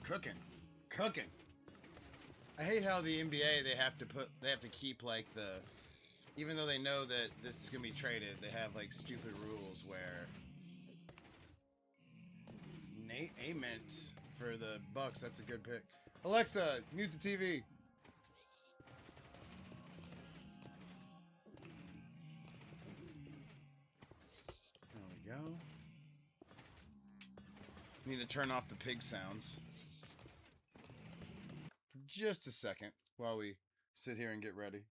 cooking. Cooking. I hate how the NBA, they have to keep, like, even though they know that this is going to be traded, they have, like, stupid rules where Nate Ament for the Bucks, that's a good pick. Alexa, mute the TV. There we go. Need to turn off the pig sounds. For just a second while we sit here and get ready.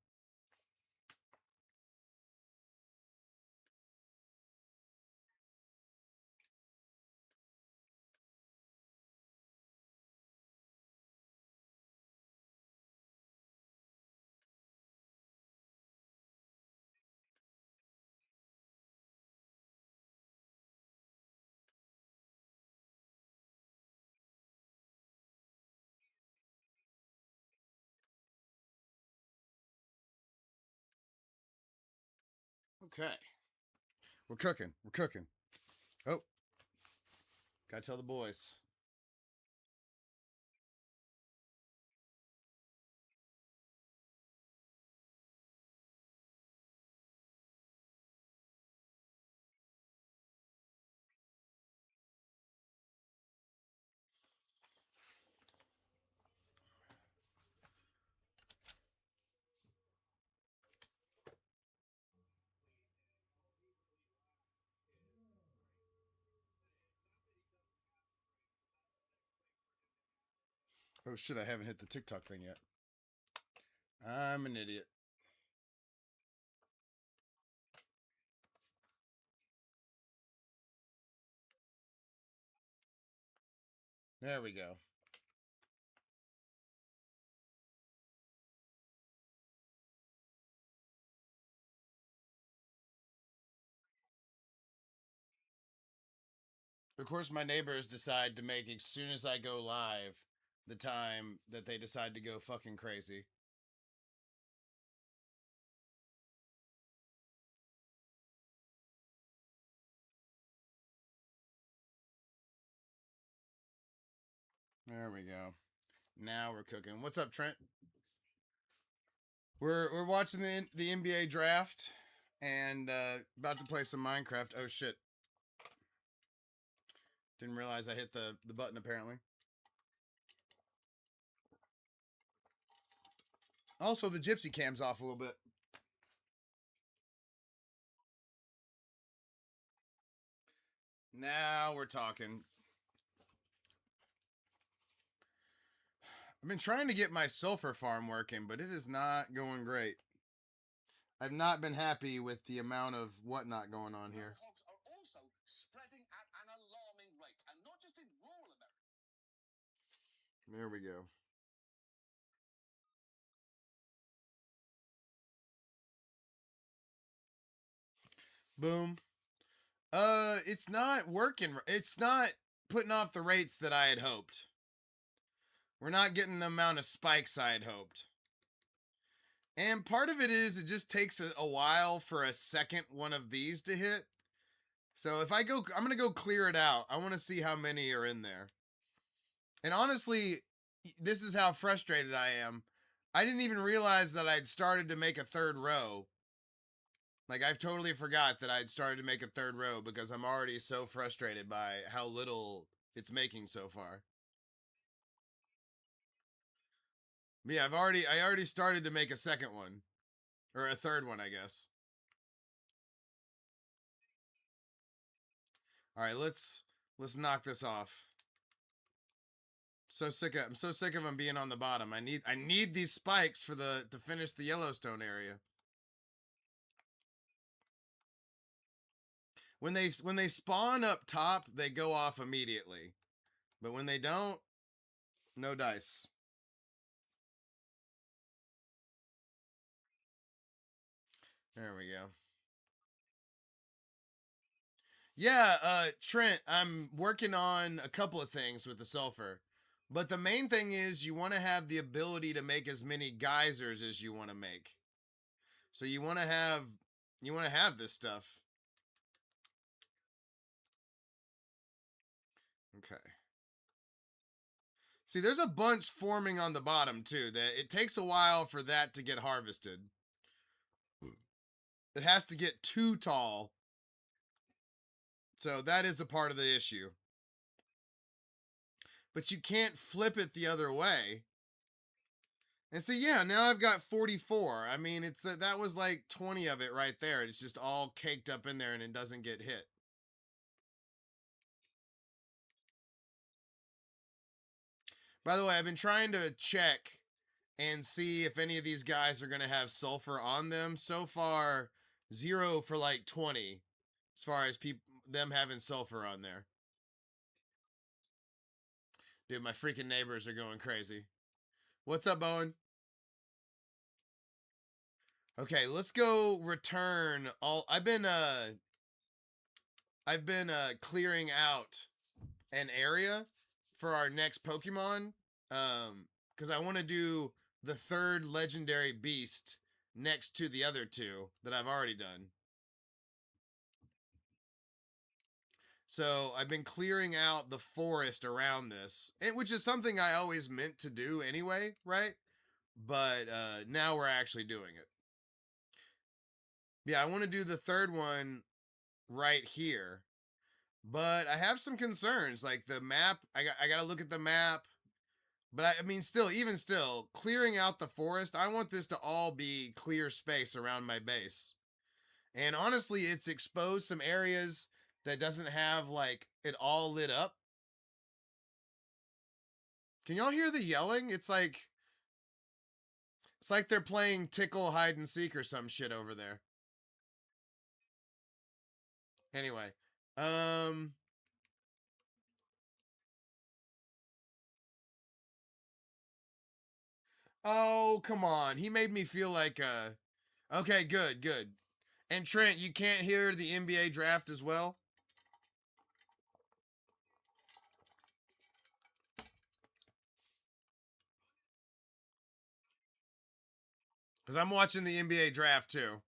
Okay. We're cooking. We're cooking. Oh. Gotta tell the boys. Oh shit, I haven't hit the TikTok thing yet. I'm an idiot. There we go. Of course, my neighbors decide to make, as soon as I go live, the time that they decide to go fucking crazy. There we go. Now we're cooking. What's up, Trent? We're watching the NBA draft and about to play some Minecraft. Oh shit. Didn't realize I hit the button apparently. Also, the gypsy cam's off a little bit. Now we're talking. I've been trying to get my sulfur farm working, but it is not going great. I've not been happy with the amount of whatnot going on here. Hogs are also spreading at an alarming rate, and not just in rural America. There we go. Boom. It's not working. It's not putting off the rates that I had hoped. We're not getting the amount of spikes I had hoped. And part of it is it just takes a while for a second one of these to hit. So if I'm going to go clear it out. I want to see how many are in there. And honestly, this is how frustrated I am. I didn't even realize that I'd started to make a third row. Like, I've totally forgot that I'd started to make a third row because I'm already so frustrated by how little it's making so far. But yeah, I already started to make a second one. Or a third one, I guess. Alright, let's knock this off. I'm so sick of them being on the bottom. I need these spikes for to finish the Yellowstone area. When they spawn up top, they go off immediately. But when they don't, no dice. There we go. Yeah, Trent, I'm working on a couple of things with the sulfur. But the main thing is you want to have the ability to make as many geysers as you want to make. So you want to have this stuff. Okay. See, there's a bunch forming on the bottom too. That it takes a while for that to get harvested. It has to get too tall. So that is a part of the issue. But you can't flip it the other way. And so yeah, now I've got 44. I mean, it's that was like 20 of it right there. It's just all caked up in there and it doesn't get hit. By the way, I've been trying to check and see if any of these guys are going to have sulfur on them. So far, 0 for like 20 as far as them having sulfur on there. Dude, my freaking neighbors are going crazy. What's up, Bowen? Okay, let's go return all I've been clearing out an area for our next Pokemon. Because I want to do the third legendary beast next to the other two that I've already done. So I've been clearing out the forest around this, which is something I always meant to do anyway, right? But now we're actually doing it. Yeah, I want to do the third one right here, but I have some concerns. Like the map, I got to look at the map. But I mean, even still, clearing out the forest, I want this to all be clear space around my base. And honestly, it's exposed some areas that doesn't have like it all lit up. Can y'all hear the yelling? It's like they're playing tickle hide and seek or some shit over there. Anyway, um oh, come on. He made me feel like okay, good, good. And Trent, you can't hear the NBA draft as well? Cuz I'm watching the NBA draft too.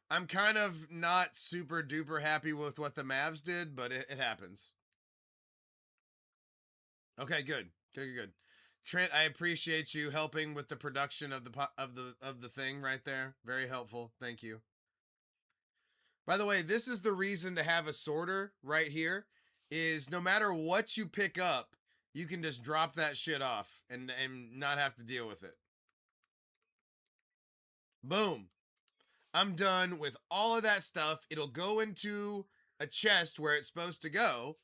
I'm kind of not super duper happy with what the Mavs did, but it happens. Okay, good. Good, good, good. Trent, I appreciate you helping with the production of the thing right there. Very helpful. Thank you. By the way, this is the reason to have a sorter right here is no matter what you pick up, you can just drop that shit off and not have to deal with it. Boom. I'm done with all of that stuff. It'll go into a chest where it's supposed to go,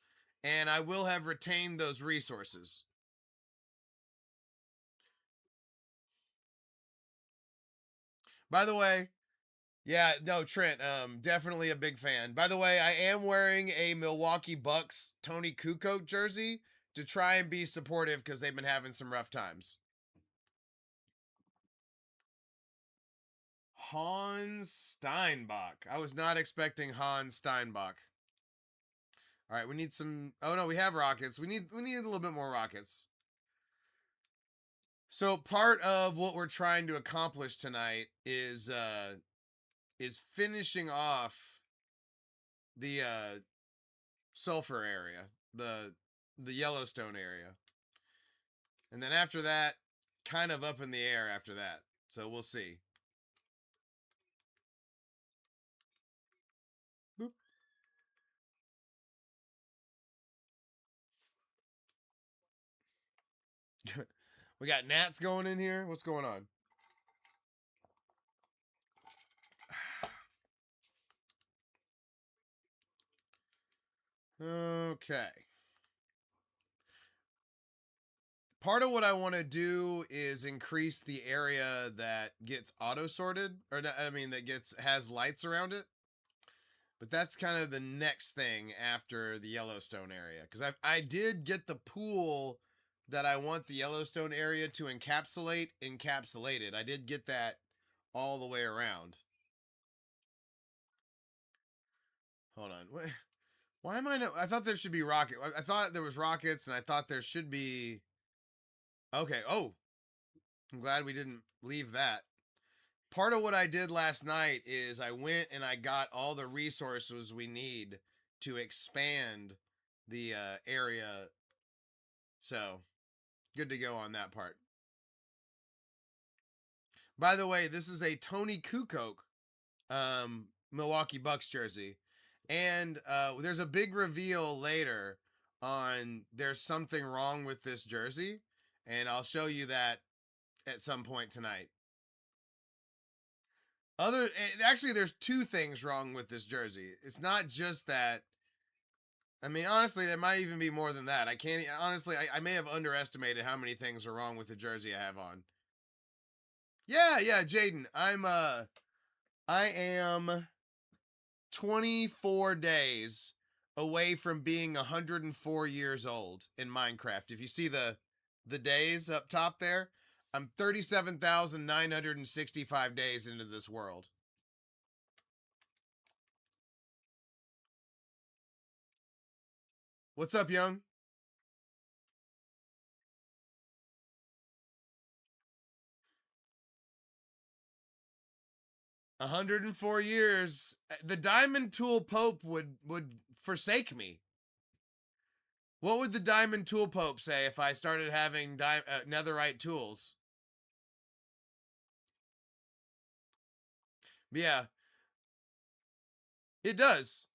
and I will have retained those resources. By the way, yeah, no, Trent, definitely a big fan. By the way, I am wearing a Milwaukee Bucks Tony Kukoc jersey to try and be supportive because they've been having some rough times. Hans Steinbach. I was not expecting Hans Steinbach. All right, we need some. Oh no, we have rockets. We need a little bit more rockets. So part of what we're trying to accomplish tonight is finishing off the sulfur area, the Yellowstone area. And then after that, kind of up in the air after that. So we'll see. Boop. We got gnats going in here. What's going on? Okay. Part of what I want to do is increase the area that gets auto sorted, or I mean that has lights around it. But that's kind of the next thing after the Yellowstone area, because I did get the pool that I want the Yellowstone area to encapsulated. I did get that all the way around. Hold on. Why am I not? I thought there should be rocket. I thought there was rockets, and I thought there should be. Okay. Oh, I'm glad we didn't leave that. Part of what I did last night is I went and I got all the resources we need to expand the area. So good to go on that part. By the way, this is a Tony Kukoc Milwaukee Bucks jersey. And there's a big reveal later on there's something wrong with this jersey. And I'll show you that at some point tonight. Actually, there's two things wrong with this jersey. It's not just that. I mean, honestly, there might even be more than that. I can't honestly. I may have underestimated how many things are wrong with the jersey I have on. Yeah, Jaden. I am 24 days away from being 104 years old in Minecraft. If you see the days up top there, I'm 37,965 days into this world. What's up, young? 104 years. The Diamond Tool Pope would forsake me. What would the Diamond Tool Pope say if I started having netherite tools? Yeah, it does.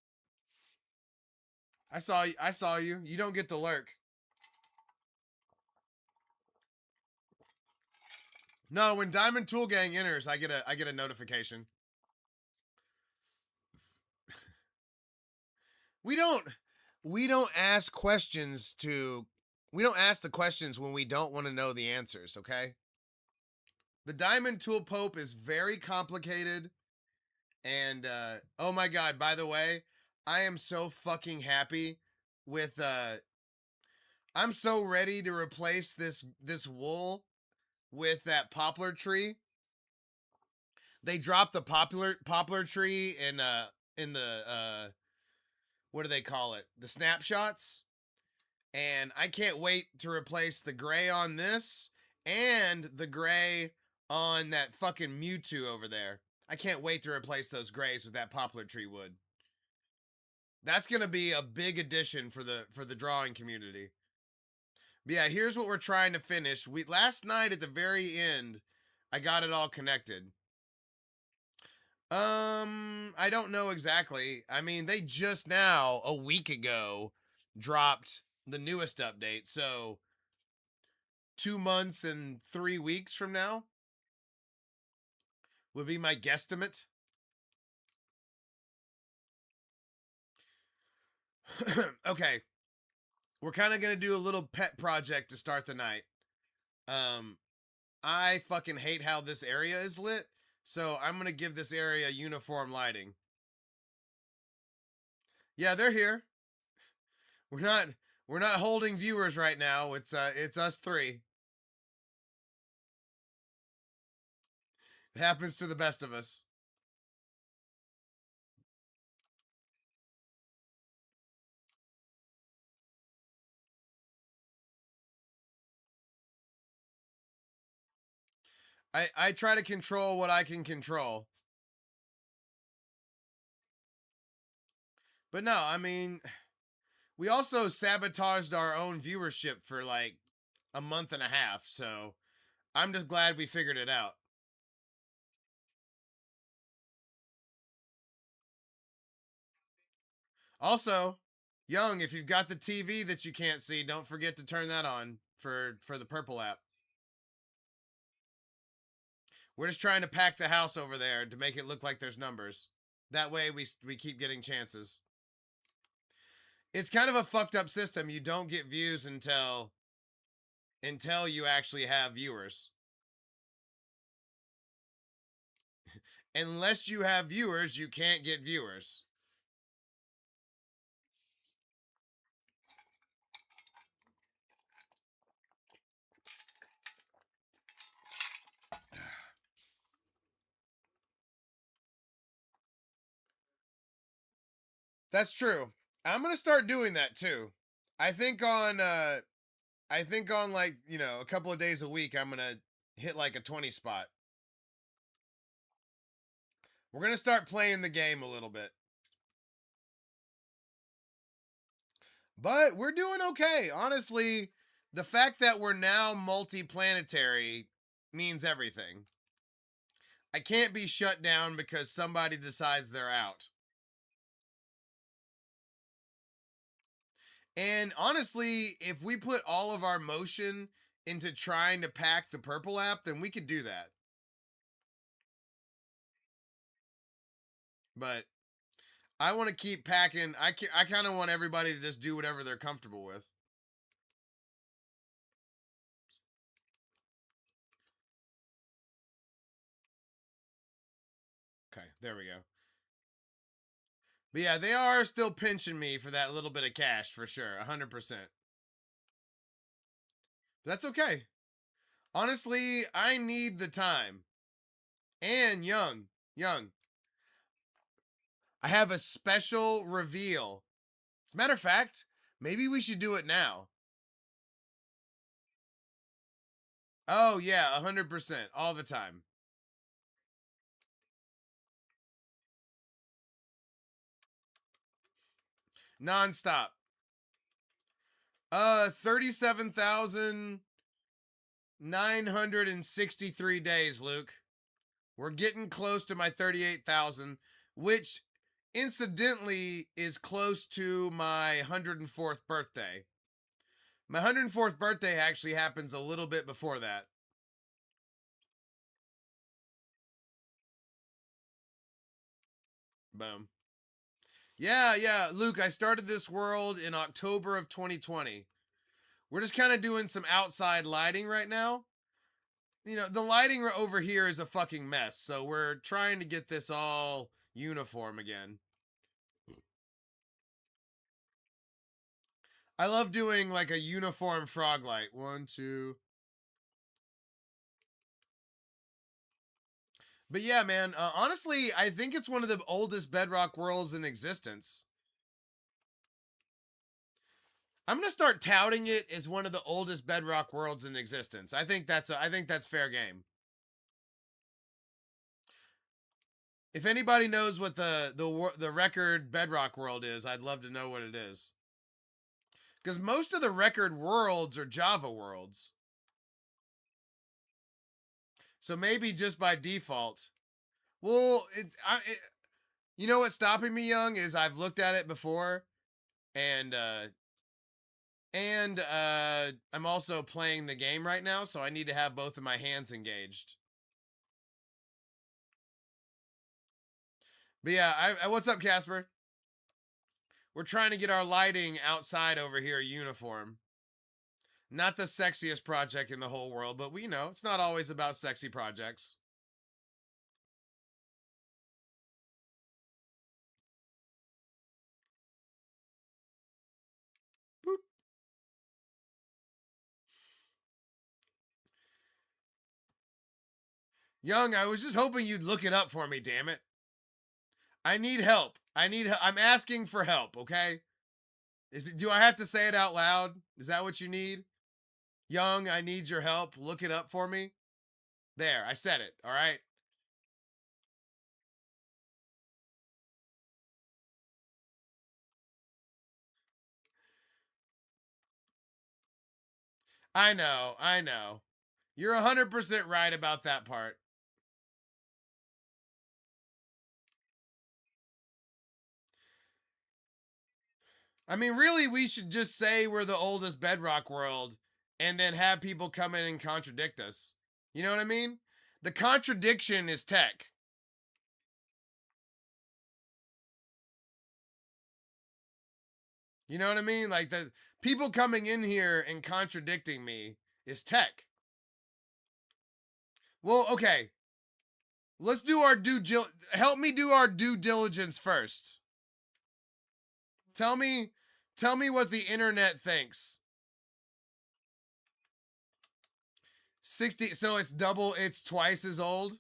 I saw you. I saw you. You don't get to lurk. No, when Diamond Tool Gang enters, I get a notification. We don't ask questions to we don't ask the questions when we don't want to know the answers, okay? The Diamond Tool Pope is very complicated. And oh my god, by the way, I am so fucking happy with I'm so ready to replace this wool with that poplar tree. They dropped the poplar tree in the what do they call it? The snapshots. And I can't wait to replace the gray on this and the gray on that fucking Mewtwo over there. I can't wait to replace those grays with that poplar tree wood. That's gonna be a big addition for the drawing community. But yeah, here's what we're trying to finish. We last night at the very end, I got it all connected. I don't know exactly. I mean, they just now, a week ago, dropped the newest update. So 2 months and 3 weeks from now would be my guesstimate. Okay. We're kind of going to do a little pet project to start the night. I fucking hate how this area is lit, so I'm going to give this area uniform lighting. Yeah, they're here. We're not holding viewers right now. It's us three. It happens to the best of us. I try to control what I can control. But no, I mean, we also sabotaged our own viewership for like a month and a half, so I'm just glad we figured it out. Also, Young, if you've got the TV that you can't see, don't forget to turn that on for the purple app. We're just trying to pack the house over there to make it look like there's numbers. That way we keep getting chances. It's kind of a fucked up system. You don't get views until you actually have viewers. Unless you have viewers, you can't get viewers. That's true. I'm gonna start doing that too. I think on like, you know, a couple of days a week I'm gonna hit like a 20 spot. We're gonna start playing the game a little bit. But we're doing okay. Honestly, The fact that we're now multi-planetary means everything. I can't be shut down because somebody decides they're out. And honestly, if we put all of our motion into trying to pack the purple app, then we could do that. But I want to keep packing. I kind of want everybody to just do whatever they're comfortable with. Okay, there we go. But yeah, they are still pinching me for that little bit of cash for sure, 100%. That's okay. Honestly, I need the time. And young. I have a special reveal. As a matter of fact, maybe we should do it now. Oh yeah, 100%, all the time. Non-stop. 37,963 days, Luke. We're getting close to my 38,000, which incidentally is close to my 104th birthday. My 104th birthday actually happens a little bit before that. Boom. Yeah, Luke, I started this world in October of 2020. We're just kind of doing some outside lighting right now. You know, the lighting over here is a fucking mess, so we're trying to get this all uniform again. I love doing like a uniform frog light. One, two. But yeah, man, honestly, I think it's one of the oldest bedrock worlds in existence. I'm gonna start touting it as one of the oldest bedrock worlds in existence. I think that's fair game. If anybody knows what the record bedrock world is, I'd love to know what it is. Because most of the record worlds are Java worlds. So maybe just by default. Well, you know what's stopping me, young, is I've looked at it before, and I'm also playing the game right now, so I need to have both of my hands engaged. But yeah, what's up, Casper? We're trying to get our lighting outside over here uniform. Not the sexiest project in the whole world, but we know it's not always about sexy projects. Boop. Young, I was just hoping you'd look it up for me, damn it. I need help. I'm asking for help, okay? Do I have to say it out loud? Is that what you need? Young, I need your help. Look it up for me. There, I said it, all right? I know, I know. You're 100% right about that part. I mean, really, we should just say we're the oldest bedrock world and then have people come in and contradict us. You know what I mean? The contradiction is tech. You know what I mean? Like the people coming in here and contradicting me is tech. Well, okay. Let's do our help me do our due diligence first. Tell me what the internet thinks. 60, so it's twice as old.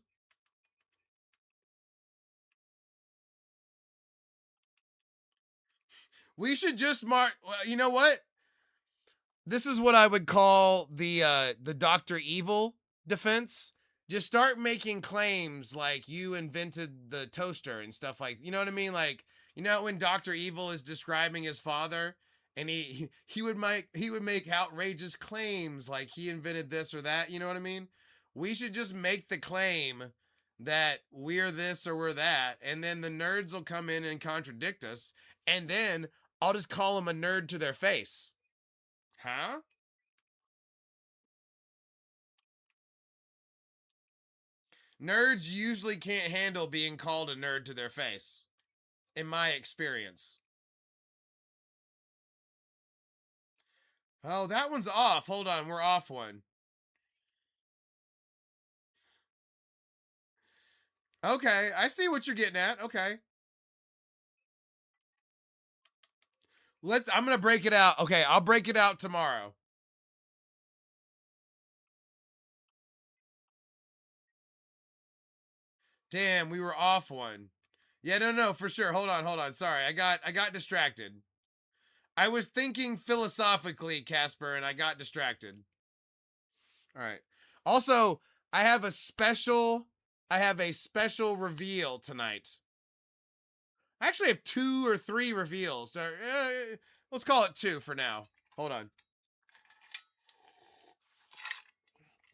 We should just mark, well, you know what? This is what I would call the Dr. Evil defense. Just start making claims like you invented the toaster and stuff like, you know what I mean? Like, you know when Dr. Evil is describing his father and he would make outrageous claims like he invented this or that. You know what I mean? We should just make the claim that we're this or we're that, and then the nerds will come in and contradict us, and then I'll just call them a nerd to their face. Huh? Nerds usually can't handle being called a nerd to their face, in my experience. Oh, that one's off. Hold on, we're off one. Okay, I see what you're getting at. Okay. I'm gonna break it out. Okay, I'll break it out tomorrow. Damn, we were off one. Yeah, no, for sure. Hold on. Sorry, I got distracted. I was thinking philosophically, Casper, and I got distracted. All right. Also, I have a special reveal tonight. I actually have 2 or 3 reveals. Let's call it 2 for now. Hold on.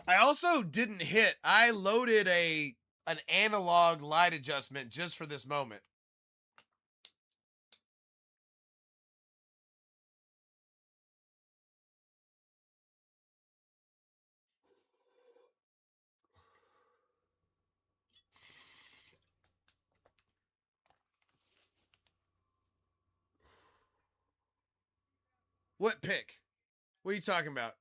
I also didn't hit. I loaded an analog light adjustment just for this moment. What pick? What are you talking about?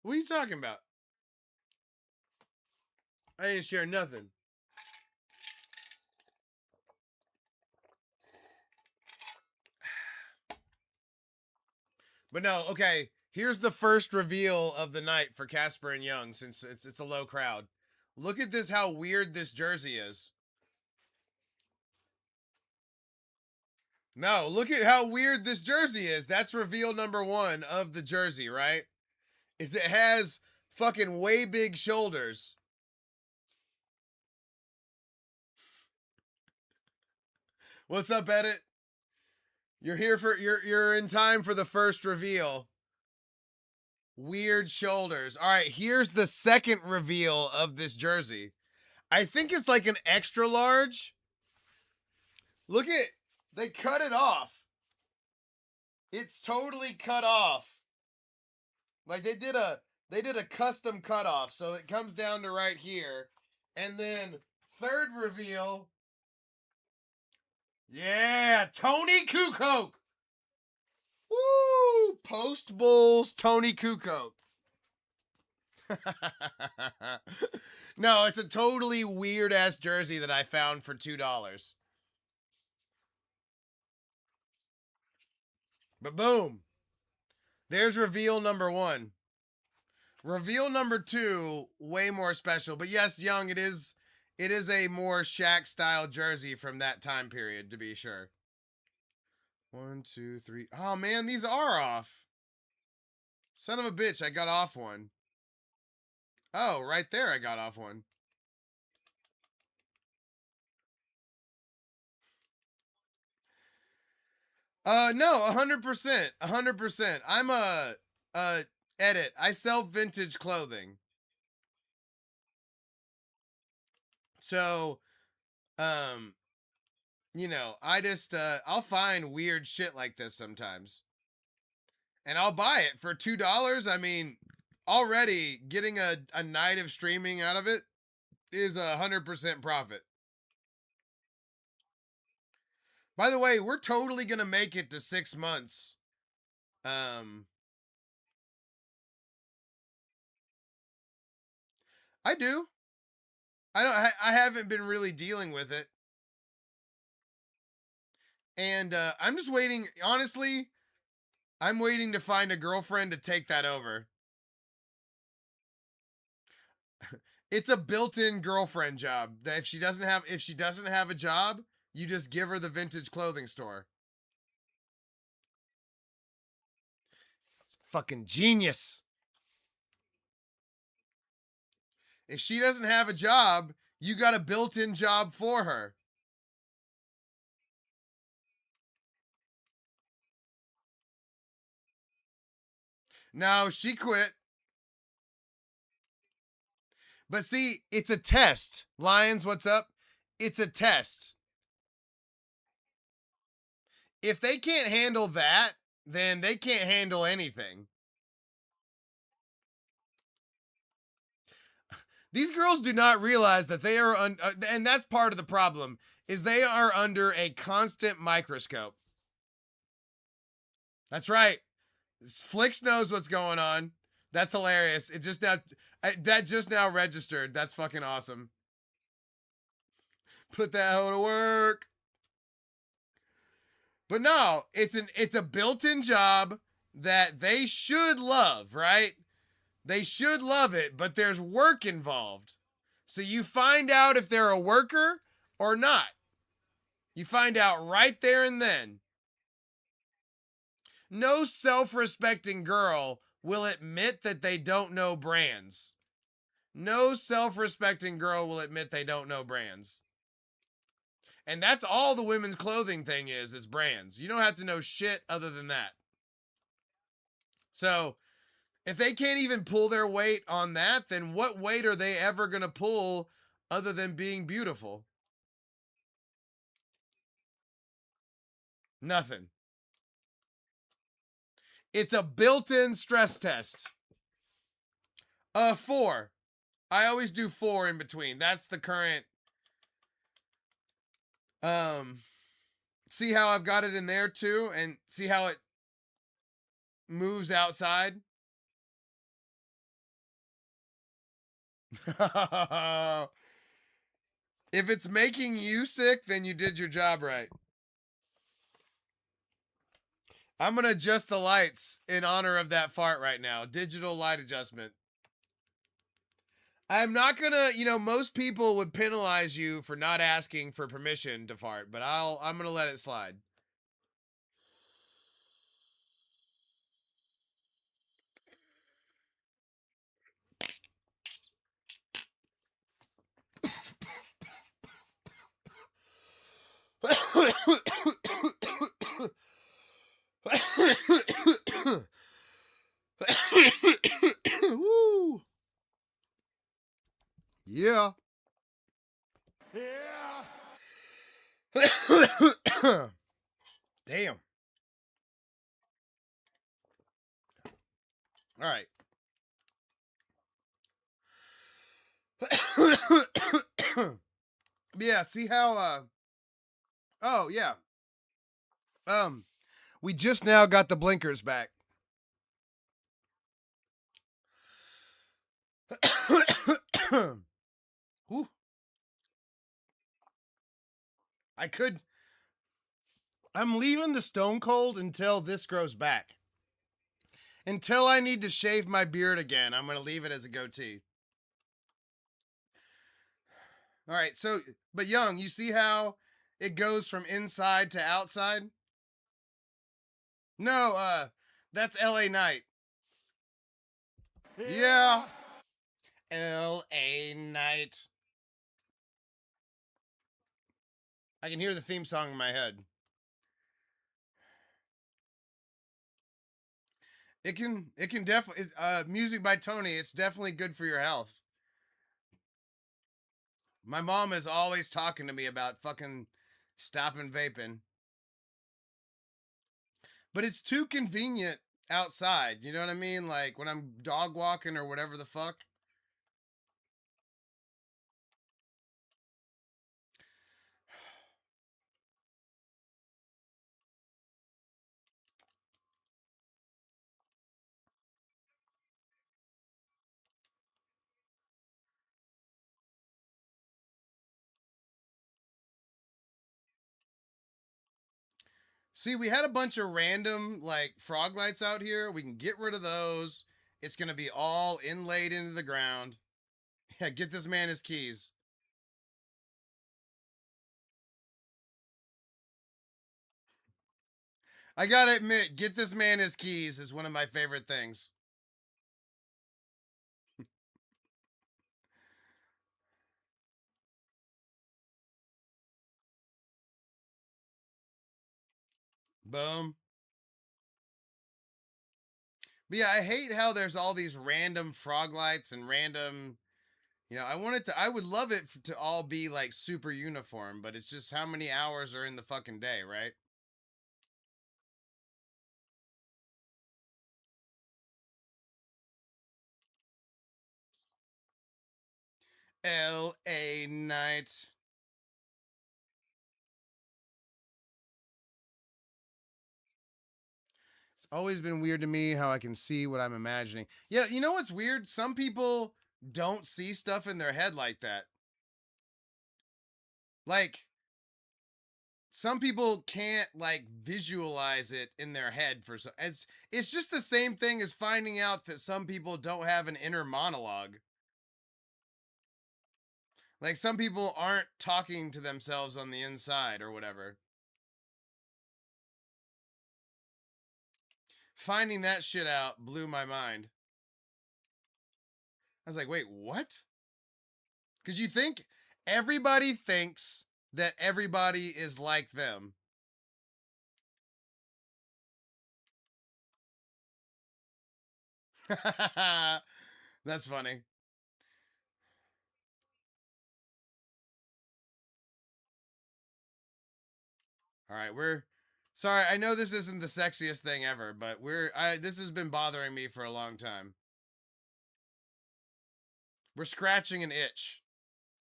What are you talking about? I didn't share nothing. But no, okay. Here's the first reveal of the night for Casper and Young, since it's a low crowd. Look at this, how weird this jersey is. No, look at how weird this jersey is. That's reveal number 1 of the jersey, right? Is it has fucking way big shoulders. What's up, Edit? You're in time for the first reveal. Weird shoulders. All right, here's the second reveal of this jersey. I think it's like an extra large. Look at, they cut it off. It's totally cut off. Like they did a custom cut off, so it comes down to right here. And then third reveal. Yeah, Tony Kukoc. Woo! Post Bulls Tony Kukoc. No, it's a totally weird ass jersey that I found for $2. But boom. There's reveal number 1. Reveal number 2, way more special. But yes, Young, it is a more Shaq style jersey from that time period, to be sure. 1, 2, 3. Oh man, these are off. Son of a bitch, I got off one. Oh, right there I got off one. No, 100%. 100%. I'm a edit. I sell vintage clothing. So, um, you know, I just I'll find weird shit like this sometimes. And I'll buy it for $2. I mean, already getting a night of streaming out of it is 100% profit. By the way, we're totally gonna make it to 6 months. I do. I haven't been really dealing with it. And I'm just waiting, honestly, I'm waiting to find a girlfriend to take that over. It's a built-in girlfriend job. That if she doesn't have a job, you just give her the vintage clothing store. It's fucking genius. If she doesn't have a job, You got a built-in job for her. No, she quit. But see, it's a test. Lions, what's up? It's a test. If they can't handle that, then they can't handle anything. These girls do not realize that they are, and that's part of the problem, is they are under a constant microscope. That's right. Flix knows what's going on. That's hilarious. It just now, that just now registered. That's fucking awesome. Put that hoe to work. But no, it's a built-in job that they should love, right? They should love it, but there's work involved. So you find out if they're a worker or not. You find out right there and then. No self-respecting girl will admit that they don't know brands. No self-respecting girl will admit they don't know brands. And that's all the women's clothing thing is brands. You don't have to know shit other than that. So if they can't even pull their weight on that, then what weight are they ever going to pull other than being beautiful? Nothing. It's a built-in stress test. 4. I always do 4 in between. That's the current. See how I've got it in there too, and see how it moves outside. If it's making you sick, then you did your job right. I'm going to adjust the lights in honor of that fart right now. Digital light adjustment. I'm not going to, most people would penalize you for not asking for permission to fart, but I'm going to let it slide. Woo. Yeah. Yeah. Damn. All right. Yeah, see how oh yeah. We just now got the blinkers back. Whew. I'm leaving the stone cold until this grows back. Until I need to shave my beard again, I'm going to leave it as a goatee. All right, so, but Young, you see how it goes from inside to outside? No, that's LA Night. Yeah. LA Night. I can hear the theme song in my head. It can definitely, music by Tony, it's definitely good for your health. My mom is always talking to me about fucking stopping vaping. But it's too convenient outside. You know what I mean? Like when I'm dog walking or whatever the fuck. See, we had a bunch of random like frog lights out here. We can get rid of those. It's going to be all inlaid into the ground. Yeah, get this man his keys. I got to admit, get this man his keys is one of my favorite things. Boom. But yeah, I hate how there's all these random frog lights and random. I would love it to all be like super uniform, but it's just how many hours are in the fucking day, right? LA night. It's always been weird to me how I can see what I'm imagining. Yeah, you know what's weird? Some people don't see stuff in their head like that. Like, some people can't like visualize it in their head for so it's just the same thing as finding out that some people don't have an inner monologue. Like some people aren't talking to themselves on the inside or whatever. Finding that shit out blew my mind. I was like, wait, what? Because you think everybody thinks that everybody is like them. That's funny. All right, we're sorry. I know this isn't the sexiest thing ever, but this has been bothering me for a long time. We're scratching an itch,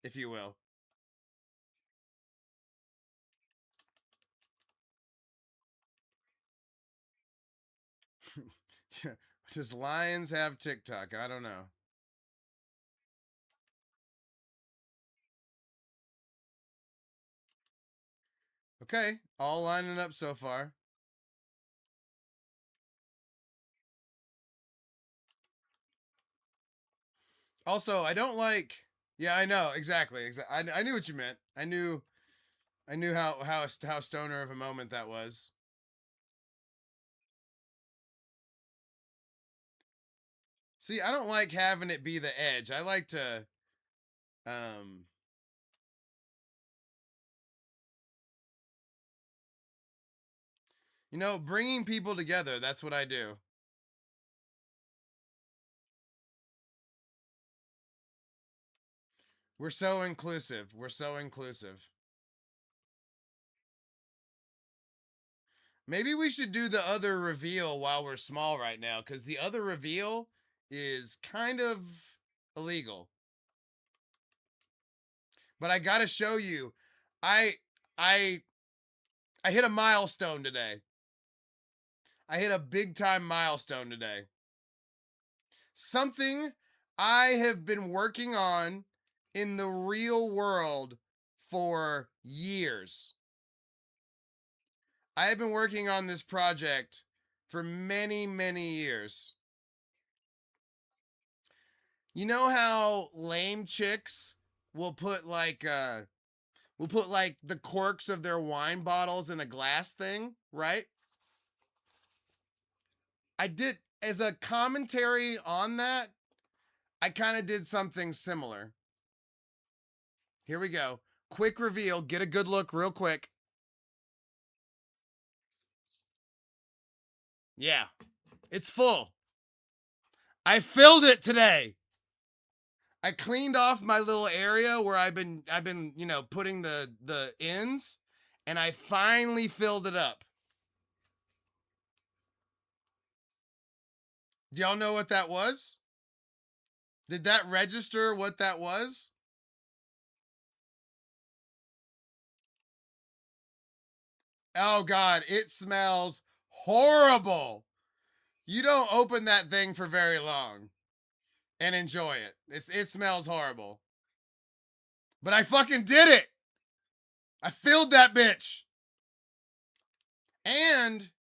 if you will. Does lions have TikTok? I don't know. Okay, all lining up so far. Also, I don't like. Yeah, I know exactly. I knew what you meant. I knew how stoner of a moment that was. See, I don't like having it be the edge. I like to, um, bringing people together. That's what I do. We're so inclusive. We're so inclusive. Maybe we should do the other reveal while we're small right now, because the other reveal is kind of illegal. But I gotta show you. I I I hit a milestone today. I hit a big time milestone today. Something I have been working on in the real world for years. I have been working on this project for many, many years. You know how lame chicks will put like the corks of their wine bottles in a glass thing, right? I did as a commentary on that, I kind of did something similar. Here we go. Quick reveal, get a good look real quick. Yeah, it's full. I filled it today. I cleaned off my little area where I've been, putting the ends, and I finally filled it up. Do y'all know what that was? Did that register what that was? Oh god, it smells horrible. You don't open that thing for very long and enjoy it. It smells horrible. But I fucking did it. I filled that bitch. And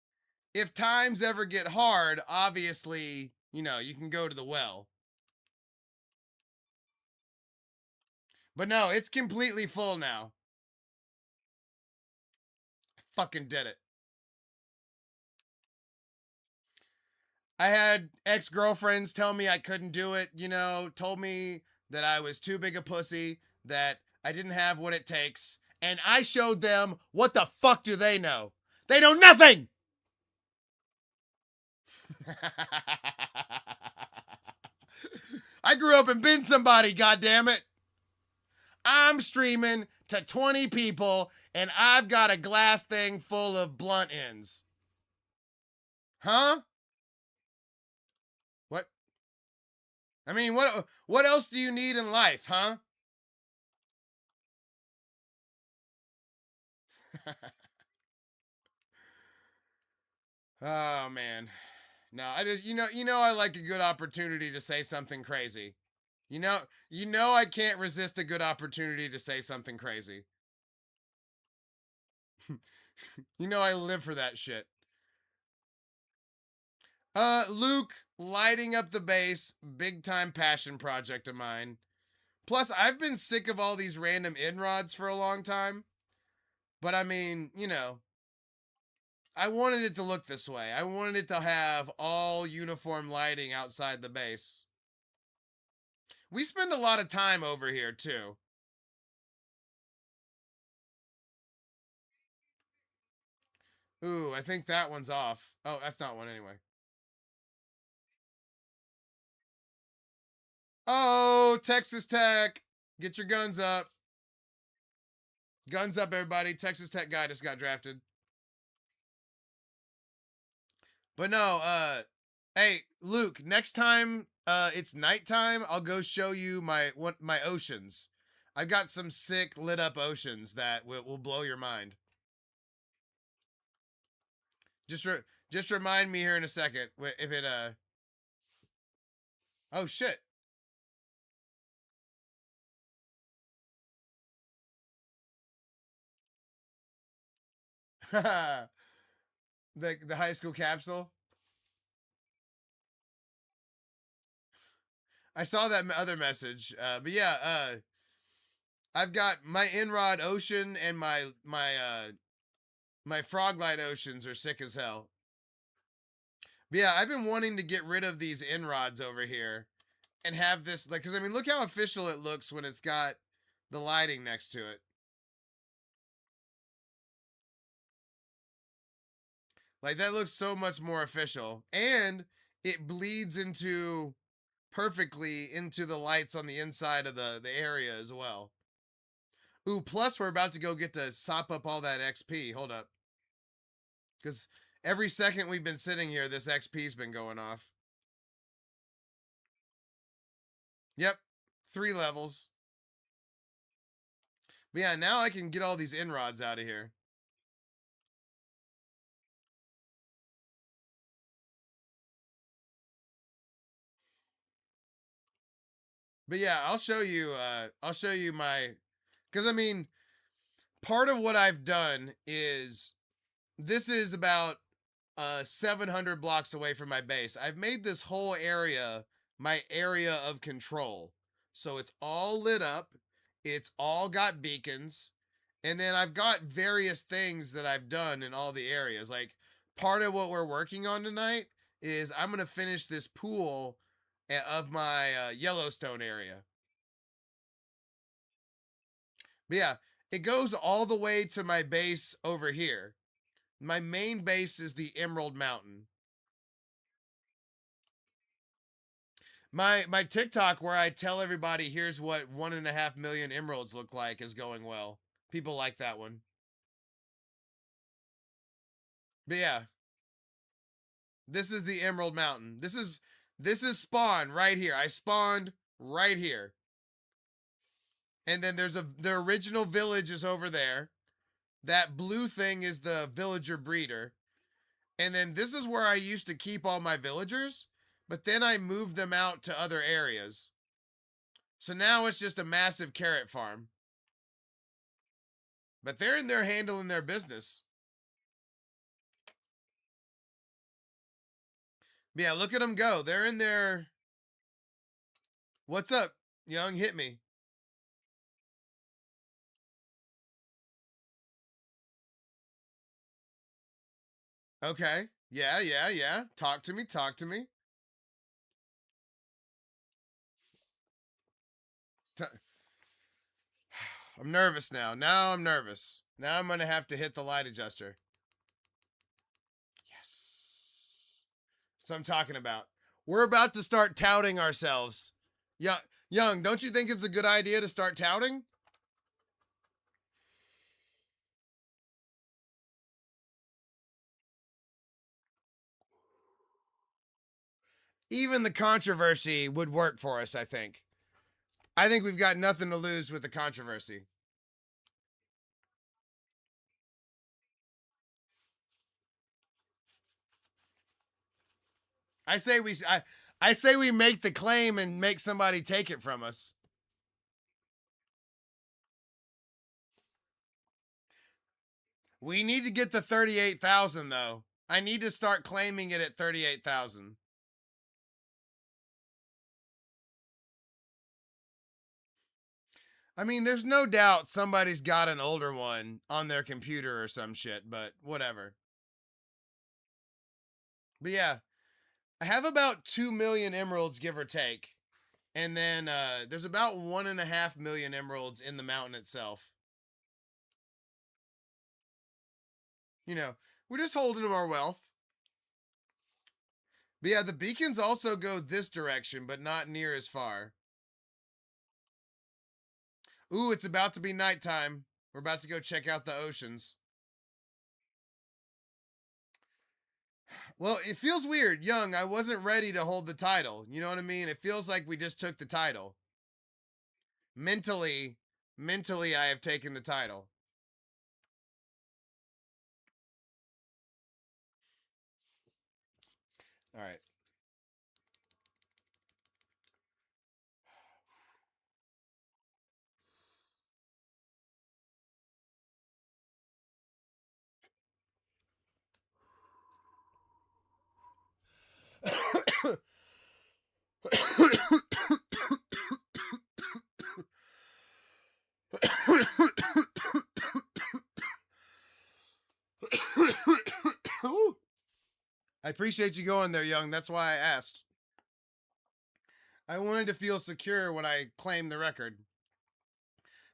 if times ever get hard, obviously, you can go to the well. But no, it's completely full now. I fucking did it. I had ex-girlfriends tell me I couldn't do it, told me that I was too big a pussy, that I didn't have what it takes, and I showed them what the fuck do they know? They know nothing! I grew up and been somebody, goddammit. I'm streaming to 20 people and I've got a glass thing full of blunt ends. Huh? What? I mean, what else do you need in life, huh? Oh man. No, I just I like a good opportunity to say something crazy. I can't resist a good opportunity to say something crazy. I live for that shit. Luke, lighting up the base, big time passion project of mine. Plus, I've been sick of all these random in-rods for a long time. But I mean, I wanted it to look this way. I wanted it to have all uniform lighting outside the base. We spend a lot of time over here, too. Ooh, I think that one's off. Oh, that's not one anyway. Oh, Texas Tech. Get your guns up. Guns up, everybody. Texas Tech guy just got drafted. But no, hey, Luke, next time it's nighttime, I'll go show you my oceans. I've got some sick lit up oceans that will blow your mind. Just just remind me here in a second if it oh shit. The high school capsule. I saw that other message. But yeah, I've got my Inrod Ocean and my Froglight Oceans are sick as hell. But yeah, I've been wanting to get rid of these Inrods over here and have this because I mean, look how official it looks when it's got the lighting next to it. Like that looks so much more official, and it bleeds into perfectly into the lights on the inside of the area as well. Ooh, plus we're about to go get to sop up all that XP. Hold up. Because every second we've been sitting here, this XP's been going off. Yep. 3 levels. But yeah, now I can get all these inrods out of here. But yeah, I'll show you my because I mean, part of what I've done is this is about 700 blocks away from my base. I've made this whole area my area of control. So it's all lit up, it's all got beacons, and then I've got various things that I've done in all the areas. Like part of what we're working on tonight is I'm going to finish this pool of my Yellowstone area. But yeah, it goes all the way to my base over here. My main base is the Emerald Mountain. My TikTok where I tell everybody here's what 1.5 million emeralds look like is going well. People like that one. But yeah, this is the Emerald Mountain. This is spawn right here. I spawned right here. And then the original village is over there. That blue thing is the villager breeder. And then this is where I used to keep all my villagers, but then I moved them out to other areas. So now it's just a massive carrot farm. But they're in there handling their business. But yeah, look at them go. They're in there. What's up, young? Hit me. Okay. Yeah, yeah, yeah. Talk to me. Talk to me. T- I'm nervous now. Now I'm nervous. Now I'm going to have to hit the light adjuster. Yes. So I'm talking about. We're about to start touting ourselves. Yeah, Young, don't you think it's a good idea to start touting? Even the controversy would work for us, I think. I think we've got nothing to lose with the controversy. I say we make the claim and make somebody take it from us. We need to get the 38,000 though. I need to start claiming it at 38,000. I mean, there's no doubt somebody's got an older one on their computer or some shit, but whatever. But yeah, I have about 2 million emeralds, give or take. And then there's about 1.5 million emeralds in the mountain itself. You know, we're just holding our wealth. But yeah, the beacons also go this direction, but not near as far. Ooh, it's about to be nighttime. We're about to go check out the oceans. Well, it feels weird. Young, I wasn't ready to hold the title. You know what I mean? It feels like we just took the title. Mentally, I have taken the title. All right. I appreciate you going there, Young. That's why I asked. I wanted to feel secure when I claimed the record.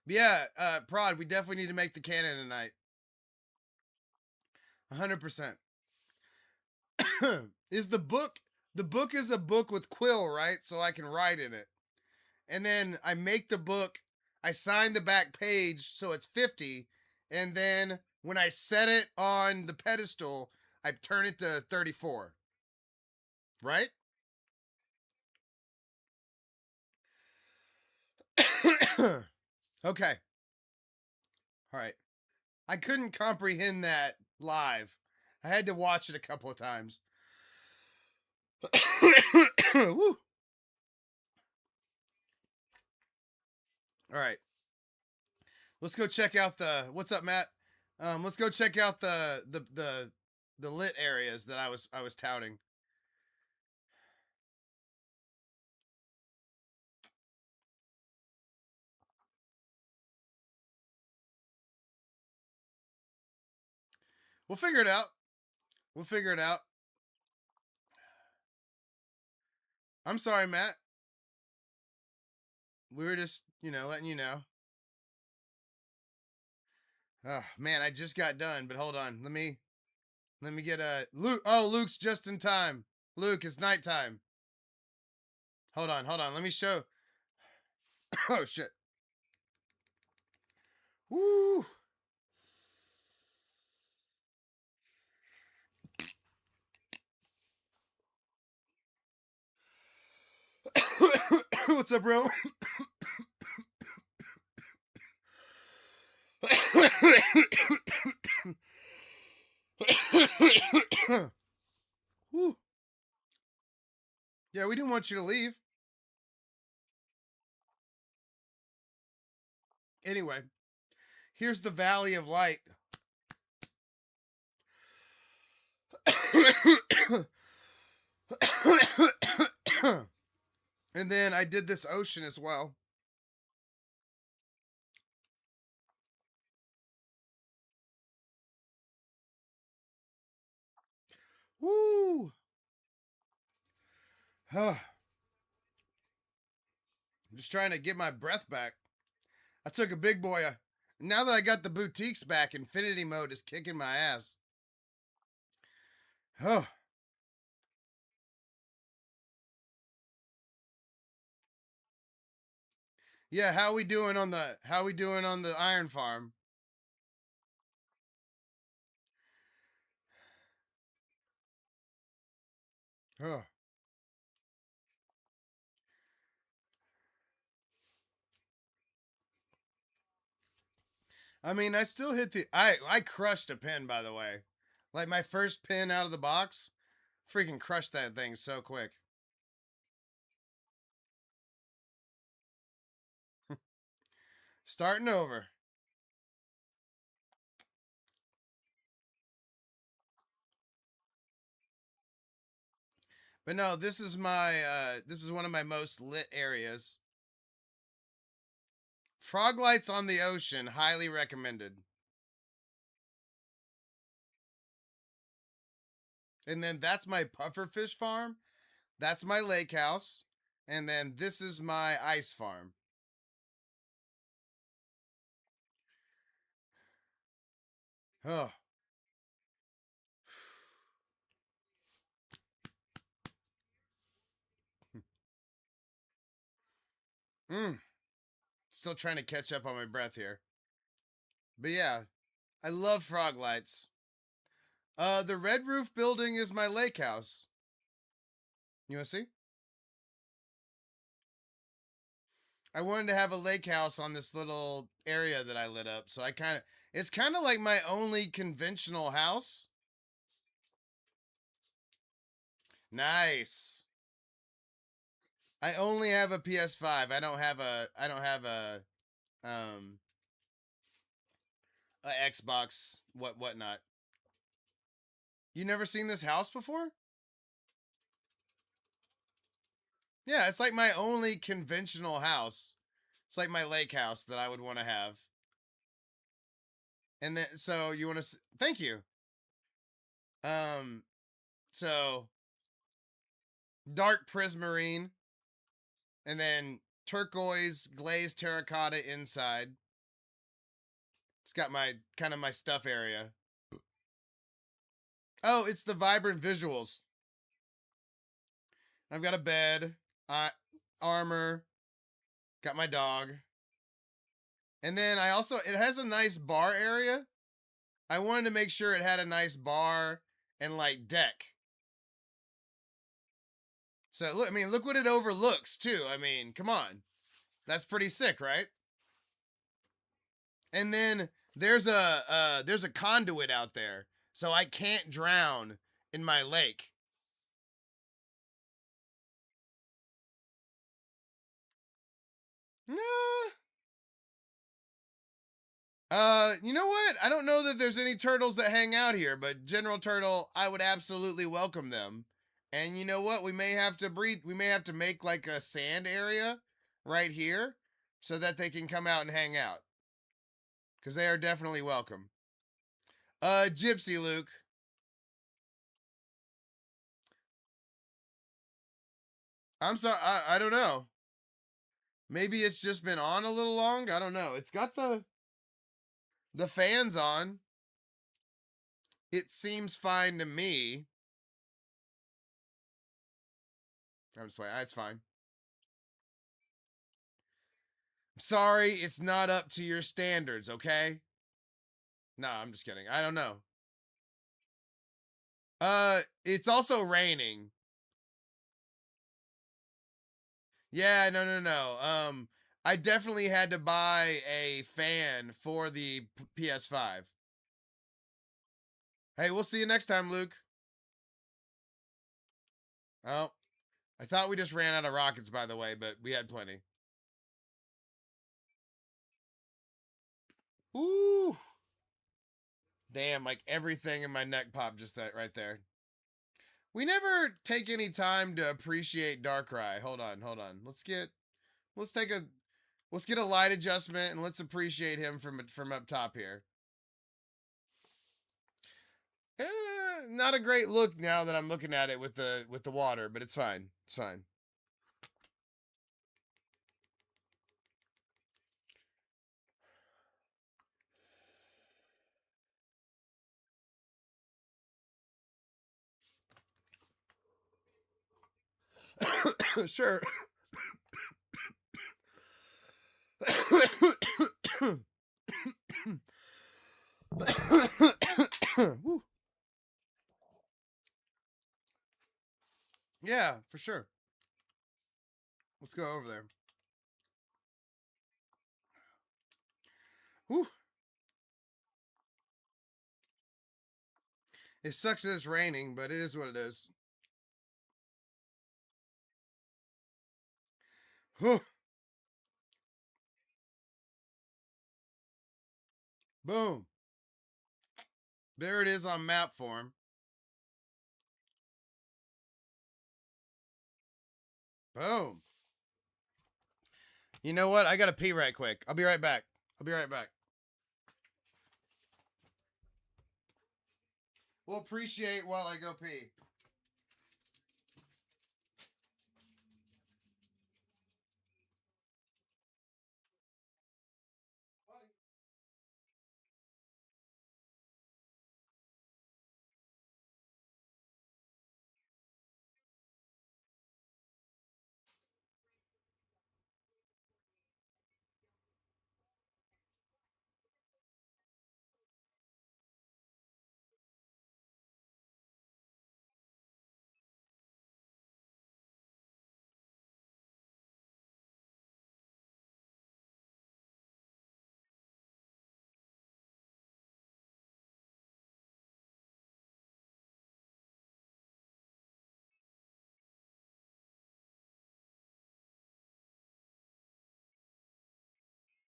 But yeah, Prod, we definitely need to make the canon tonight. 100%. Is the book is a book with quill, right? So I can write in it. And then I make the book, I sign the back page so it's 50, and then when I set it on the pedestal, I turn it to 34. Right? Okay. All right. I couldn't comprehend that live. I had to watch it a couple of times. Woo. All right. Let's go check out the what's up, Matt? Let's go check out the lit areas that I was touting. We'll figure it out. We'll figure it out. I'm sorry, Matt. We were just, letting you know. Oh man, I just got done, but hold on. Let me get a Luke. Oh, Luke's just in time. Luke, it's nighttime. Hold on. Let me show. Oh shit. Woo. What's up, bro? Woo. Yeah, we didn't want you to leave. Anyway, here's the Valley of Light. And then I did this ocean as well. Woo! I'm just trying to get my breath back. I took a big boy. Now that I got the boutiques back, infinity mode is kicking my ass. Oh. Yeah, how we doing on the iron farm? Huh. I mean, I still hit the I crushed a pin, by the way. Like my first pin out of the box, freaking crushed that thing so quick. Starting over. But no, this is one of my most lit areas. Frog lights on the ocean, highly recommended. And then that's my pufferfish farm. That's my lake house. And then this is my ice farm. Oh. Mm. Still trying to catch up on my breath here. But yeah, I love frog lights. The red roof building is my lake house. You want to see? I wanted to have a lake house on this little area that I lit up. So it's kind of like my only conventional house. Nice. I only have a PS5. I don't have um a Xbox whatnot. You never seen this house before? Yeah, it's like my only conventional house. It's like my lake house that I would want to have. And then so you want to thank you. Um so dark prismarine and then turquoise glazed terracotta inside. It's got my kind of my stuff area. Oh, it's the vibrant visuals. I've got a bed, uh, armor, got my dog. And then I also it has a nice bar area. I wanted to make sure it had a nice bar and like deck. So look, I mean, look what it overlooks too. I mean, come on. That's pretty sick, right? And then there's a conduit out there. So I can't drown in my lake. Nah. You know what? I don't know that there's any turtles that hang out here, but General Turtle, I would absolutely welcome them. And you know what? We may have to breed. We may have to make like a sand area right here so that they can come out and hang out because they are definitely welcome. Gypsy Luke. I'm sorry. I don't know. Maybe it's just been on a little long. I don't know. It's got the fans on. It seems fine to me. I'm just playing. It's fine. Sorry, it's not up to your standards, okay? No, I'm just kidding. I don't know. It's also raining. Yeah, no. I definitely had to buy a fan for the PS5. Hey, we'll see you next time, Luke. Oh, I thought we just ran out of rockets, by the way, but we had plenty. Ooh. Damn, like everything in my neck popped just that right there. We never take any time to appreciate Darkrai. Hold on. Let's take a let's get a light adjustment and let's appreciate him from up top here. Not a great look now that I'm looking at it with the water, but it's fine. It's fine. Sure. Woo. Yeah, for sure. Let's go over there. Whew. It sucks that it's raining, but it is what it is. Whew. Boom. There it is on map form. Boom. You know what? I gotta pee right quick. I'll be right back. I'll be right back. We'll appreciate while I go pee.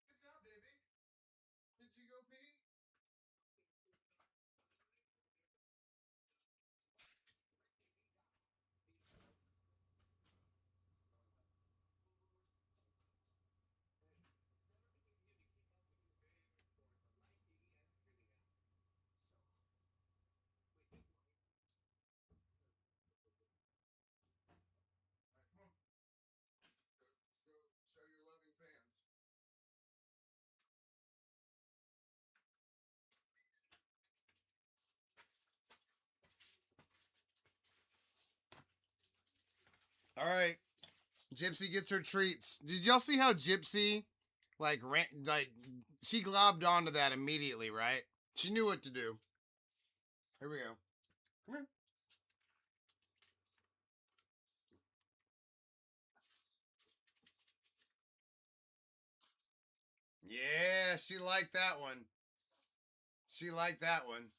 Good job, baby. Did you go pee? All right, come on. Let's go show your loving fans. All right. Gypsy gets her treats. Did y'all see how Gypsy, like she globbed onto that immediately, right? She knew what to do. Here we go. Come here. Yeah, she liked that one. She liked that one.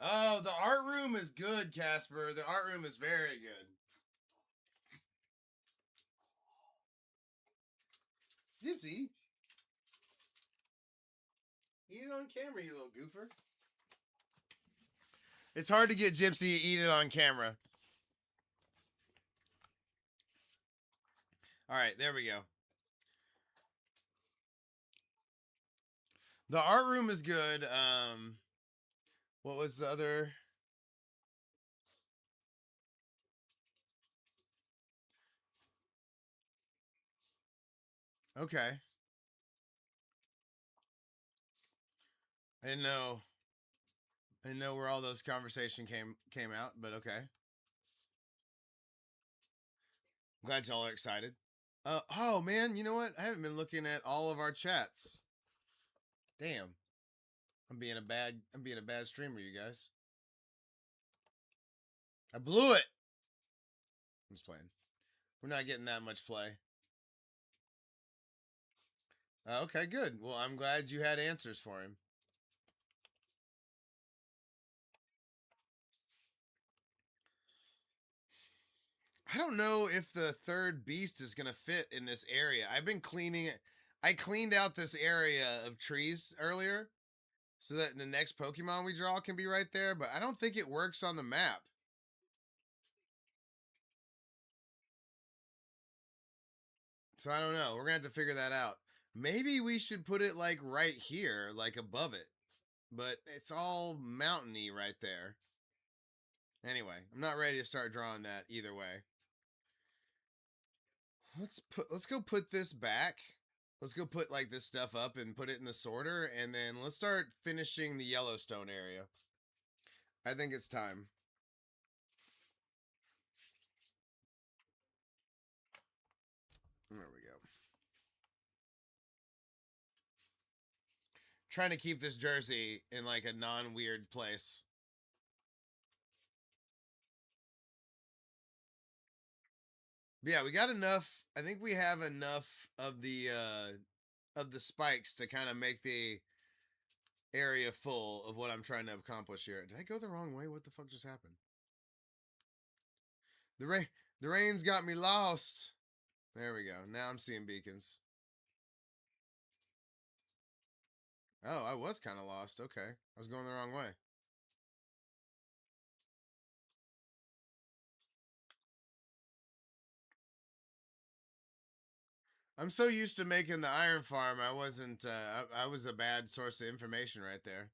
Oh, the art room is good, Casper. The art room is very good. Gypsy, eat it on camera, you little goofer. It's hard to get Gypsy to eat it on camera. All right, there we go. The art room is good. What was the other? Okay, I didn't know. I didn't know where all those conversation came out, but okay. Glad y'all are excited. Oh man, you know what? I haven't been looking at all of our chats. Damn, I'm being a bad streamer, you guys. I blew it. I'm just playing. We're not getting that much play. Okay, good. Well, I'm glad you had answers for him. I don't know if the third beast is going to fit in this area. I've been cleaning it. I cleaned out this area of trees earlier so that the next Pokemon we draw can be right there, but I don't think it works on the map. So I don't know. We're going to have to figure that out. Maybe we should put it like right here, like above it. But it's all mountainy right there. Anyway, I'm not ready to start drawing that either way. Let's go put this back. Let's go put like this stuff up and put it in the sorter, and then let's start finishing the Yellowstone area. I think it's time. There we go. trying to keep this jersey in like a non-weird place. But yeah, we got enough. I think we have enough of the spikes to kind of make the area full of what I'm trying to accomplish here. Did I go the wrong way? What the fuck just happened? The rain's got me lost. There we go. Now I'm seeing beacons. Oh, I was kind of lost. Okay. I was going the wrong way. I'm so used to making the iron farm, I wasn't, I was a bad source of information right there.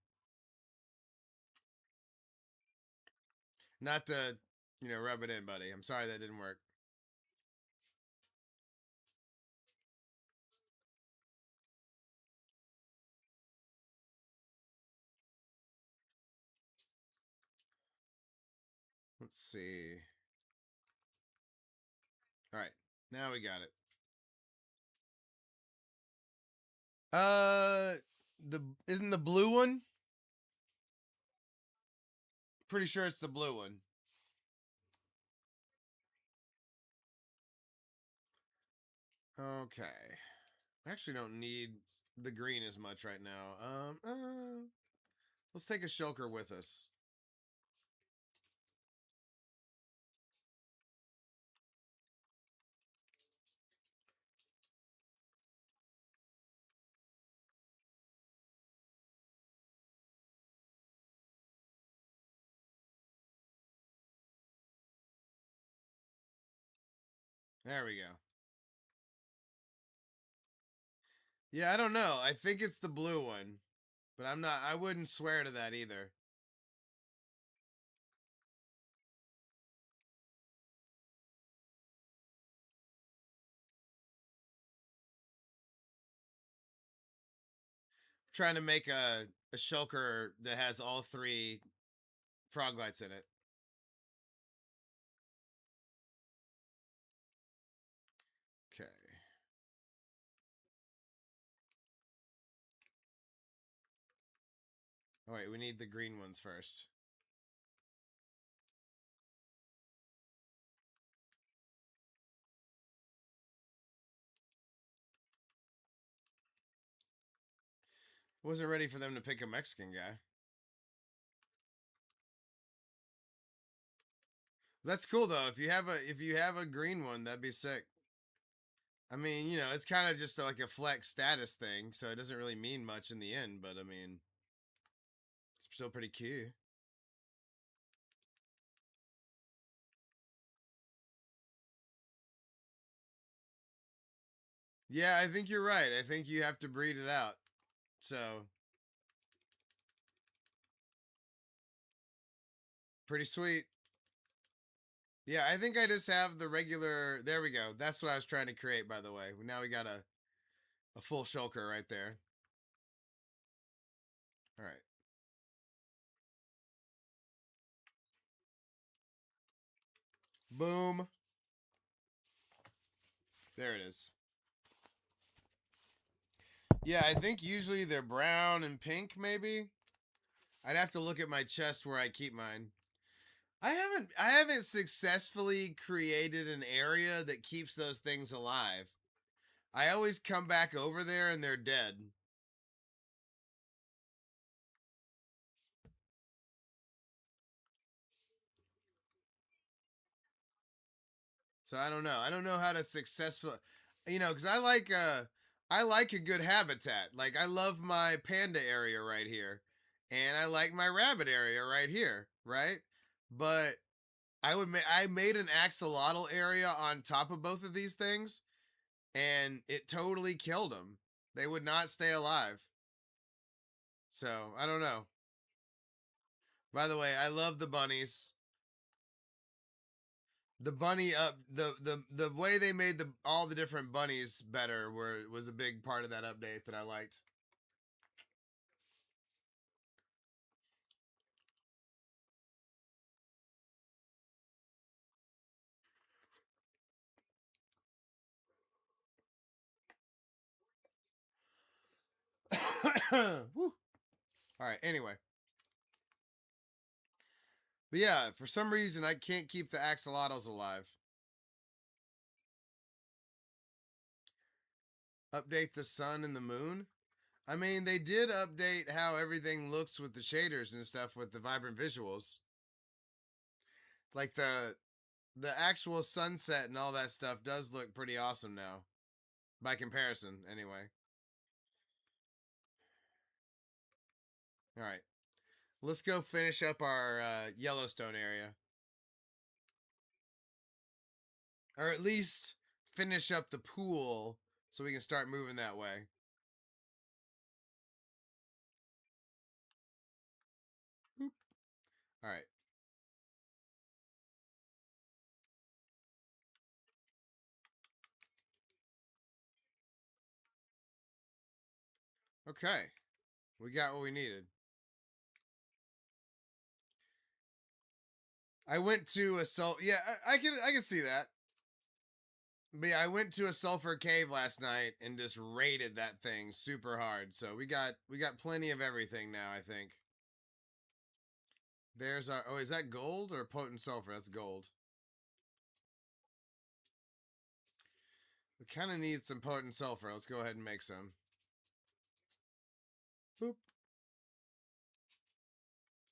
Not to, rub it in, buddy. I'm sorry that didn't work. Let's see. All right. Now we got it. Uh, isn't the blue one? Pretty sure it's the blue one. Okay. I actually don't need the green as much right now. Let's take a shulker with us. There we go. Yeah, I don't know. I think it's the blue one, but I wouldn't swear to that either. Trying to make a shulker that has all 3 frog lights in it. Okay. Oh wait, we need the green ones first. Wasn't ready for them to pick a Mexican guy. That's cool though. If you have a green one, that'd be sick. I mean, it's kind of just like a flex status thing, so it doesn't really mean much in the end, but I mean, it's still pretty key. Yeah, I think you're right. I think you have to breed it out. So, pretty sweet. Yeah, I think I just have the regular. There we go. That's what I was trying to create, by the way. Now we got a full shulker right there. All right. Boom. There it is. Yeah, I think usually they're brown and pink, maybe. I'd have to look at my chest where I keep mine. I haven't successfully created an area that keeps those things alive. I always come back over there and they're dead. So I don't know. I don't know how to successfully, because I like a good habitat. Like I love my panda area right here, and I like my rabbit area right here, right? But I made an axolotl area on top of both of these things, and it totally killed them. They would not stay alive. So I don't know. By the way, I love the bunnies. The bunny up the way they made all the different bunnies better was a big part of that update that I liked. Woo. All right, anyway. But yeah, for some reason, I can't keep the axolotls alive. Update the sun and the moon? I mean, they did update how everything looks with the shaders and stuff with the vibrant visuals. Like the actual sunset and all that stuff does look pretty awesome now. By comparison, anyway. All right. Let's go finish up our Yellowstone area. Or at least finish up the pool so we can start moving that way. Boop. All right. Okay. We got what we needed. I went to a yeah, I can see that. But yeah, I went to a sulfur cave last night and just raided that thing super hard. So we got plenty of everything now, I think. There's our is that gold or potent sulfur? That's gold. We kind of need some potent sulfur. Let's go ahead and make some. Boop.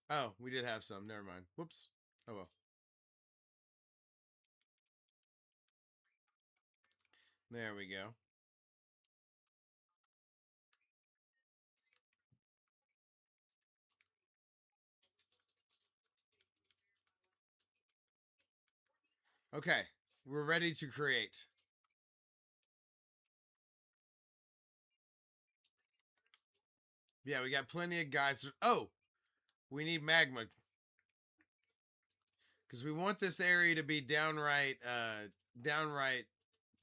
Oh, we did have some. Never mind. Whoops. Oh well. There we go. Okay. We're ready to create. Yeah, we got plenty of guys. Oh, we need magma because we want this area to be downright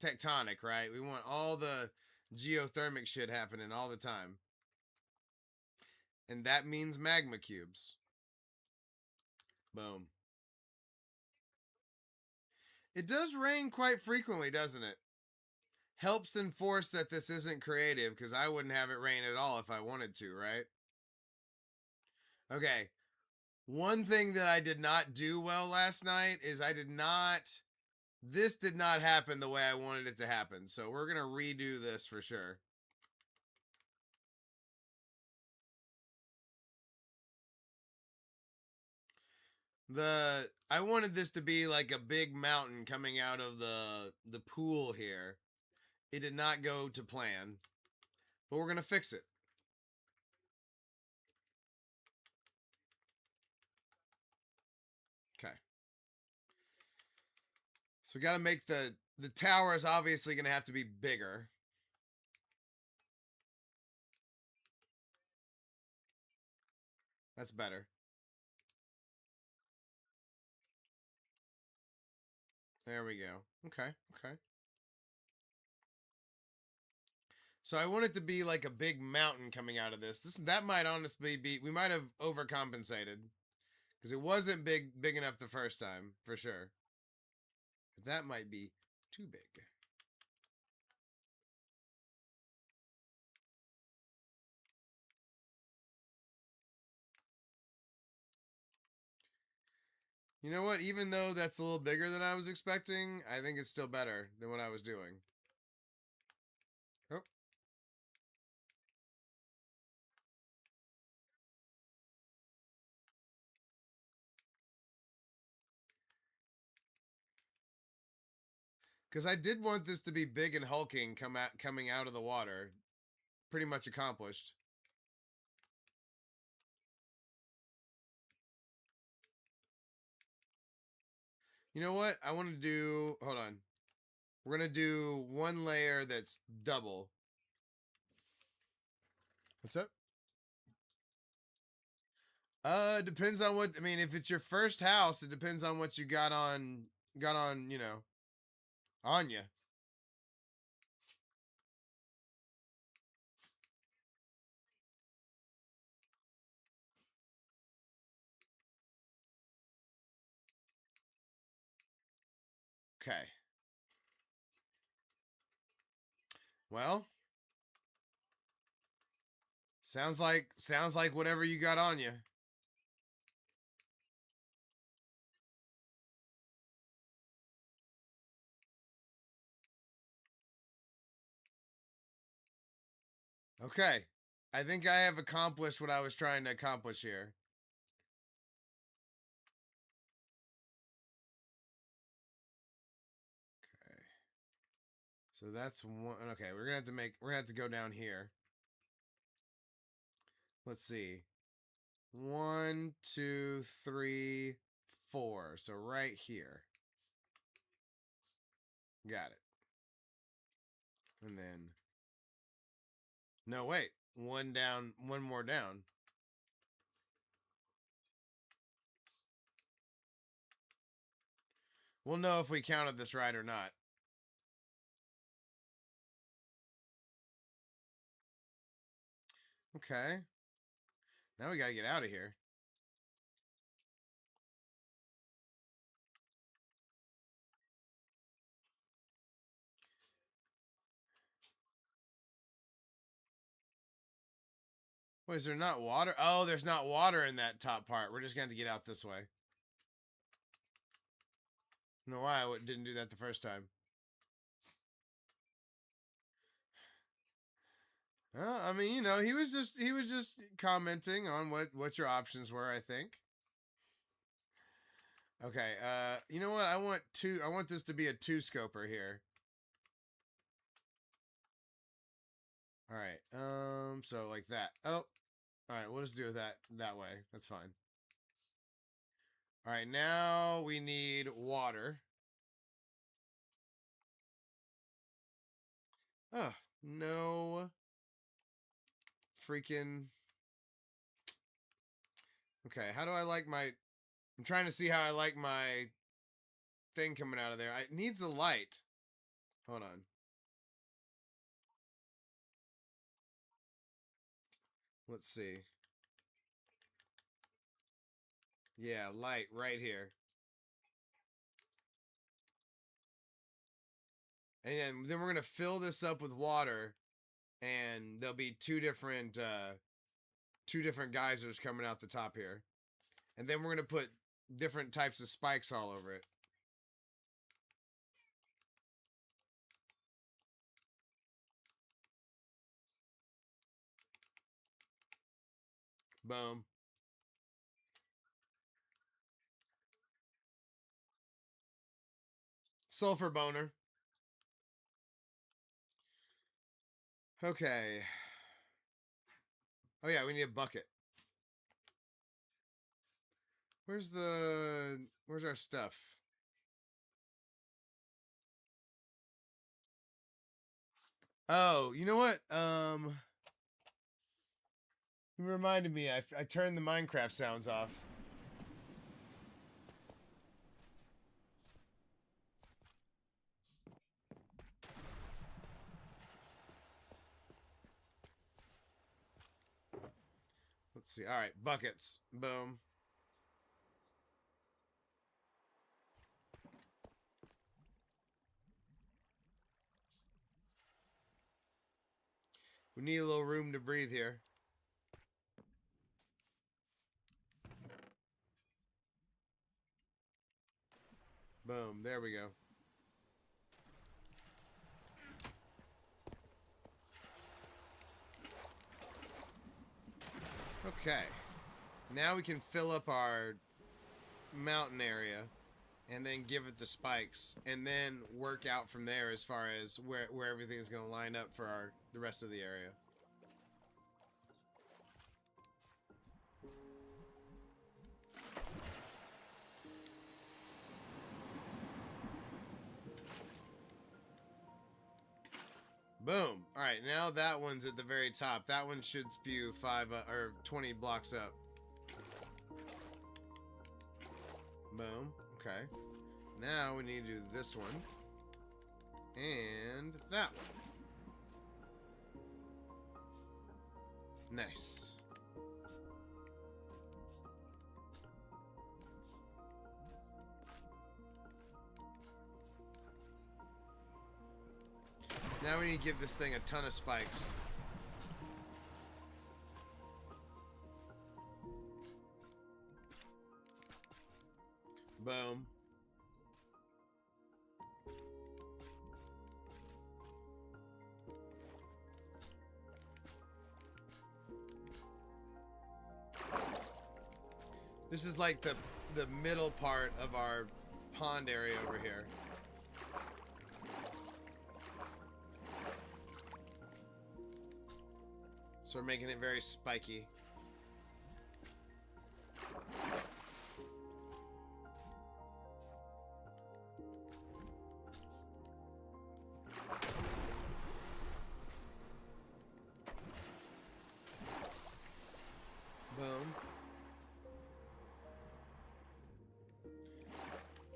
tectonic, right? We want all the geothermic shit happening all the time. And that means magma cubes. Boom. It does rain quite frequently, doesn't it? Helps enforce that this isn't creative because I wouldn't have it rain at all if I wanted to, right? Okay. One thing that I did not do well last night is this did not happen the way I wanted it to happen. So we're going to redo this for sure. I wanted this to be like a big mountain coming out of the pool here. It did not go to plan, but we're going to fix it. Okay. So we got to make the tower is obviously going to have to be bigger. That's better. There we go. Okay. Okay. So I want it to be like a big mountain coming out of this. That might honestly be we might have overcompensated because it wasn't big enough the first time for sure. But that might be too big. You know what? Even though that's a little bigger than I was expecting, I think it's still better than what I was doing. Oh. Because I did want this to be big and hulking coming out of the water. Pretty much accomplished. You know what? I want to do... Hold on. We're going to do one layer that's double. What's up? Depends on what... I mean, if it's your first house, it depends on what you got on, on you. Okay. Well, Sounds like whatever you got on you. Okay. I think I have accomplished what I was trying to accomplish here. Okay. So that's one. Okay, we're gonna have to go down here. Let's see. 1, 2, 3, 4. So right here. Got it. And then no, wait. One down, one more down. We'll know if we counted this right or not. Okay. Now we gotta get out of here. Wait, is there not water? Oh, there's not water in that top part. We're just gonna have to get out this way. I don't know why I didn't do that the first time. I mean, you know, he was just commenting on what your options were, I think. Okay, you know what? I want this to be a 2-scoper here. All right. So like that. Oh. All right, we'll just do it that way. That's fine. All right, now we need water. Oh, no freaking. Okay, how do I like my... I'm trying to see how I like my thing coming out of there. It needs a light. Hold on. Let's see. Yeah, light right here. And then we're going to fill this up with water, and there'll be two different geysers coming out the top here. And then we're going to put different types of spikes all over it. Boom. Sulfur boner. Okay. Oh yeah, we need a bucket. Where's our stuff? Oh, you know what? It reminded me, I turned the Minecraft sounds off. Let's see. All right, buckets. Boom. We need a little room to breathe here. Boom. There we go. Okay. Now we can fill up our mountain area and then give it the spikes and then work out from there as far as where everything is going to line up for the rest of the area. Boom. All right, now that one's at the very top. That one should spew 5 or 20 blocks up. Boom. Okay. Now we need to do this one and that one. Nice. Now we need to give this thing a ton of spikes. Boom. This is like the middle part of our pond area over here. So we're making it very spiky. Boom.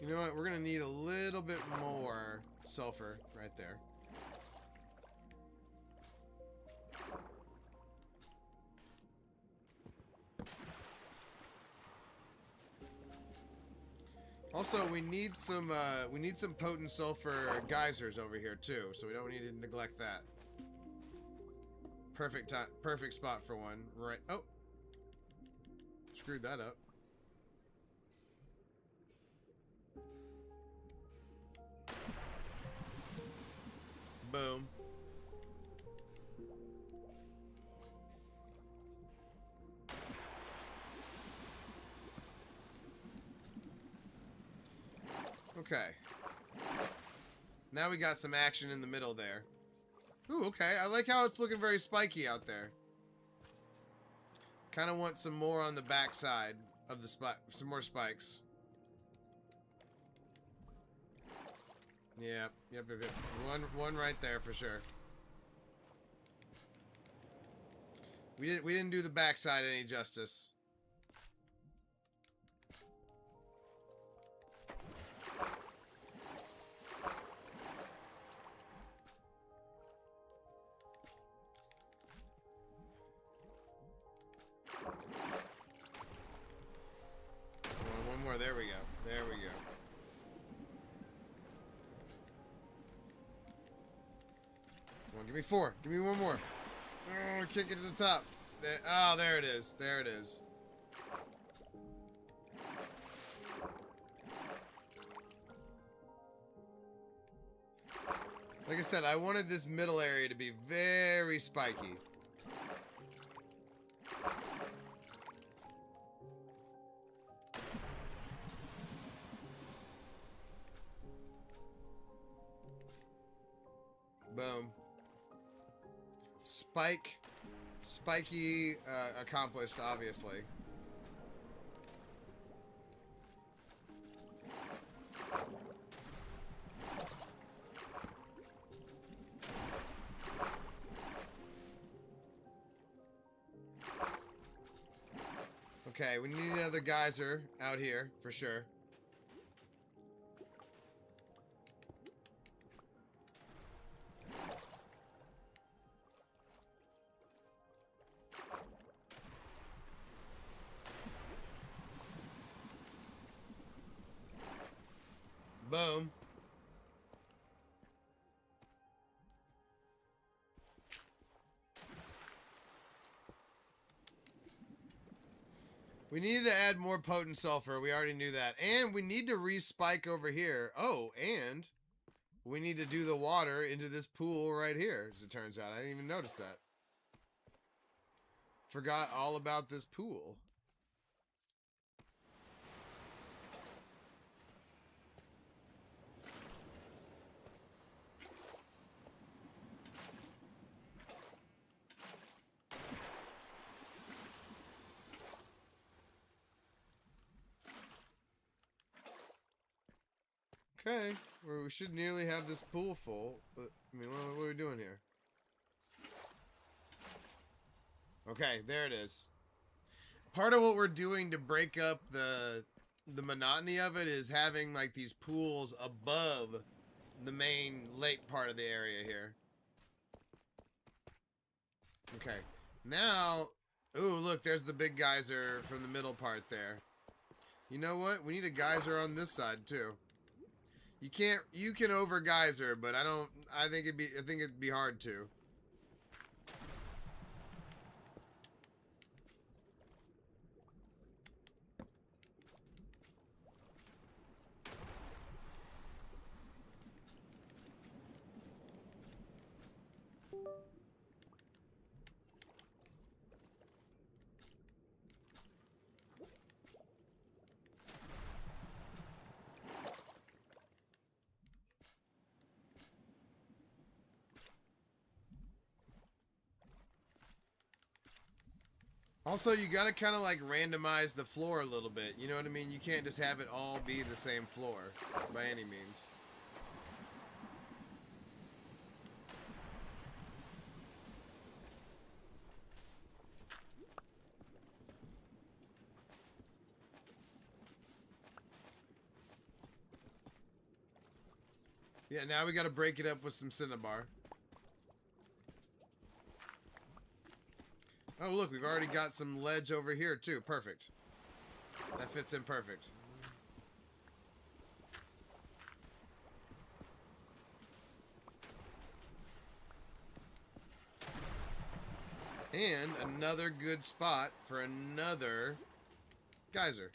You know what? We're gonna need a little bit more sulfur right there. Also, we need some potent sulfur geysers over here too, so we don't need to neglect that. Perfect time, perfect spot for one. Right. Oh, screwed that up. Boom. Okay. Now we got some action in the middle there. Ooh, okay. I like how it's looking very spiky out there. Kind of want some more on the back side of the spike. Some more spikes. Yep. One right there for sure. We didn't do the backside any justice. One more. There we go. There we go. Come on, give me 4. Give me one more. Oh, kick it to the top. There, oh, there it is. There it is. Like I said, I wanted this middle area to be very spiky. Boom. Spiky accomplished, obviously. Okay, we need another geyser out here, for sure. Boom. We needed to add more potent sulfur. We already knew that. And we need to re-spike over here. Oh, and we need to do the water into this pool right here, as it turns out. I didn't even notice that. Forgot all about this pool. Okay, well, we should nearly have this pool full. I mean, what are we doing here? Okay, there it is. Part of what we're doing to break up the monotony of it is having like these pools above the main lake part of the area here. Okay, now, ooh, look, there's the big geyser from the middle part there. You know what? We need a geyser on this side too. You can over geyser, but I think it'd be hard to. Also, you gotta kind of like randomize the floor a little bit. You know what I mean? You can't just have it all be the same floor by any means. Yeah, now we gotta break it up with some cinnabar. Oh, look, we've already got some ledge over here, too. Perfect. That fits in perfect. And another good spot for another geyser.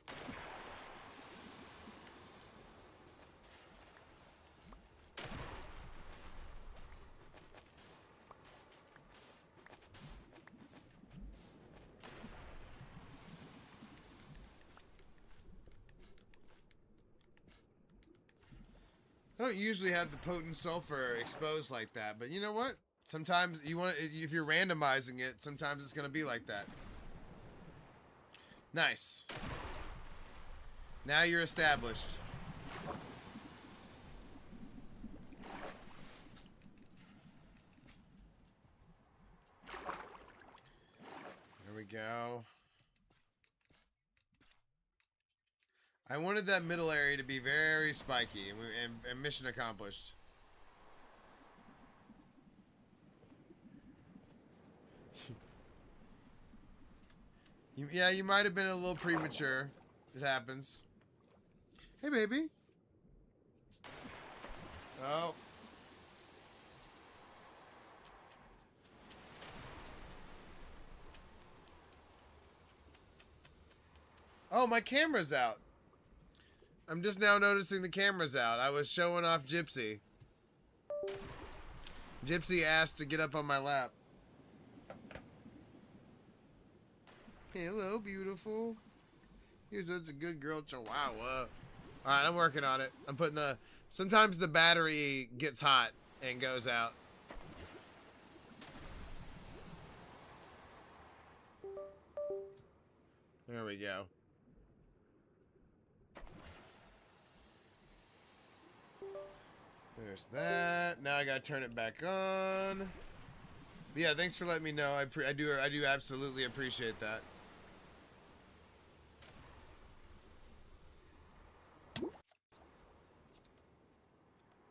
I don't usually have the potent sulfur exposed like that, but you know what? Sometimes you want if you're randomizing it, sometimes it's going to be like that. Nice. Now you're established. There we go. I wanted that middle area to be very spiky, and mission accomplished. Yeah, you might have been a little premature. It happens. Hey, baby. Oh. Oh, my camera's out. I'm just now noticing the camera's out. I was showing off Gypsy. Gypsy asked to get up on my lap. Hello, beautiful. You're such a good girl, Chihuahua. Alright, I'm working on it. I'm putting the... Sometimes the battery gets hot and goes out. There we go. There's that. Now I gotta turn it back on. But yeah, thanks for letting me know. I do absolutely appreciate that.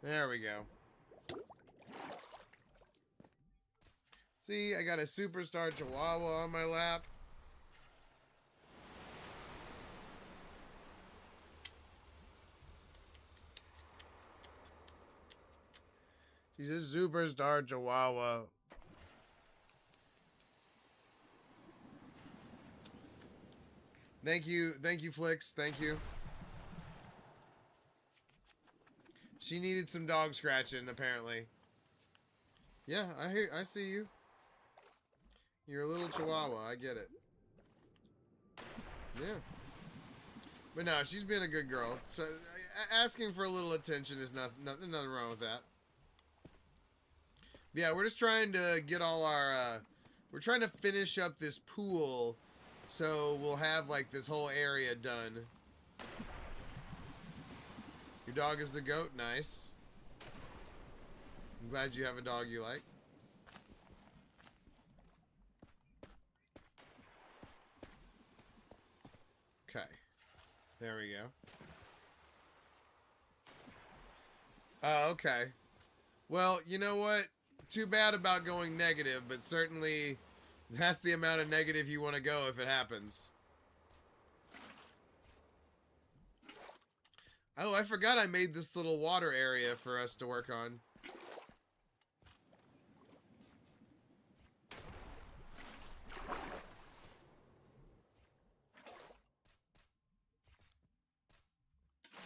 There we go. See, I got a superstar Chihuahua on my lap. He's a superstar Chihuahua. Thank you, Flicks. Thank you. She needed some dog scratching, apparently. Yeah, I see you. You're a little Chihuahua. I get it. Yeah. But no, she's been a good girl. So asking for a little attention is nothing wrong with that. But yeah, we're just trying to get all our. We're trying to finish up this pool, so we'll have like this whole area done. Your dog is the goat. Nice. I'm glad you have a dog you like. Okay. There we go. Oh, okay. Well, you know what? Too bad about going negative, but certainly that's the amount of negative you want to go if it happens. Oh, I forgot I made this little water area for us to work on.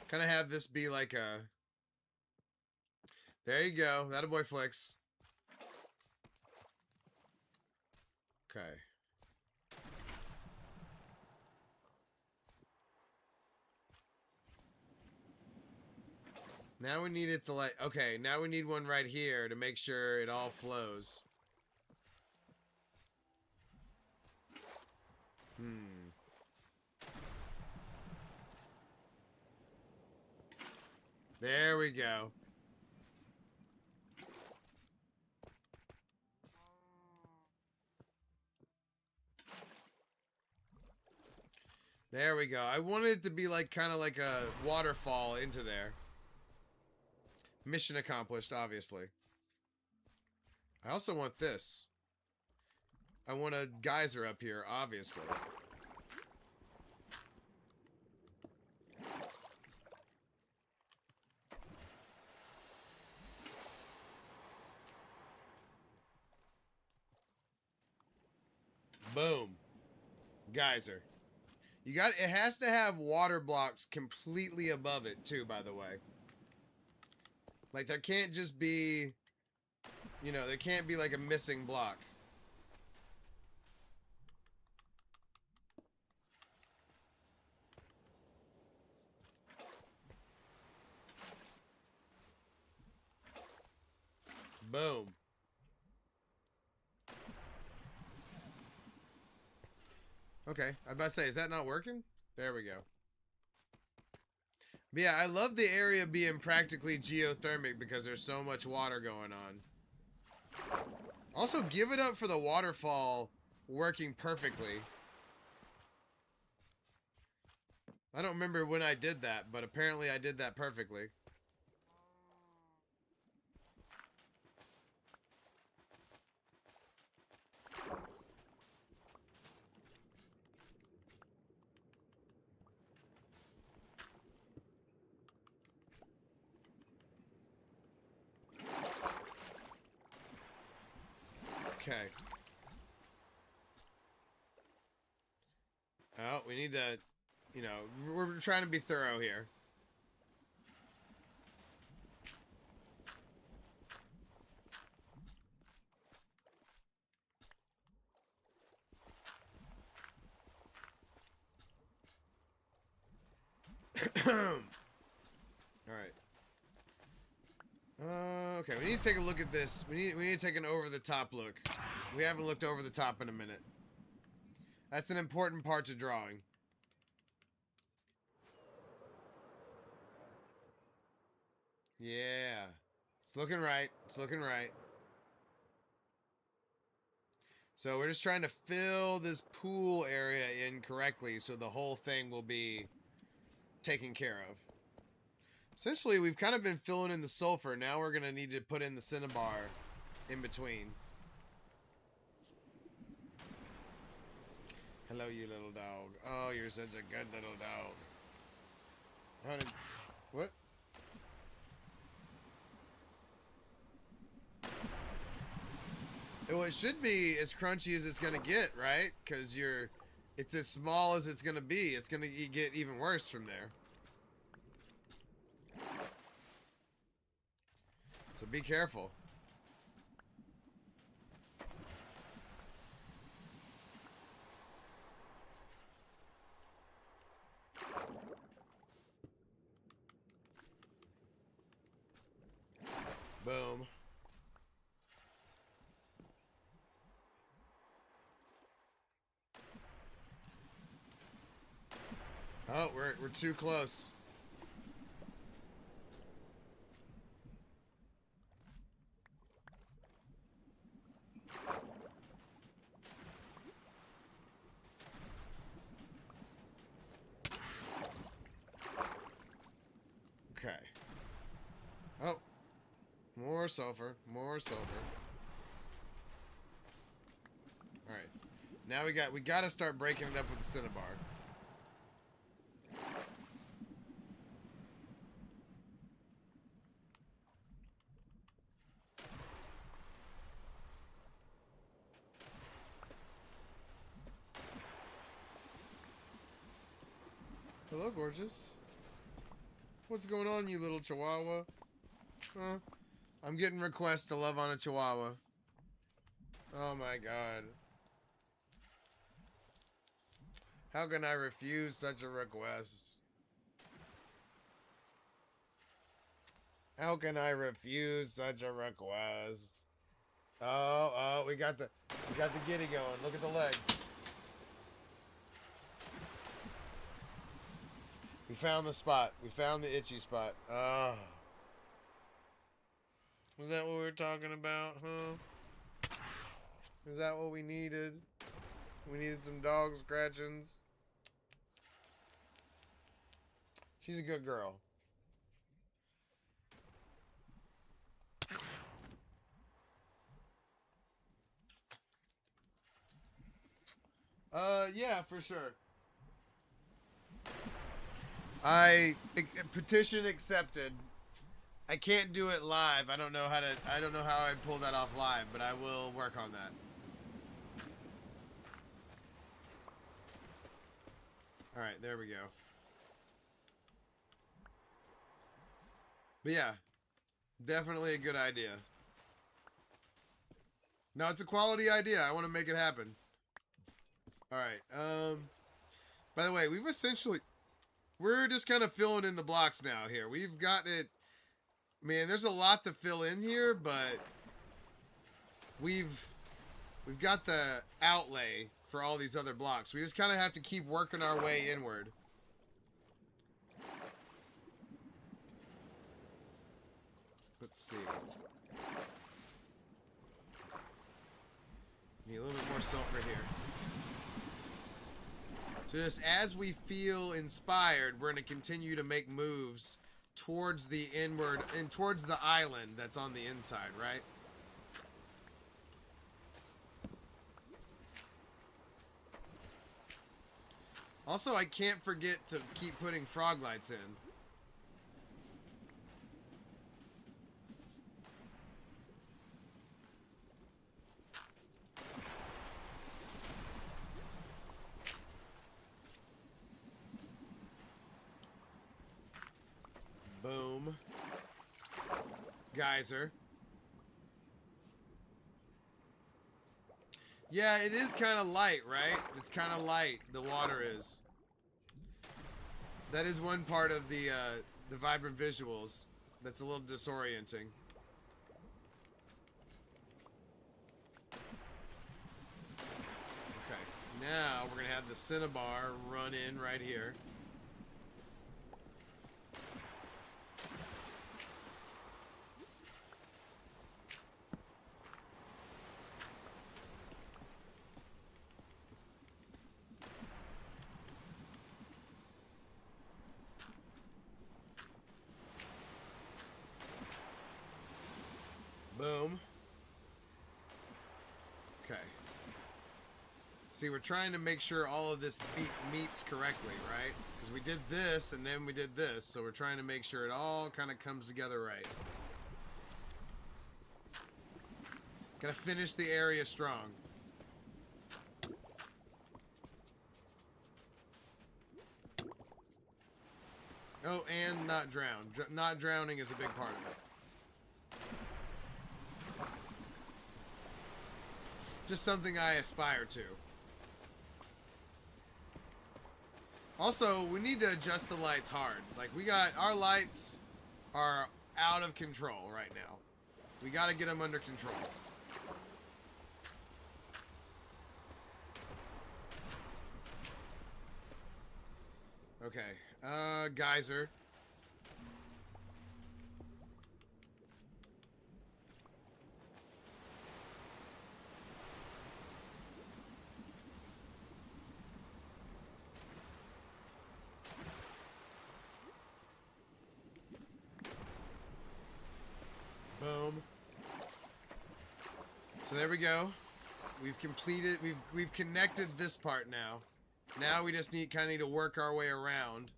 Kind of have this be like a... There you go. That a boy Flicks. Okay. Now we need it to like, okay, now we need one right here to make sure it all flows. There we go. There we go. I wanted it to be like kind of like a waterfall into there. Mission accomplished, obviously. I also want this. I want a geyser up here, obviously. Boom. Geyser. You got, it has to have water blocks completely above it too, by the way. Like there can't just be, you know, there can't be like a missing block. Boom. Okay, I'm about to say, is that not working? There we go. But yeah, I love the area being practically geothermic because there's so much water going on. Also, give it up for the waterfall working perfectly. I don't remember when I did that, but apparently I did that perfectly. Okay. Oh, we need to, you know, we're trying to be thorough here. Alright. Okay, we need to take a look at this. We need to take an over-the-top look. We haven't looked over the top in a minute. That's an important part to drawing. Yeah. It's looking right. It's looking right. So we're just trying to fill this pool area in correctly so the whole thing will be taken care of. Essentially, we've kind of been filling in the sulfur. Now we're going to need to put in the cinnabar in between. Hello, you little dog. Oh, you're such a good little dog. How did... What? Well, it should be as crunchy as it's going to get, right? Because it's as small as it's going to be. It's going to get even worse from there. So be careful. Boom. Oh, we're too close. Okay. Oh. More sulfur. More sulfur. Alright. Now we gotta start breaking it up with the cinnabar. Hello, gorgeous. What's going on, you little chihuahua? Huh? I'm getting requests to love on a chihuahua. Oh my god. How can I refuse such a request? How can I refuse such a request? Oh, we got the giddy going. Look at the leg. We found the spot. We found the itchy spot. Oh. Was that what we were talking about, huh? Is that what we needed? We needed some dog scratchings. She's a good girl. Yeah, for sure. Petition accepted. I can't do it live. I don't know how I'd pull that off live, but I will work on that. All right, there we go. But yeah, definitely a good idea. No, it's a quality idea. I want to make it happen. All right. By the way, we're just kind of filling in the blocks now here. We've got it. Man, there's a lot to fill in here, but we've got the outlay for all these other blocks. We just kind of have to keep working our way inward. Let's see. Need a little bit more sulfur here. So just as we feel inspired, we're going to continue to make moves towards the inward and towards the island that's on the inside, right? Also, I can't forget to keep putting frog lights in. Boom. Geyser. Yeah, it is kind of light, right? It's kind of light, the water is. That is one part of the vibrant visuals that's a little disorienting. Okay, now we're going to have the cinnabar run in right here. Boom. Okay. See, we're trying to make sure all of this meets correctly, right? Because we did this, and then we did this, so we're trying to make sure it all kind of comes together right. Gotta finish the area strong. Oh, and not drown. Not drowning is a big part of it. Just something I aspire to. Also, we need to adjust the lights hard. Like, our lights are out of control right now. We gotta get them under control. Okay, geyser. Boom. So there we go. We've completed, we've connected this part now. Now we just kind of need to work our way around.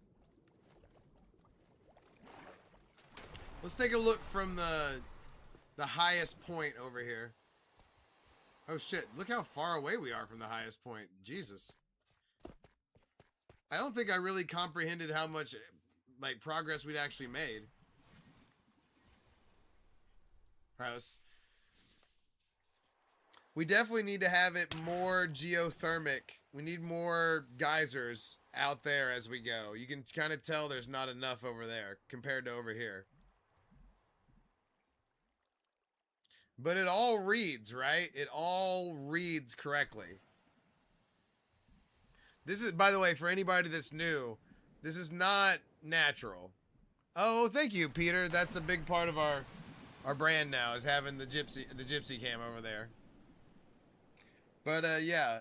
Let's take a look from the highest point over here. Oh shit, look how far away we are from the highest point. Jesus. I don't think I really comprehended how much like progress we'd actually made. Alright, We definitely need to have it more geothermic. We need more geysers out there as we go. You can kind of tell there's not enough over there compared to over here. But it all reads, right? It all reads correctly. This is, by the way, for anybody that's new, this is not natural. Oh, thank you, Peter. That's a big part of our brand now, is having the gypsy cam over there. But yeah,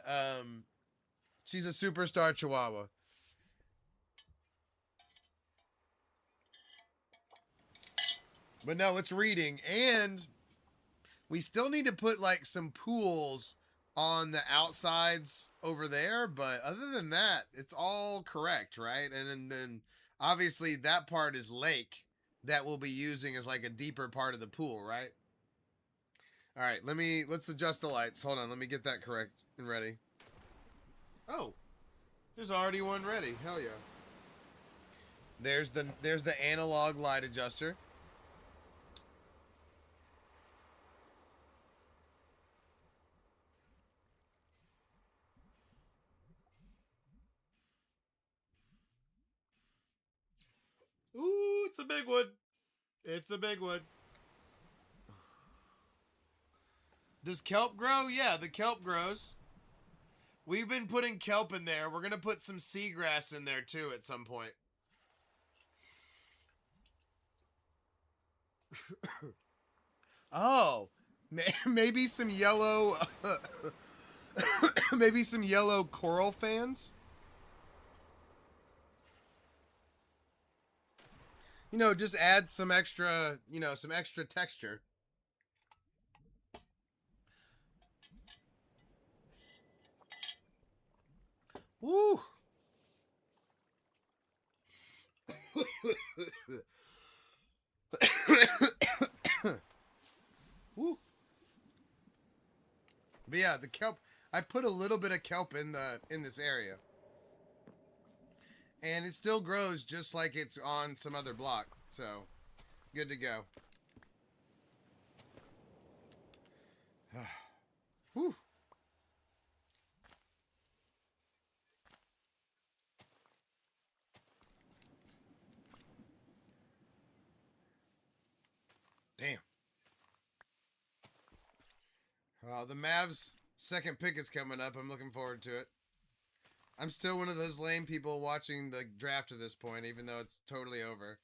she's a superstar Chihuahua. But no, it's reading, and we still need to put like some pools on the outsides over there, but other than that, it's all correct, right? And then obviously that part is lake that we'll be using as like a deeper part of the pool, right? All right, let's adjust the lights. Hold on, let me get that correct and ready. Oh, there's already one ready. Hell yeah. There's the analog light adjuster. Ooh, it's a big one. It's a big one. Does kelp grow? Yeah, the kelp grows. We've been putting kelp in there. We're going to put some seagrass in there too at some point. Oh, maybe some yellow maybe some yellow coral fans? You know, just add some extra, some extra texture. Woo! Woo! But yeah, the kelp. I put a little bit of kelp in this area, and it still grows just like it's on some other block. So, good to go. Whew. Damn. The Mavs' second pick is coming up. I'm looking forward to it. I'm still one of those lame people watching the draft at this point, even though it's totally over.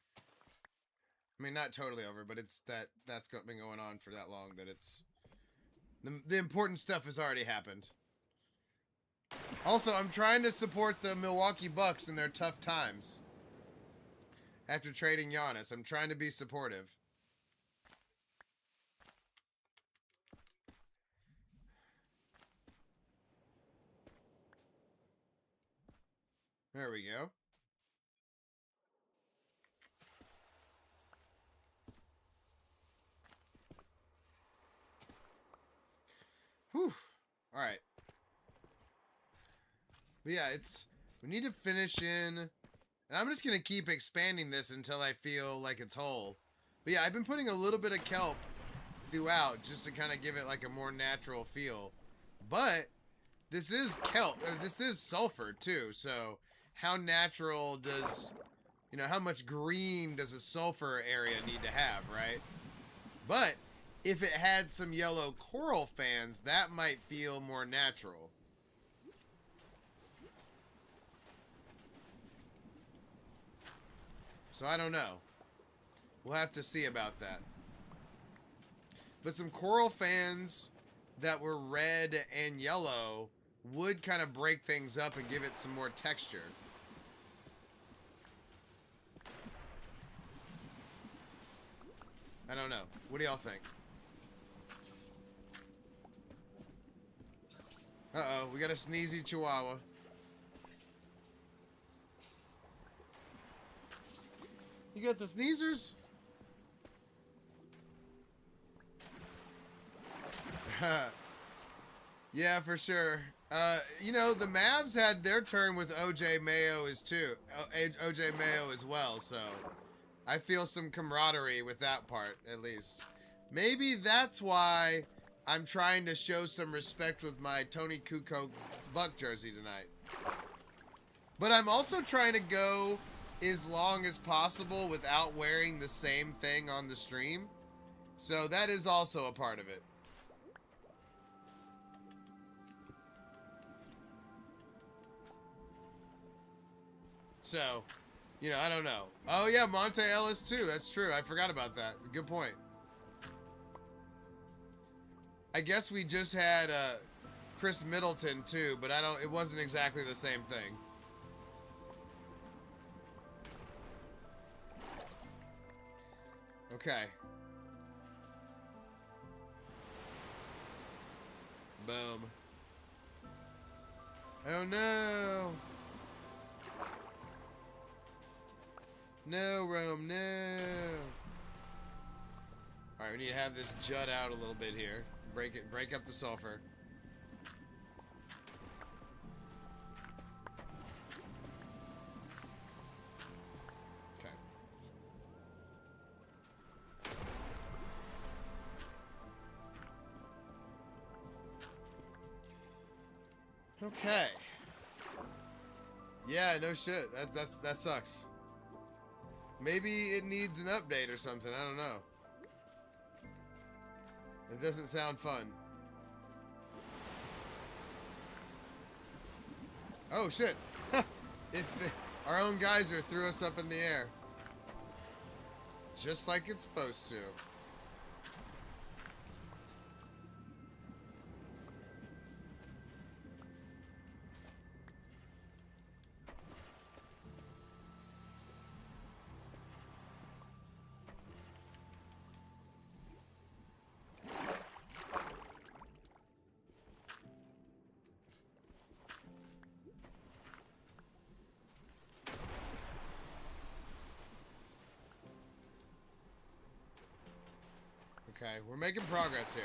I mean, not totally over, but that's been going on for that long that it's the important stuff has already happened. Also, I'm trying to support the Milwaukee Bucks in their tough times. After trading Giannis, I'm trying to be supportive. There we go. Whew. All right. But yeah, we need to finish in, and I'm just gonna keep expanding this until I feel like it's whole. But yeah, I've been putting a little bit of kelp throughout just to kind of give it like a more natural feel. But this is kelp, or this is sulfur too. So how natural does, how much green does a sulfur area need to have, right? But if it had some yellow coral fans, that might feel more natural. So I don't know. We'll have to see about that. But some coral fans that were red and yellow would kind of break things up and give it some more texture. I don't know. What do y'all think? Uh-oh, we got a sneezy chihuahua. You got the sneezers? Yeah, for sure. The Mavs had their turn with OJ Mayo OJ Mayo as well, so I feel some camaraderie with that part, at least. Maybe that's why I'm trying to show some respect with my Tony Kukoc Buck jersey tonight. But I'm also trying to go as long as possible without wearing the same thing on the stream. So that is also a part of it. So, you know, I don't know. Oh yeah, Monte Ellis too. That's true. I forgot about that. Good point. I guess we just had Chris Middleton too, but it wasn't exactly the same thing. Okay. Boom. Oh no. No, Rome, no. Alright, we need to have this jut out a little bit here. Break up the sulfur. Okay. Okay. Yeah, no shit. That sucks. Maybe it needs an update or something. I don't know. It doesn't sound fun. Oh shit! Our own geyser threw us up in the air, just like it's supposed to. Okay, we're making progress here.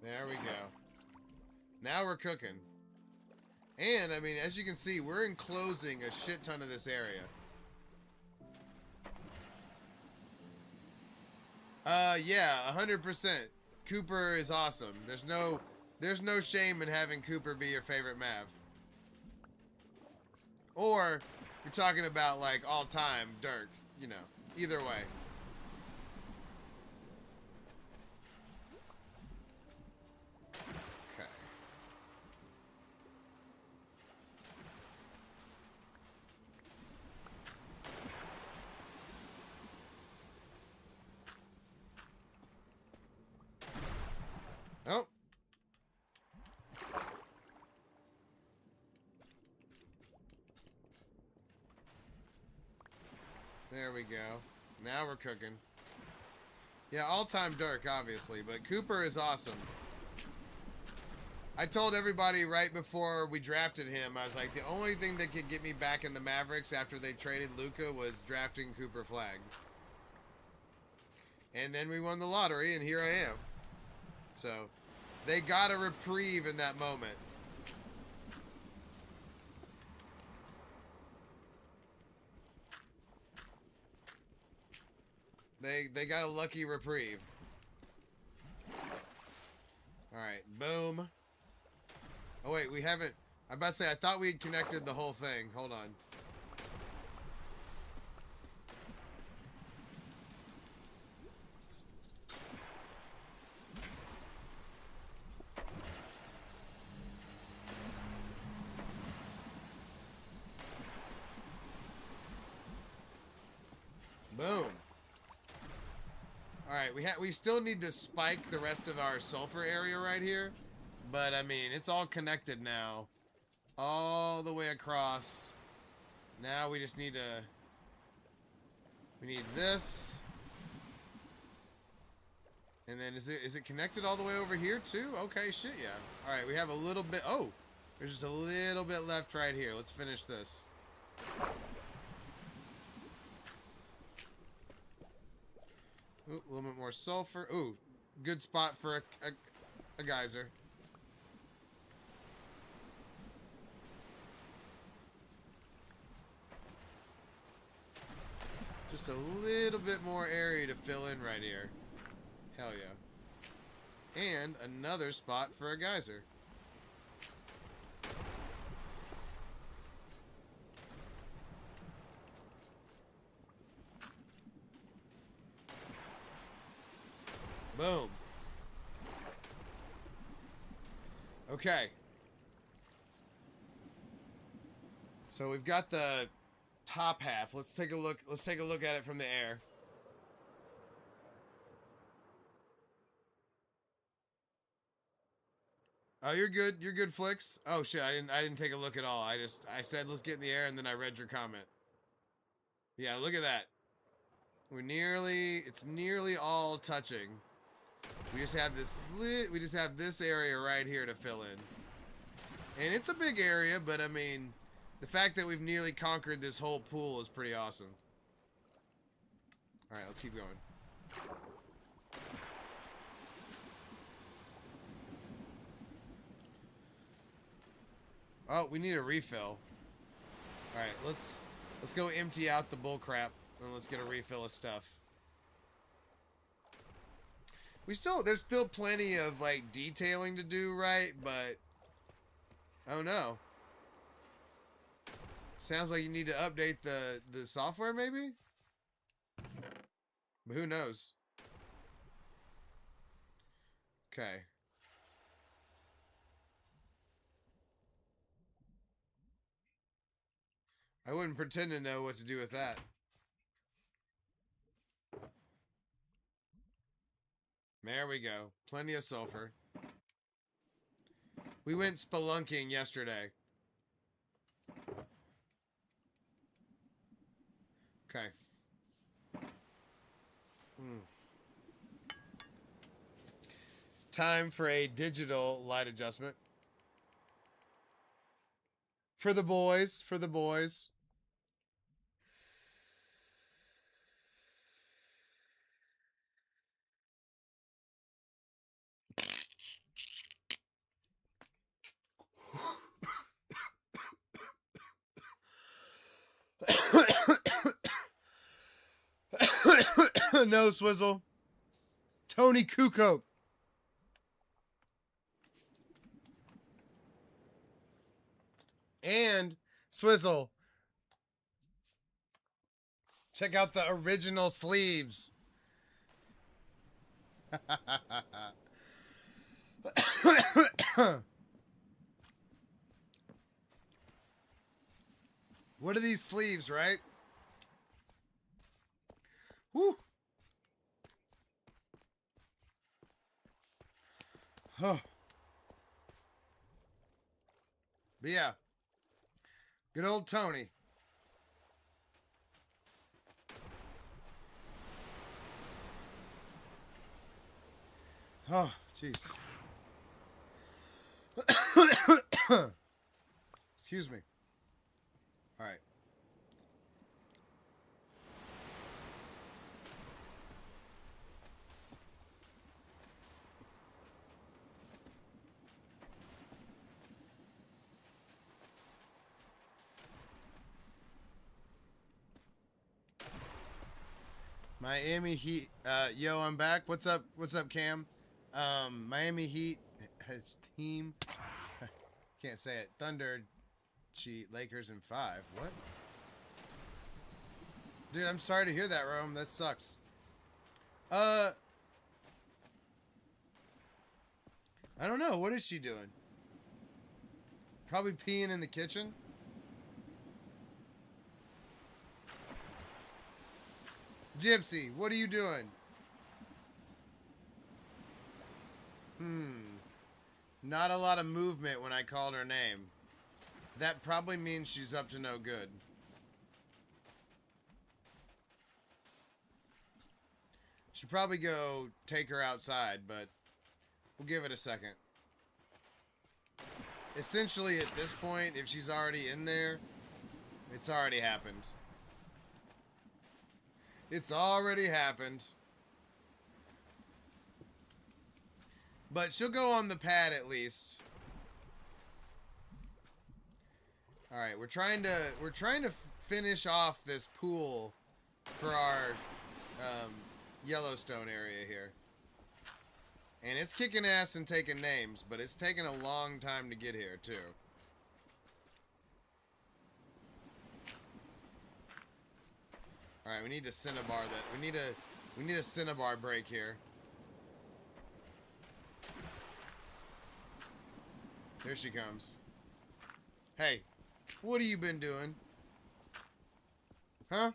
There we go. Now we're cooking. And, I mean, as you can see, we're enclosing a shit ton of this area. Yeah, 100%. Cooper is awesome. There's no shame in having Cooper be your favorite Mav. Or, you're talking about, like, all-time Dirk. You know, either way. Okay. Oh. There we go. Now we're cooking. Yeah, all-time Dirk, obviously, but Cooper is awesome. I told everybody right before we drafted him, I was like, the only thing that could get me back in the Mavericks after they traded Luka was drafting Cooper Flag. And then we won the lottery, and here I am. So, they got a reprieve in that moment. They got a lucky reprieve. Alright, boom. Oh wait, we haven't... I'm about to say, I thought we had connected the whole thing. Hold on. Boom. Alright, we still need to spike the rest of our sulfur area right here. But, I mean, it's all connected now. All the way across. Now we just need to... We need this. And then is it connected all the way over here too? Okay, shit, yeah. Alright, we have a little bit... Oh! There's just a little bit left right here. Let's finish this. Ooh, a little bit more sulfur. Ooh, good spot for a geyser. Just a little bit more area to fill in right here. Hell yeah. And another spot for a geyser. Boom. Okay. So we've got the top half. Let's take a look. Let's take a look at it from the air. Oh, you're good. You're good, Flicks. Oh shit, I didn't take a look at all. I said let's get in the air and then I read your comment. Yeah, look at that. It's nearly all touching. We just have this area right here to fill in. And it's a big area, but I mean, the fact that we've nearly conquered this whole pool is pretty awesome. All right, let's keep going. Oh, we need a refill. All right, let's go empty out the bull crap and let's get a refill of stuff. There's still plenty of like detailing to do, right? But oh no. Sounds like you need to update the software maybe? But who knows? Okay. I wouldn't pretend to know what to do with that. There we go. Plenty of sulfur. We went spelunking yesterday. Okay. Time for a digital light adjustment. For the boys. For the boys. No, Swizzle. Tony Kukoc. And Swizzle. Check out the original sleeves. What are these sleeves, right? Whew. Oh. But yeah. Good old Tony. Oh, jeez. Excuse me. All right. Miami Heat. Yo, I'm back. What's up? What's up, Cam? Miami Heat has team. Can't say it. Thunder cheat Lakers in 5. What? Dude, I'm sorry to hear that, Rome. That sucks. I don't know. What is she doing? Probably peeing in the kitchen. Gypsy, what are you doing? Not a lot of movement when I called her name. That probably means she's up to no good. Should probably go take her outside, but we'll give it a second. Essentially, at this point, if she's already in there, it's already happened. It's already happened. But she'll go on the pad at least. All right, we're trying to finish off this pool for our Yellowstone area here. And it's kicking ass and taking names, but it's taken a long time to get here, too. Alright, we need to cinnabar that. We need a cinnabar break here. There she comes. Hey, what have you been doing? Huh?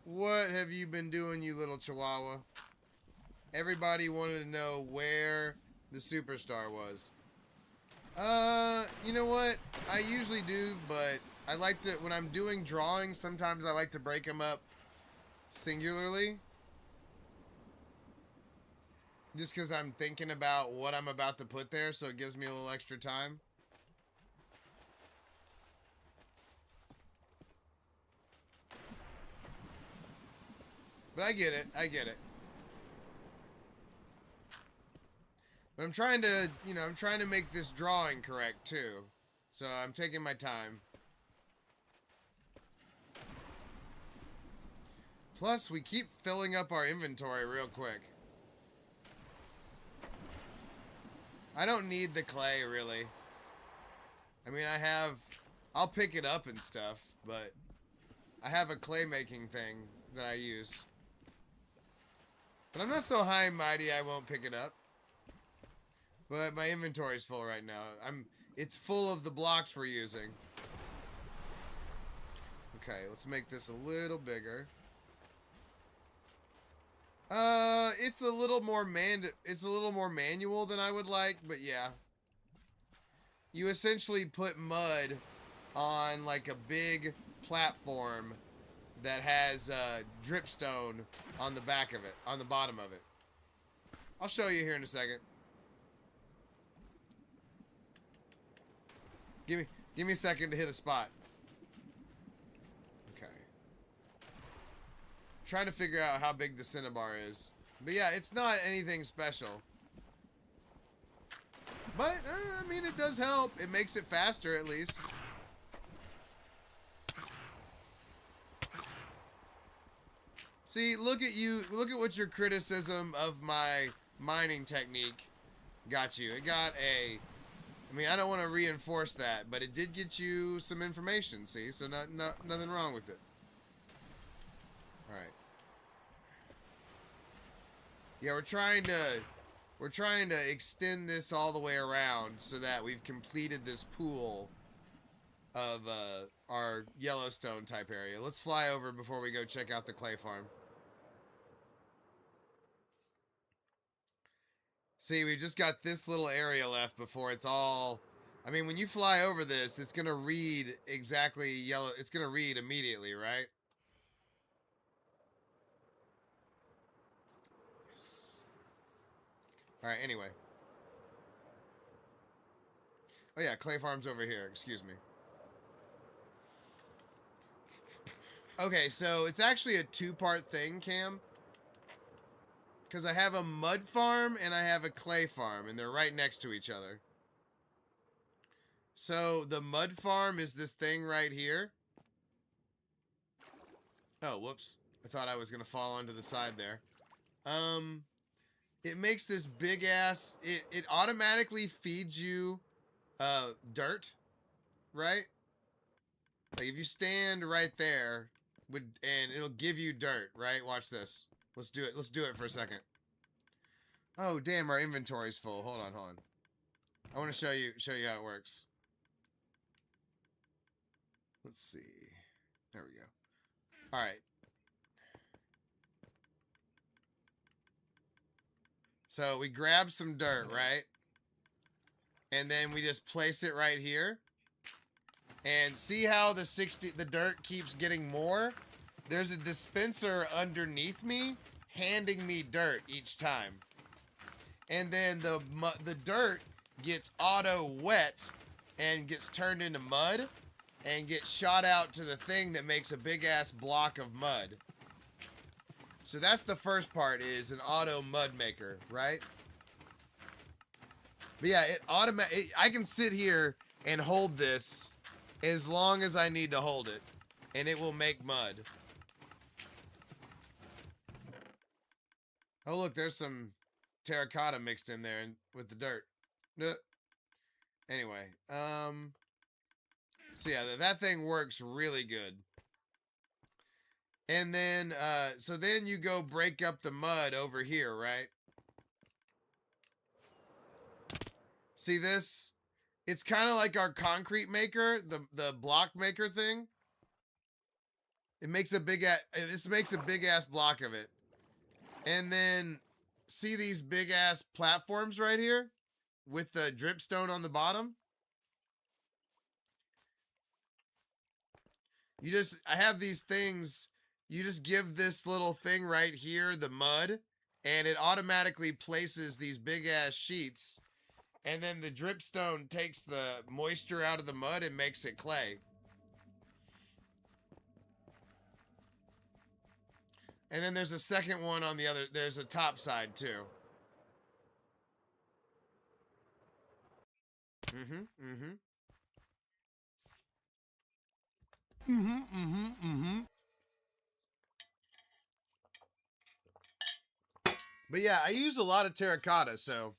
What have you been doing, you little chihuahua? Everybody wanted to know where the superstar was. You know what? I usually do, but I like to, when I'm doing drawings, sometimes I like to break them up singularly. Just because I'm thinking about what I'm about to put there, so it gives me a little extra time. But I get it. I get it. But I'm trying to, you know, I'm trying to make this drawing correct, too. So I'm taking my time. Plus, we keep filling up our inventory real quick. I don't need the clay, really. I mean, I'll pick it up and stuff, but I have a clay making thing that I use. But I'm not so high and mighty I won't pick it up. But my inventory's full right now. It's full of the blocks we're using. Okay, let's make this a little bigger. It's a little more manual than I would like, but yeah. You essentially put mud on like a big platform that has dripstone on the back of it, on the bottom of it. I'll show you here in a second. Give me a second to hit a spot. Okay. Trying to figure out how big the cinnabar is. But yeah, it's not anything special. But, I mean, it does help. It makes it faster, at least. See, look at you. Look at what your criticism of my mining technique got you. It got a... I mean, I don't want to reinforce that, but it did get you some information, see? So nothing wrong with it. Alright. Yeah, we're trying to extend this all the way around so that we've completed this pool of our Yellowstone type area. Let's fly over before we go check out the clay farm. See, we've just got this little area left before it's all... I mean, when you fly over this, it's going to read exactly yellow. It's going to read immediately, right? Yes. All right, anyway. Oh, yeah, clay farm's over here. Excuse me. Okay, so it's actually a two-part thing, Cam. Because I have a mud farm and I have a clay farm, and they're right next to each other. So the mud farm is this thing right here. Oh, whoops. I thought I was going to fall onto the side there. It makes this big ass... It automatically feeds you dirt, right? Like if you stand right there, and it'll give you dirt, right? Watch this. Let's do it. Let's do it for a second. Oh, damn, our inventory's full. Hold on, hold on. I want to show you how it works. Let's see. There we go. All right. So we grab some dirt, right? And then we just place it right here. And see how the dirt keeps getting more? There's a dispenser underneath me handing me dirt each time. And then the dirt gets auto wet and gets turned into mud and gets shot out to the thing that makes a big ass block of mud. So that's the first part, is an auto mud maker, right? But yeah, I can sit here and hold this as long as I need to hold it. and it will make mud. Oh, look, there's some terracotta mixed in there with the dirt. Anyway, so yeah, that thing works really good. And then, so then you go break up the mud over here, right? See this? It's kind of like our concrete maker, the block maker thing. It makes a this makes a big ass block of it. And then see these big ass platforms right here with the dripstone on the bottom? I have these things, you just give this little thing right here the mud, and it automatically places these big ass sheets, and then the dripstone takes the moisture out of the mud and makes it clay. And then there's a second one on the other, there's a top side too. But yeah, I use a lot of terracotta, so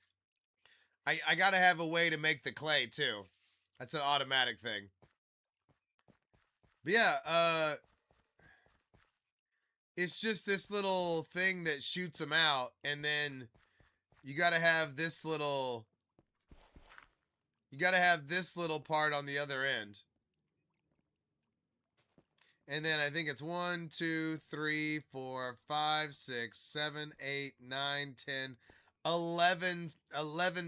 I gotta have a way to make the clay too. That's an automatic thing. But yeah, it's just this little thing that shoots them out, and then you gotta have this little part on the other end. And then I think it's 1, 2, 3, 4, 5, 6, 7, 8, 9, 10, 11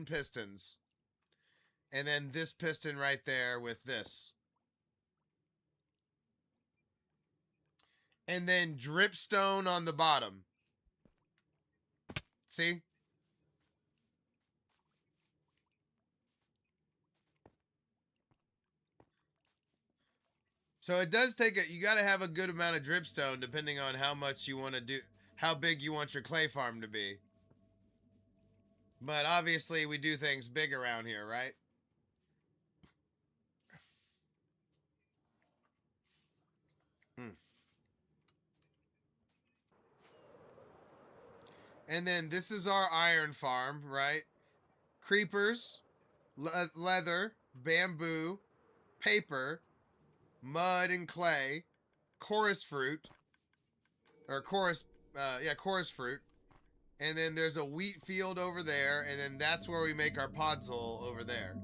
pistons. And then this piston right there with this. And then dripstone on the bottom. See? So it does take you got to have a good amount of dripstone depending on how much you want to do, how big you want your clay farm to be. But obviously we do things big around here, right? And then this is our iron farm, right? Creepers, leather, bamboo, paper, mud and clay, chorus fruit, or chorus fruit. And then there's a wheat field over there, and then that's where we make our podzol over there.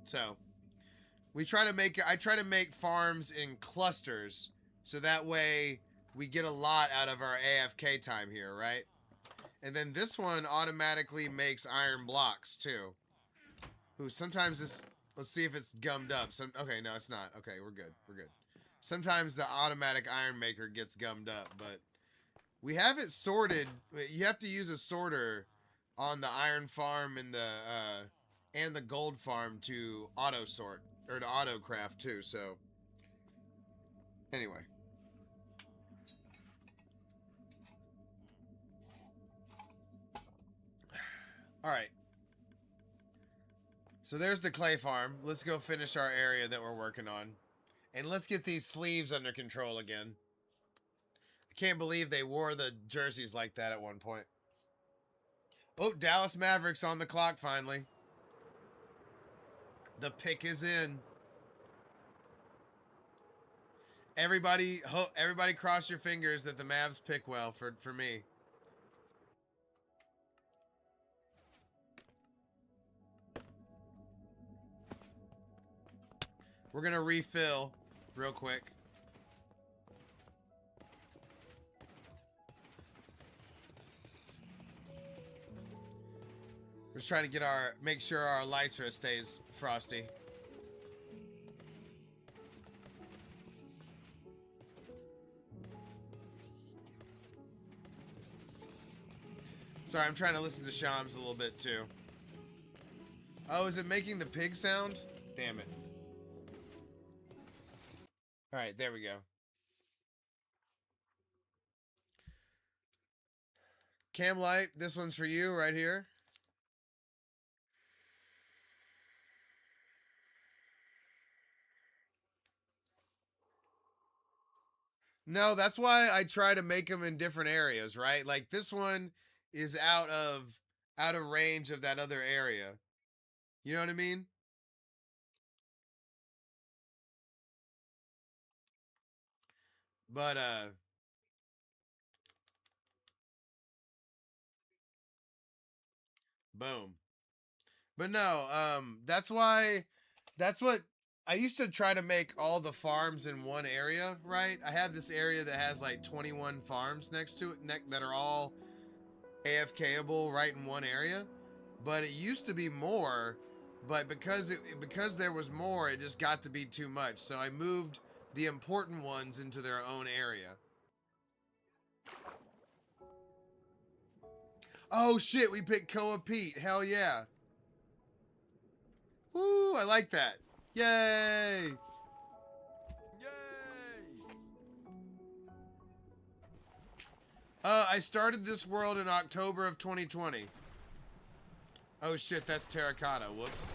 So I try to make farms in clusters, so that way we get a lot out of our AFK time here, right? And then this one automatically makes iron blocks too. Ooh, sometimes this, let's see if it's gummed up. Okay, no, it's not. Okay, we're good. We're good. Sometimes the automatic iron maker gets gummed up, but we have it sorted. You have to use a sorter on the iron farm and the gold farm to auto sort, or to auto craft too. So anyway. All right. So there's the clay farm. Let's go finish our area that we're working on. And let's get these sleeves under control again. I can't believe they wore the jerseys like that at one point. Oh, Dallas Mavericks on the clock finally. The pick is in. Everybody cross your fingers that the Mavs pick well for me. We're going to refill real quick. We're just trying to make sure our elytra stays frosty. Sorry, I'm trying to listen to Shams a little bit too. Oh, is it making the pig sound? Damn it. All right, there we go. Cam Light, this one's for you right here. No, that's why I try to make them in different areas, right? Like this one is out of range of that other area. You know what I mean? But boom. But no, that's what I used to try to make all the farms in one area, right? I have this area that has like 21 farms next to it that are all AFKable right in one area. But it used to be more, but because there was more, it just got to be too much. So I moved the important ones into their own area. Oh shit, we picked Koa Pete. Hell yeah. Woo, I like that. Yay! I started this world in October of 2020. Oh shit, that's terracotta. Whoops.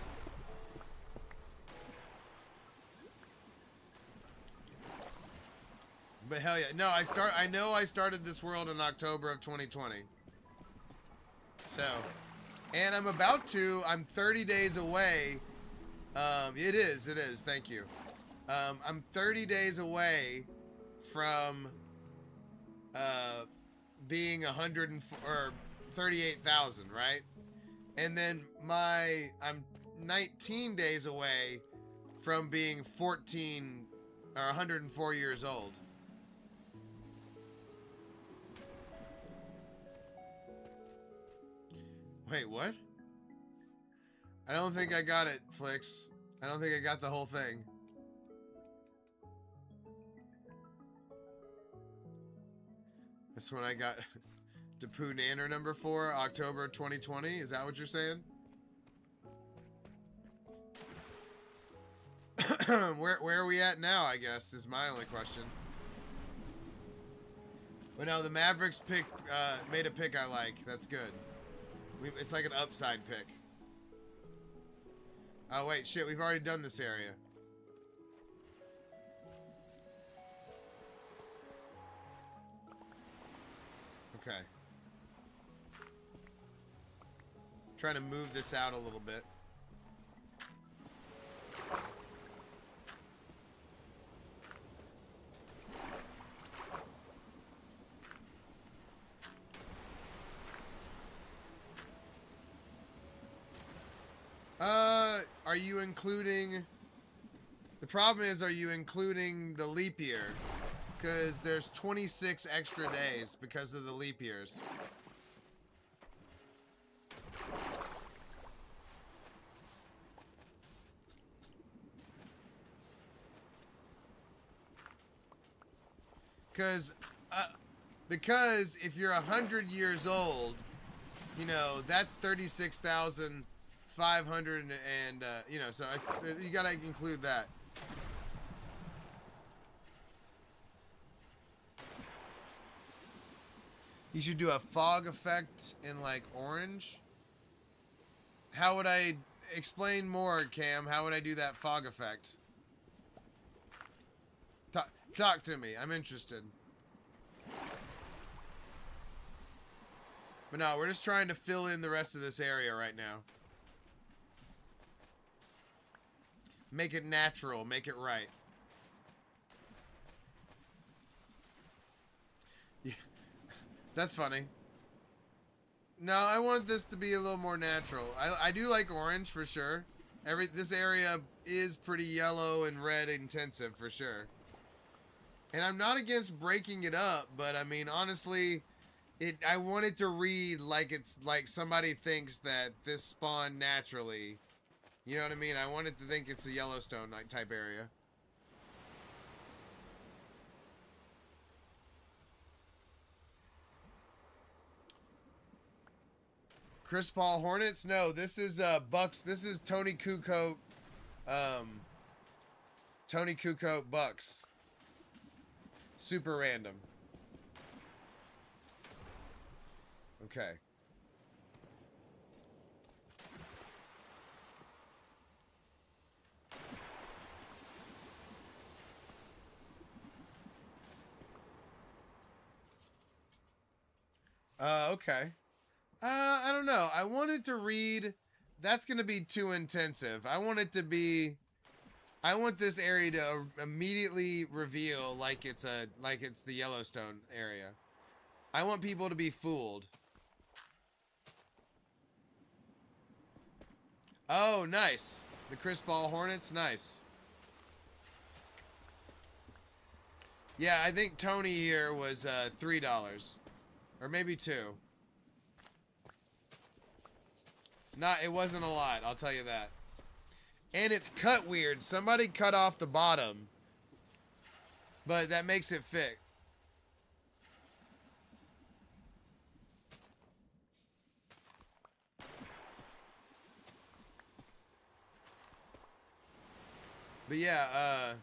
But hell yeah. No, I know I started this world in October of 2020. So, and I'm 30 days away. It is. Thank you. I'm 30 days away from uh being 100 or 38,000, right? And then I'm 19 days away from being 14 or 104 years old. Wait, what? I don't think I got it, Flix. I don't think I got the whole thing. That's when I got Depu Nanner number 4, October 2020. Is that what you're saying? where are we at now, I guess, is my only question. But no, the Mavericks made a pick I like. That's good. It's like an upside pick. Oh, wait, shit, we've already done this area. Okay. Trying to move this out a little bit. Are you including... The problem is, are you including the leap year? Because there's 26 extra days because of the leap years. Because if you're 100 years old, you know, that's 36,500 and, you know, so you gotta include that. You should do a fog effect in, like, orange. How would I... Explain more, Cam. How would I do that fog effect? Talk to me. I'm interested. But no, we're just trying to fill in the rest of this area right now. Make it natural. Make it right. Yeah. That's funny. No, I want this to be a little more natural. I do like orange for sure. This area is pretty yellow and red intensive for sure. And I'm not against breaking it up, but I mean honestly, I want it to read like it's like somebody thinks that this spawned naturally. You know what I mean? I want it to think it's a Yellowstone type area. Chris Paul Hornets? No, this is Bucks. This is Tony Kukoc. Tony Kukoc Bucks. Super random. Okay. Okay. I don't know. I wanted to read. That's going to be too intensive. I want it to be. I want this area to immediately reveal like it's the Yellowstone area. I want people to be fooled. Oh, nice. The crisp ball hornets, nice. Yeah, I think Tony here was $3 or maybe 2. It wasn't a lot, I'll tell you that. And it's cut weird. Somebody cut off the bottom, but that makes it fit. But yeah,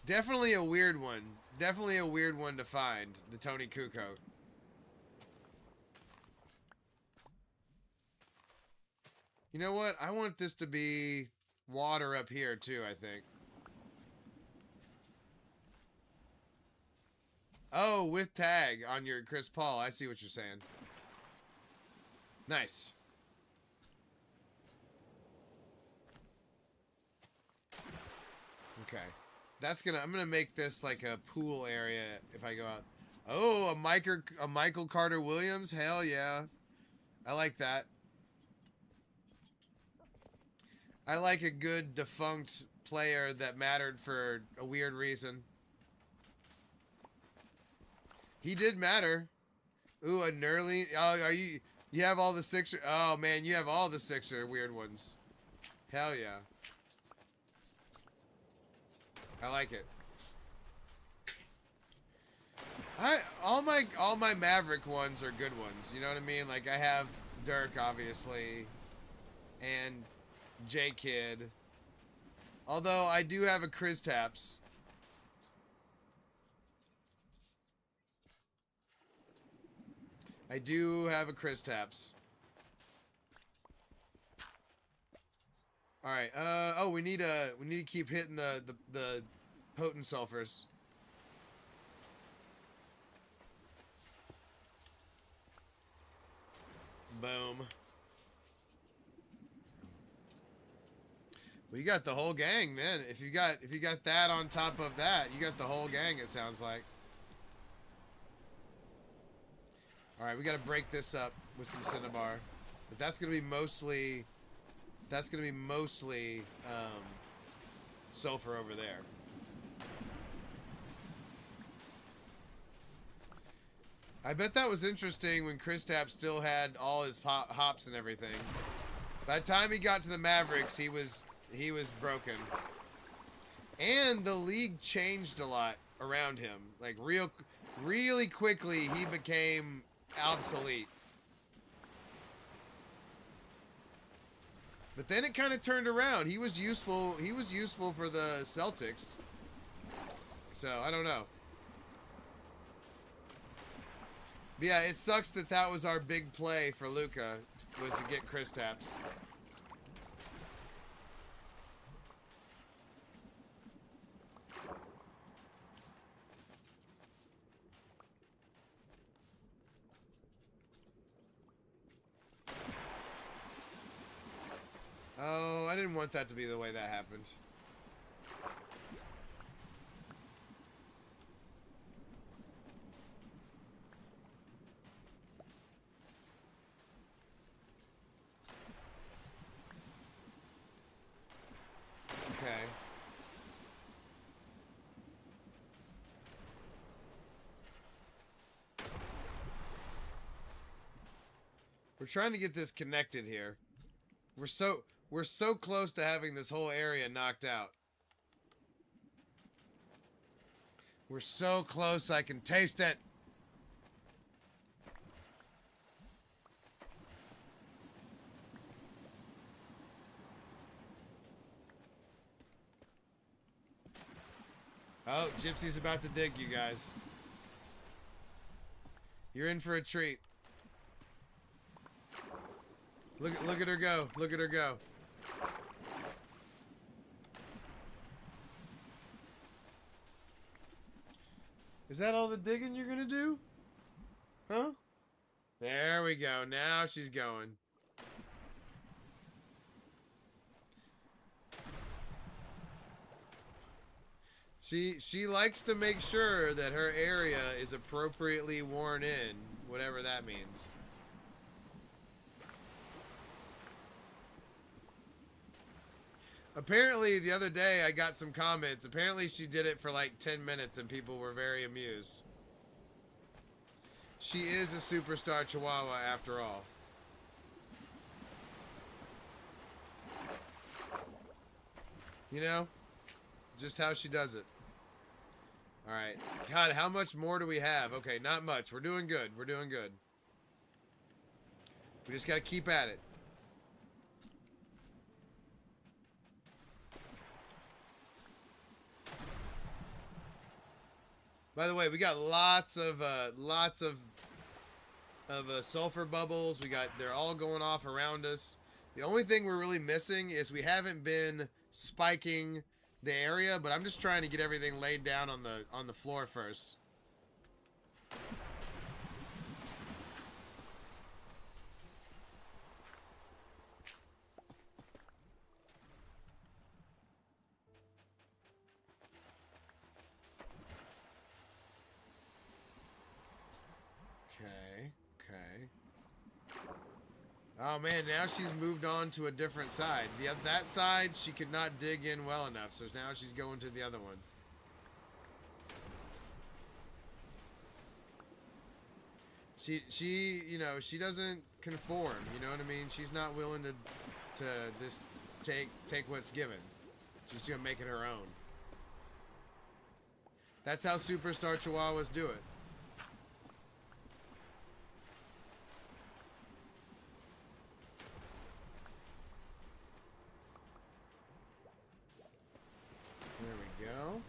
definitely a weird one. Definitely a weird one to find, the Tony Kukoc. You know what? I want this to be water up here too, I think. Oh, with tag on your Chris Paul. I see what you're saying. Nice. Okay. I'm gonna make this like a pool area if I go out. Oh, a Michael Carter Williams? Hell yeah. I like that. I like a good defunct player that mattered for a weird reason. He did matter. Ooh, a Nerly. Oh, you have all the Sixer. Oh man, you have all the Sixer weird ones. Hell yeah. I like it. All my Maverick ones are good ones. You know what I mean? Like I have Dirk obviously, and J Kid. Although I do have a Kristaps. I do have a Kristaps. All right. Oh, we need to keep hitting the potent sulfurs. Boom. Well, you got the whole gang, then. If you got that on top of that, you got the whole gang. It sounds like. All right, we got to break this up with some Cinnabar, but that's gonna be mostly. That's gonna be mostly sulfur over there. I bet that was interesting when Kristaps still had all his hops and everything. By the time he got to the Mavericks, he was broken. And the league changed a lot around him. Like really quickly, he became obsolete. But then it kind of turned around. He was useful for the Celtics. So, I don't know. But yeah, it sucks that was our big play for Luka, was to get Kristaps. Oh, I didn't want that to be the way that happened. Okay. We're trying to get this connected here. We're so close to having this whole area knocked out. We're so close, I can taste it. Oh, Gypsy's about to dig, you guys. You're in for a treat. Look at her go. Look at her go. Is that all the digging you're gonna do? Huh? There we go. Now she's going. She likes to make sure that her area is appropriately worn in, whatever that means. Apparently, the other day I got some comments. Apparently, she did it for like 10 minutes and people were very amused. She is a superstar Chihuahua after all. You know? Just how she does it. Alright. God, how much more do we have? Okay, not much. We're doing good. We're doing good. We just gotta keep at it. By the way, we got lots of sulfur bubbles. They're all going off around us. The only thing we're really missing is we haven't been spiking the area, but I'm just trying to get everything laid down on the floor first. Okay. Oh man, now she's moved on to a different side. That side she could not dig in well enough, so now she's going to the other one. She you know, she doesn't conform, you know what I mean? She's not willing to just take what's given. She's gonna make it her own. That's how superstar Chihuahuas do it. There we go.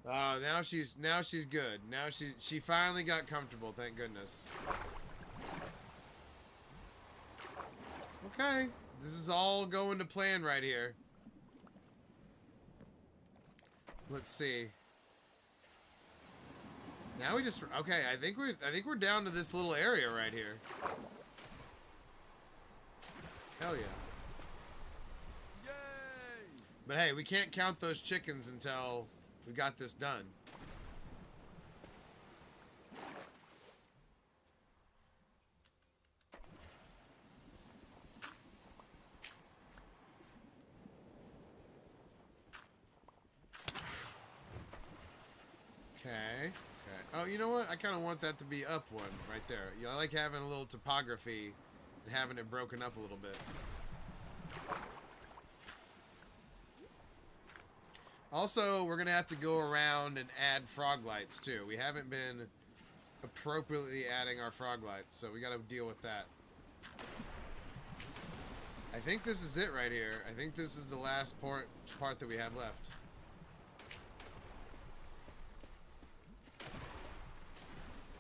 Oh, now she's good. Now she finally got comfortable, thank goodness. Okay, this is all going to plan right here. Let's see. Now we just okay. I think we're down to this little area right here. Hell yeah. Yay! But hey, we can't count those chickens until we got this done. Okay. Oh, you know what? I kind of want that to be up one right there. You know, I like having a little topography and having it broken up a little bit. Also, we're going to have to go around and add frog lights too. We haven't been appropriately adding our frog lights, so we got to deal with that. I think this is it right here. I think this is the last part that we have left.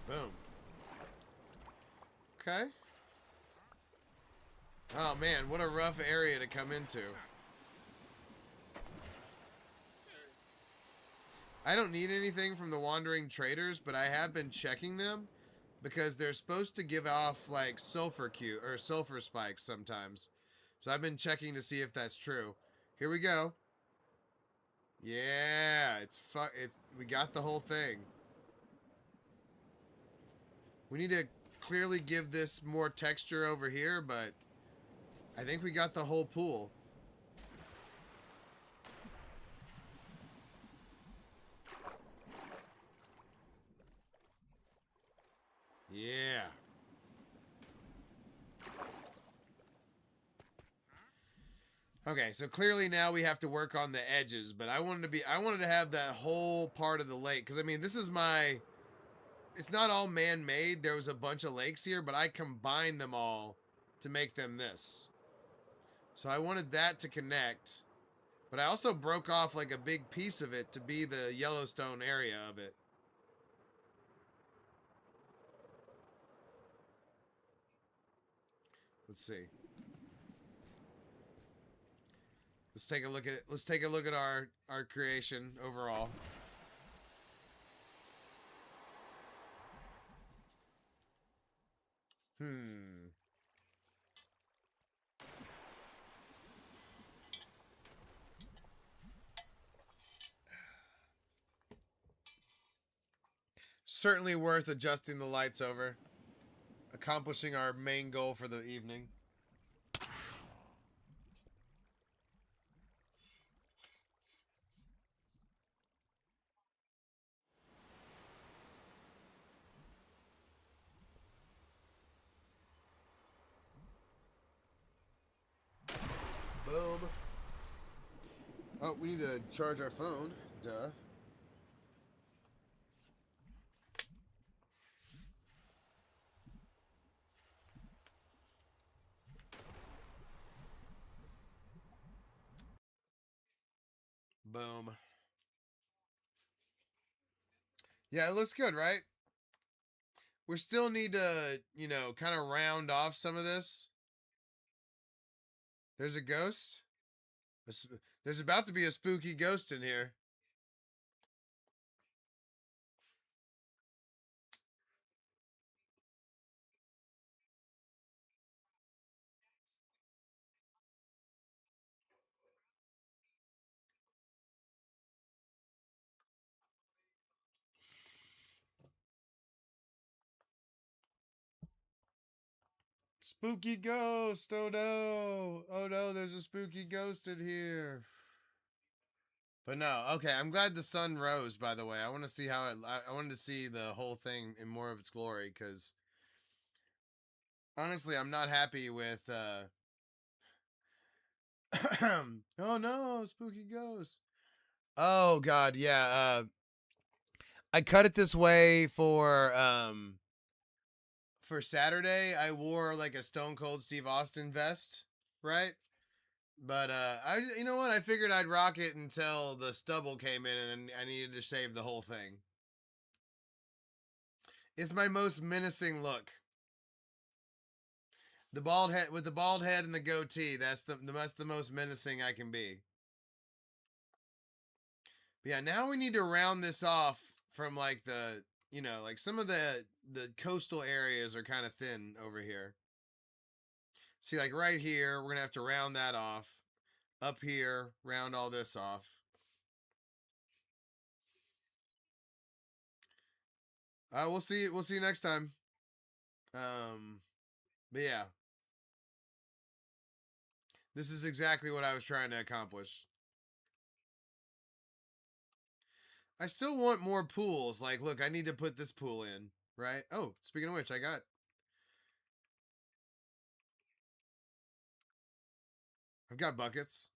Boom. Okay. Oh man, what a rough area to come into. I don't need anything from the wandering traders, but I have been checking them because they're supposed to give off like sulfur spikes sometimes. So I've been checking to see if that's true. Here we go. Yeah, we got the whole thing. We need to clearly give this more texture over here, but I think we got the whole pool. Yeah. Okay, so clearly now we have to work on the edges, but I wanted to have that whole part of the lake, because I mean, it's not all man-made. There was a bunch of lakes here, but I combined them all to make them this. So I wanted that to connect, but I also broke off like a big piece of it to be the Yellowstone area of it. Let's see. Let's take a look at our creation overall. Certainly worth adjusting the lights over. Accomplishing our main goal for the evening. Boom. Oh, we need to charge our phone. Duh. Boom. Yeah, it looks good, right? We still need to, you know, kind of round off some of this. There's a ghost. There's about to be a spooky ghost in here. Spooky ghost. Oh no. Oh no, there's a spooky ghost in here. But no, okay, I'm glad the sun rose, by the way. I want to see how I wanted to see the whole thing in more of its glory, because honestly, I'm not happy with oh no, spooky ghost. Oh god, yeah. I cut it this way for Saturday. I wore like a Stone Cold Steve Austin vest, right? But you know what? I figured I'd rock it until the stubble came in and I needed to shave the whole thing. It's my most menacing look. The bald head with the bald head and the goatee. That's the most menacing I can be. But yeah, now we need to round this off from like the, you know, like some of the coastal areas are kind of thin over here. See, like right here, we're gonna have to round that off. Up here, round all this off. We'll see. We'll see you next time. But yeah, this is exactly what I was trying to accomplish. I still want more pools. Like, look, I need to put this pool in, right? Oh, speaking of which, I've got buckets.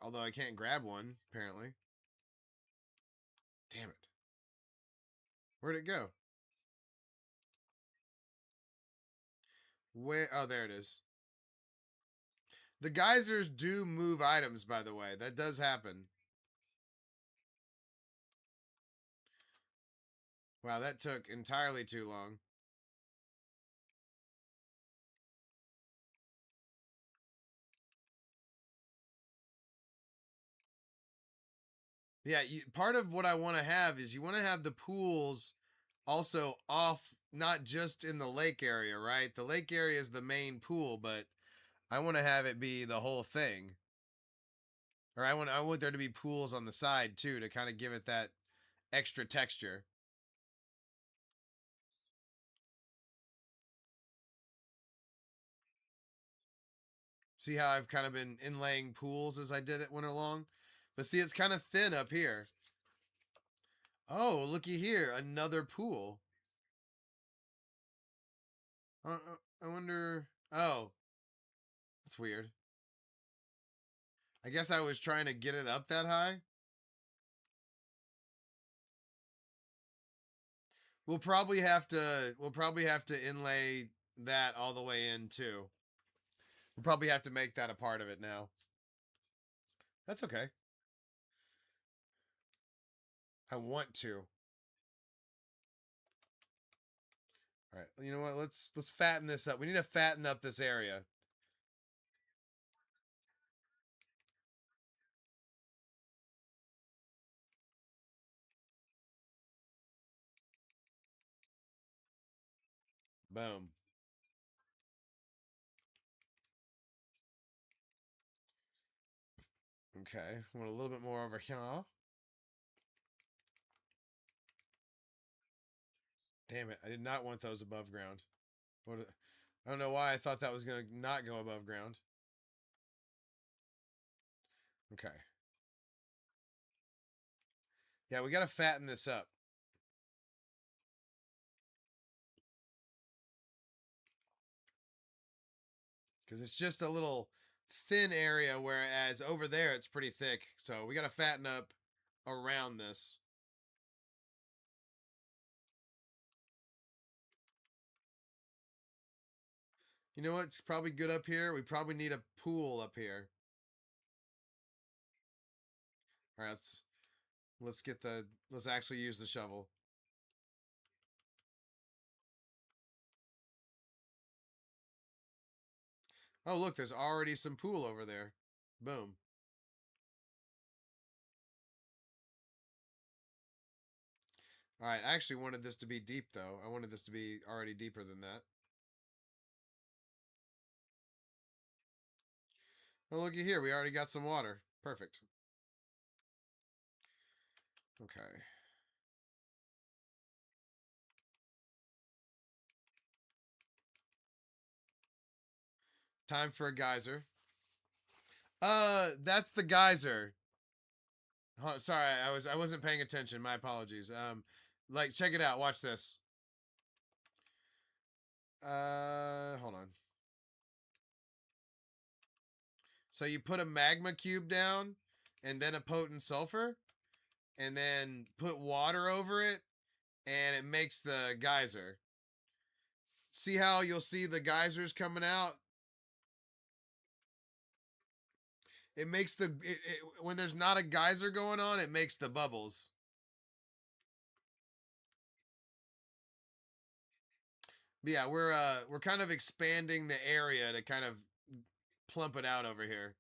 Although I can't grab one, apparently. Damn it. Where'd it go? Where? Oh, there it is. The geysers do move items, by the way. That does happen. Wow, that took entirely too long. Yeah, part of what I want to have is you want to have the pools also off, not just in the lake area, right? The lake area is the main pool, but I want to have it be the whole thing. Or I want there to be pools on the side too to kind of give it that extra texture. See how I've kind of been inlaying pools as I did it went along? But see, it's kind of thin up here. Oh, looky here, another pool. I wonder. Oh, that's weird. I guess I was trying to get it up that high. We'll probably have to inlay that all the way in too. We'll probably have to make that a part of it now. That's okay. I want to. All right. You know what? Let's fatten this up. We need to fatten up this area. Boom. Okay, want a little bit more over here. Damn it, I did not want those above ground. I don't know why I thought that was going to not go above ground. Okay. Yeah, we got to fatten this up. Because it's just a little thin area, whereas over there it's pretty thick. So we got to fatten up around this. You know what's probably good up here? We probably need a pool up here. All right, let's actually use the shovel. Oh, look, there's already some pool over there. Boom. All right, I actually wanted this to be deep, though. I wanted this to be already deeper than that. Oh, looky here. We already got some water. Perfect. Okay. Time for a geyser. That's the geyser. Oh, sorry, I wasn't paying attention. My apologies. Like, check it out. Watch this. Hold on. So you put a magma cube down, and then a potent sulfur, and then put water over it, and it makes the geyser. See how you'll see the geysers coming out? It makes when there's not a geyser going on, it makes the bubbles. But yeah, we're kind of expanding the area to kind of plump it out over here.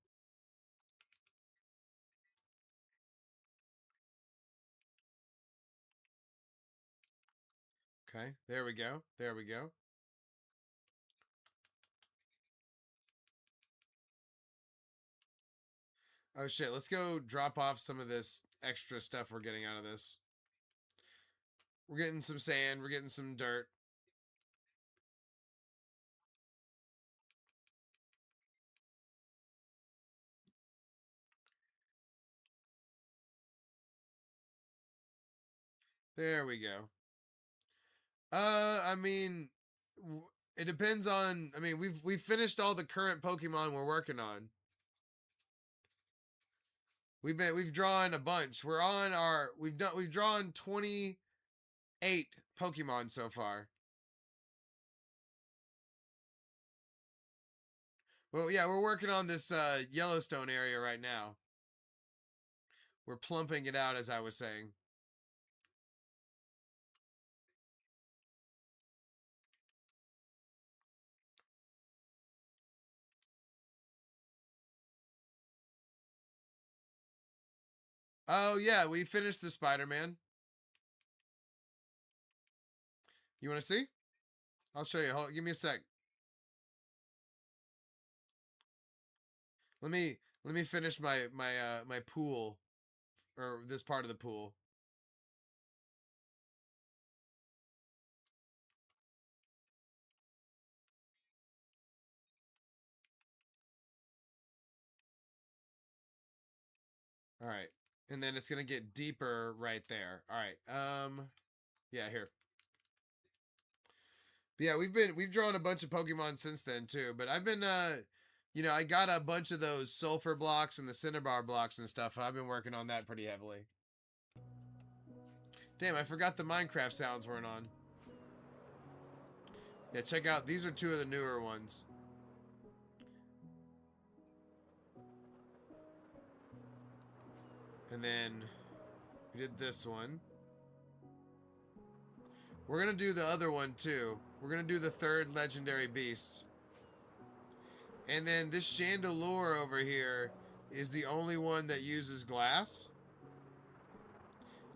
Okay, there we go. There we go. Oh shit, let's go drop off some of this extra stuff we're getting out of this. We're getting some sand, we're getting some dirt. There we go. I mean, it depends on. I mean, we've finished all the current Pokemon we're working on. We've drawn a bunch. We've drawn 28 Pokemon so far. Well, yeah, we're working on this Yellowstone area right now. We're plumping it out, as I was saying. Oh yeah, we finished the Spider-Man. You want to see? I'll show you. Give me a sec. Let me finish my pool, or this part of the pool. All right. And then it's going to get deeper right there. All right. Yeah, here. But yeah, we've drawn a bunch of Pokemon since then too, but I've been I got a bunch of those sulfur blocks and the cinnabar blocks and stuff. I've been working on that pretty heavily. Damn, I forgot the Minecraft sounds weren't on. Yeah, check out, these are two of the newer ones. And then we did this one. We're going to do the other one too. We're going to do the third legendary beast. And then this Chandelure over here is the only one that uses glass.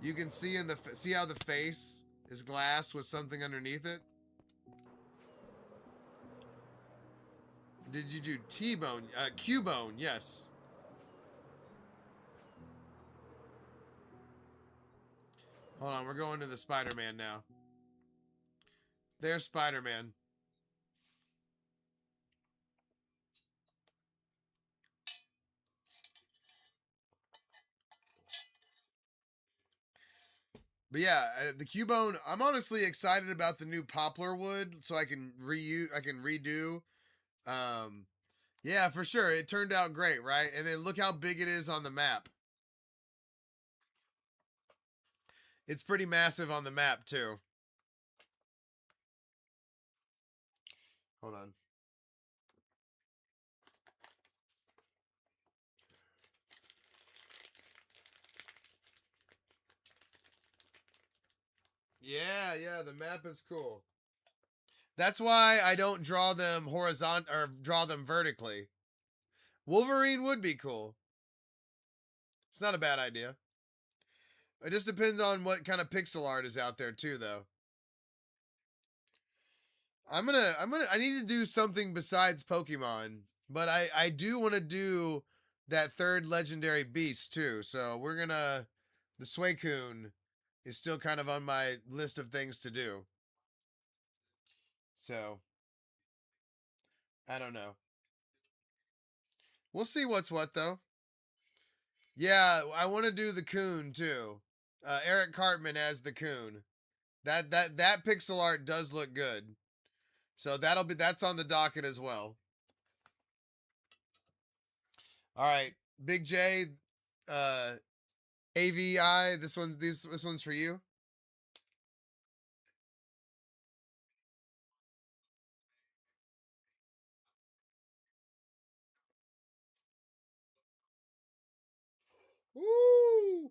You can see see how the face is glass with something underneath it? Did you do T-bone? Q-bone, yes. Hold on, we're going to the Spider-Man now. There's Spider-Man. But yeah, the Cubone. I'm honestly excited about the new poplar wood, so I can redo. Yeah, for sure. It turned out great, right? And then look how big it is on the map. It's pretty massive on the map too. Hold on. Yeah, the map is cool. That's why I don't draw them horizontal or draw them vertically. Wolverine would be cool. It's not a bad idea. It just depends on what kind of pixel art is out there too, though. I need to do something besides Pokemon, but I do want to do that third legendary beast too. So the Suicune is still kind of on my list of things to do. So I don't know. We'll see what's what though. Yeah, I want to do the Coon too. Eric Cartman as the Coon. That pixel art does look good. So that's on the docket as well. All right, Big J, uh, AVI. This one's for you. Woo!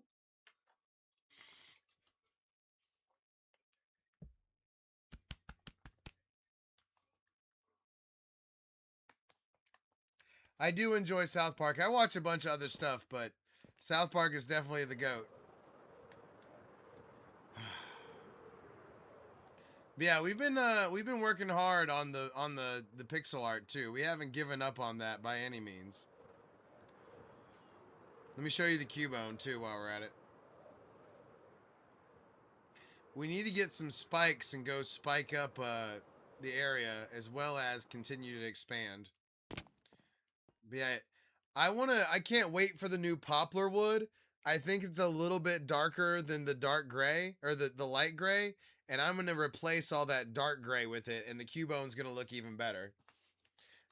I do enjoy South Park. I watch a bunch of other stuff, but South Park is definitely the goat. Yeah, we've been working hard on the pixel art too. We haven't given up on that by any means. Let me show you the Cubone too while we're at it. We need to get some spikes and go spike up the area as well as continue to expand. But yeah, I can't wait for the new poplar wood. I think it's a little bit darker than the dark gray or the light gray, and I'm gonna replace all that dark gray with it, and the Cubone's gonna look even better.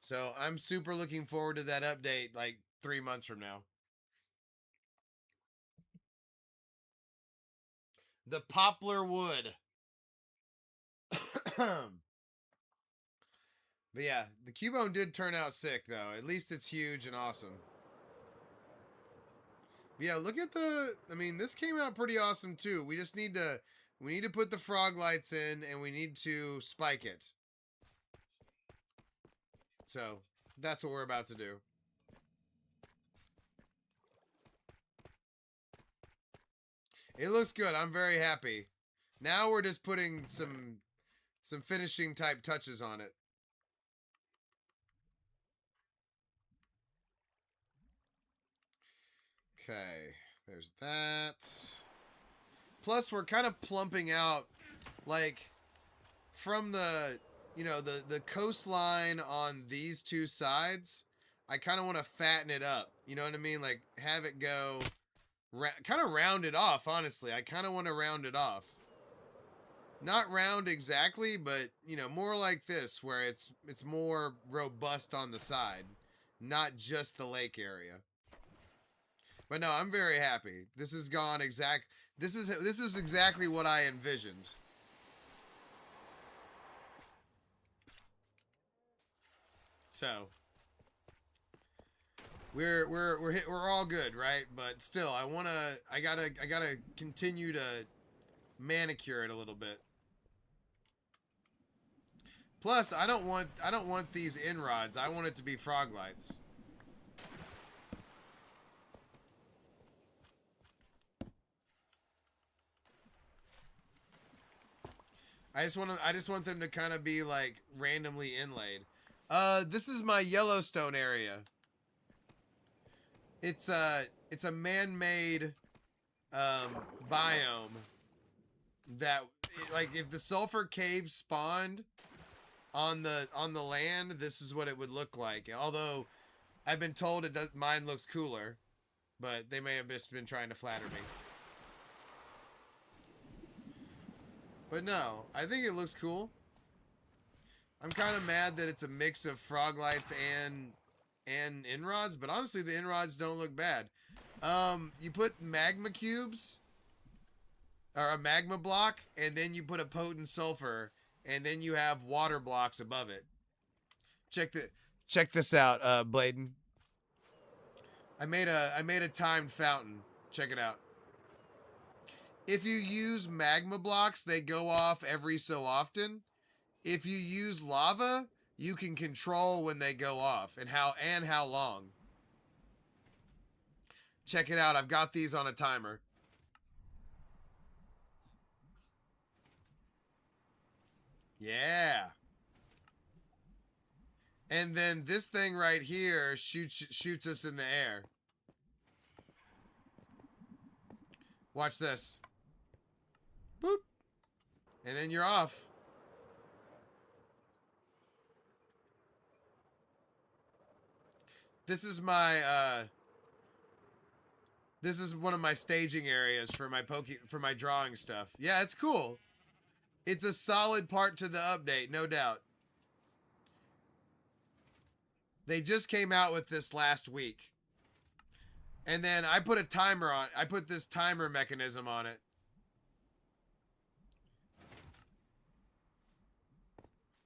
So I'm super looking forward to that update like 3 months from now. The poplar wood. But yeah, the Cubone did turn out sick though. At least it's huge and awesome. But yeah, look at I mean, this came out pretty awesome too. We need to put the frog lights in and we need to spike it. So, that's what we're about to do. It looks good. I'm very happy. Now we're just putting some finishing type touches on it. Okay, there's that. Plus, we're kind of plumping out, like, from the coastline on these two sides. I kind of want to fatten it up. You know what I mean? Like, have it go, kind of round it off, honestly. I kind of want to round it off. Not round exactly, but, more like this, where it's more robust on the side. Not just the lake area. But no, I'm very happy. This has gone this is exactly what I envisioned. So we're all good, right? But still, I gotta continue to manicure it a little bit. Plus, I don't want these in rods. I want it to be frog lights. I just want them to kind of be like randomly inlaid. This is my Yellowstone area. It's a man-made biome that, like, if the sulfur cave spawned on the land, this is what it would look like. Although I've been told mine looks cooler, but they may have just been trying to flatter me. But no, I think it looks cool. I'm kind of mad that it's a mix of frog lights and inrods, but honestly, the inrods don't look bad. You put magma cubes, or a magma block, and then you put a potent sulfur, and then you have water blocks above it. Check this out, Bladen. I made a timed fountain. Check it out. If you use magma blocks, they go off every so often. If you use lava, you can control when they go off and how long. Check it out. I've got these on a timer. Yeah. And then this thing right here shoots us in the air. Watch this. Boop. And then you're off. This is my this is one of my staging areas for my drawing stuff. Yeah, it's cool. It's a solid part to the update, no doubt. They just came out with this last week. And then I put a timer on. I put this timer mechanism on it.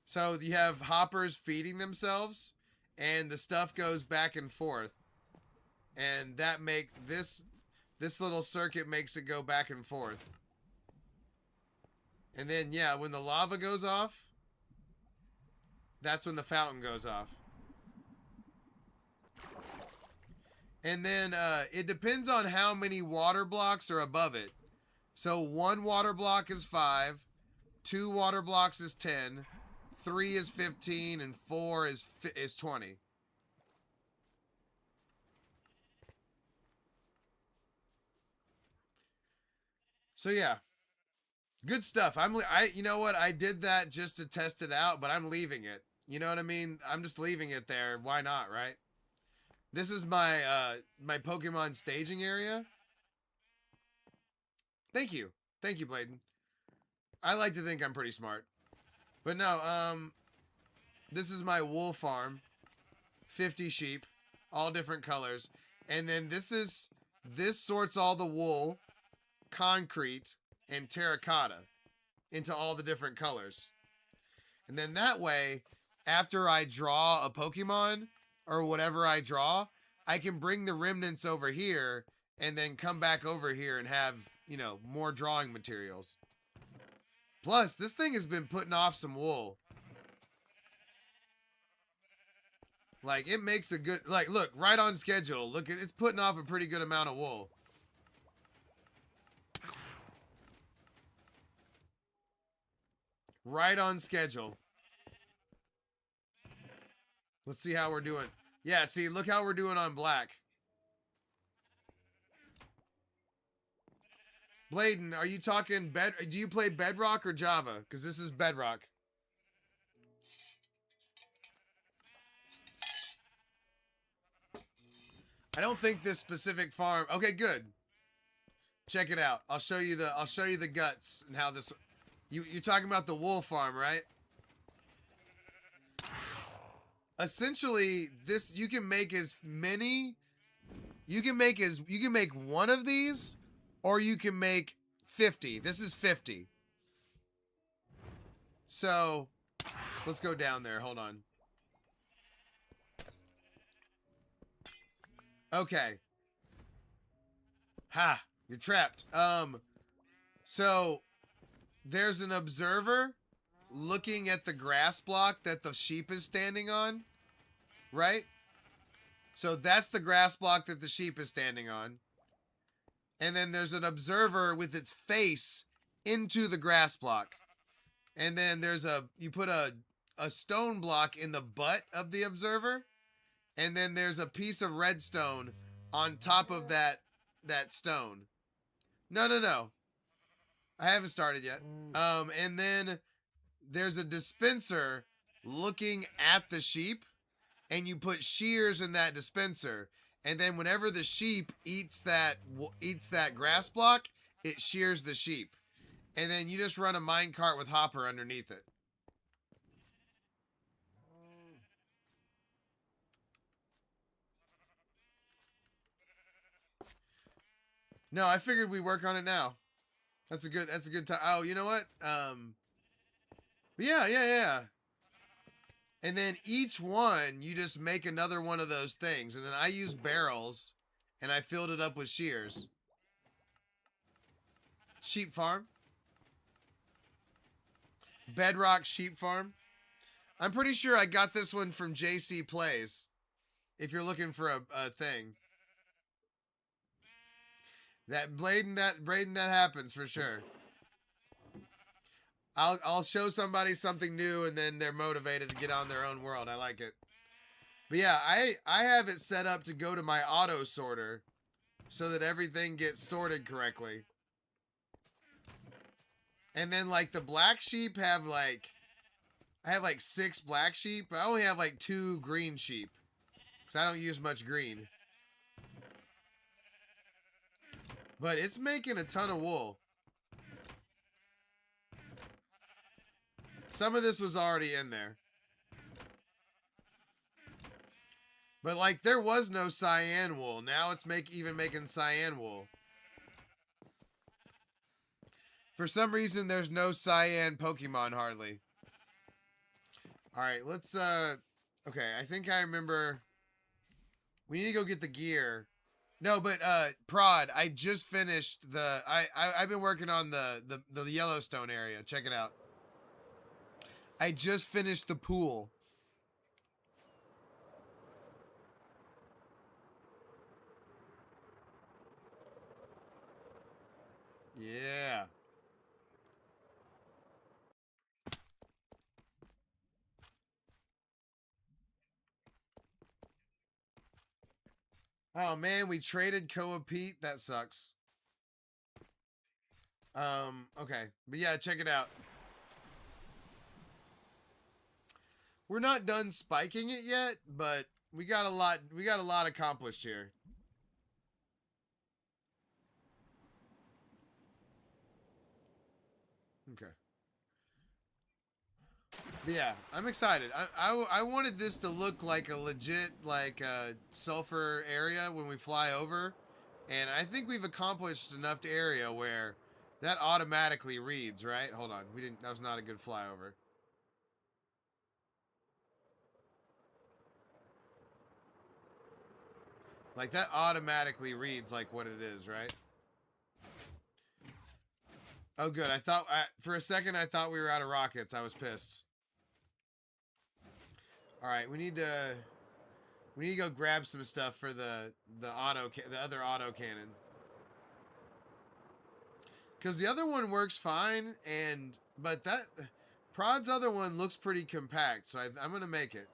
So you have hoppers feeding themselves, and the stuff goes back and forth. And that this little circuit makes it go back and forth. And then, yeah, when the lava goes off, that's when the fountain goes off. And then it depends on how many water blocks are above it. So 1 water block is 5, 2 water blocks is 10, 3 is 15, and 4 is 20. So yeah, good stuff. You know what? I did that just to test it out, but I'm leaving it. You know what I mean? I'm just leaving it there. Why not, right? This is my my Pokemon staging area. Thank you, Bladen. I like to think I'm pretty smart, but no. This is my wool farm. 50 sheep, all different colors, and then this sorts all the wool, concrete, and terracotta into all the different colors. And then that way, after I draw a Pokemon or whatever I draw, I can bring the remnants over here and then come back over here and have, you know, more drawing materials. Plus, this thing has been putting off some wool. Like, it makes a good, like, look, right on schedule. Look, it's putting off a pretty good amount of wool. Right on schedule. Let's see how we're doing. Yeah, see, look how we're doing on black. Bladen, are you talking do you play Bedrock or Java? Because this is Bedrock. I don't think this specific farm. Okay, good. Check it out. I'll show you the guts and how this. You're talking about the wool farm, right? Essentially, this you can make as many. You can make one of these, or you can make 50. This is 50. So, let's go down there. Hold on. Okay. Ha! You're trapped. So there's an observer looking at the grass block that the sheep is standing on, right? So that's the grass block that the sheep is standing on. And then there's an observer with its face into the grass block. And then there's you put a a stone block in the butt of the observer, and then there's a piece of redstone on top of that stone. No. I haven't started yet. And then there's a dispenser looking at the sheep, and you put shears in that dispenser, and then whenever the sheep eats that grass block, it shears the sheep, and then you just run a minecart with Hopper underneath it. No, I figured we work on it now. That's a good time. Oh, you know what? Yeah. And then each one, you just make another one of those things. And then I use barrels, and I filled it up with shears. Sheep farm. Bedrock sheep farm. I'm pretty sure I got this one from JC Plays. If you're looking for a thing. Braden, that happens for sure. I'll show somebody something new, and then they're motivated to get on their own world. I like it. But yeah, I have it set up to go to my auto sorter so that everything gets sorted correctly. And then like the black sheep have I have like 6 black sheep, but I only have like 2 green sheep because I don't use much green. But it's making a ton of wool. Some of this was already in there. But like there was no cyan wool. Now it's even making cyan wool. For some reason there's no cyan Pokemon hardly. Alright, let's okay, I think I remember we need to go get the gear. No, but Prod, I just finished I've been working on the Yellowstone area. Check it out. I just finished the pool. Yeah. Oh man, we traded Koa Pete. That sucks. Okay. But yeah, check it out. We're not done spiking it yet, but we got a lot accomplished here. Okay. But yeah, I'm excited. I wanted this to look like a legit sulfur area when we fly over, and I think we've accomplished enough area where that automatically reads, right? Hold on. That was not a good flyover. Like that automatically reads like what it is, right? Oh good. For a second I thought we were out of rockets. I was pissed. All right, we need to go grab some stuff for the other auto cannon. Cuz the other one works fine but that Prod's other one looks pretty compact, so I'm going to make it.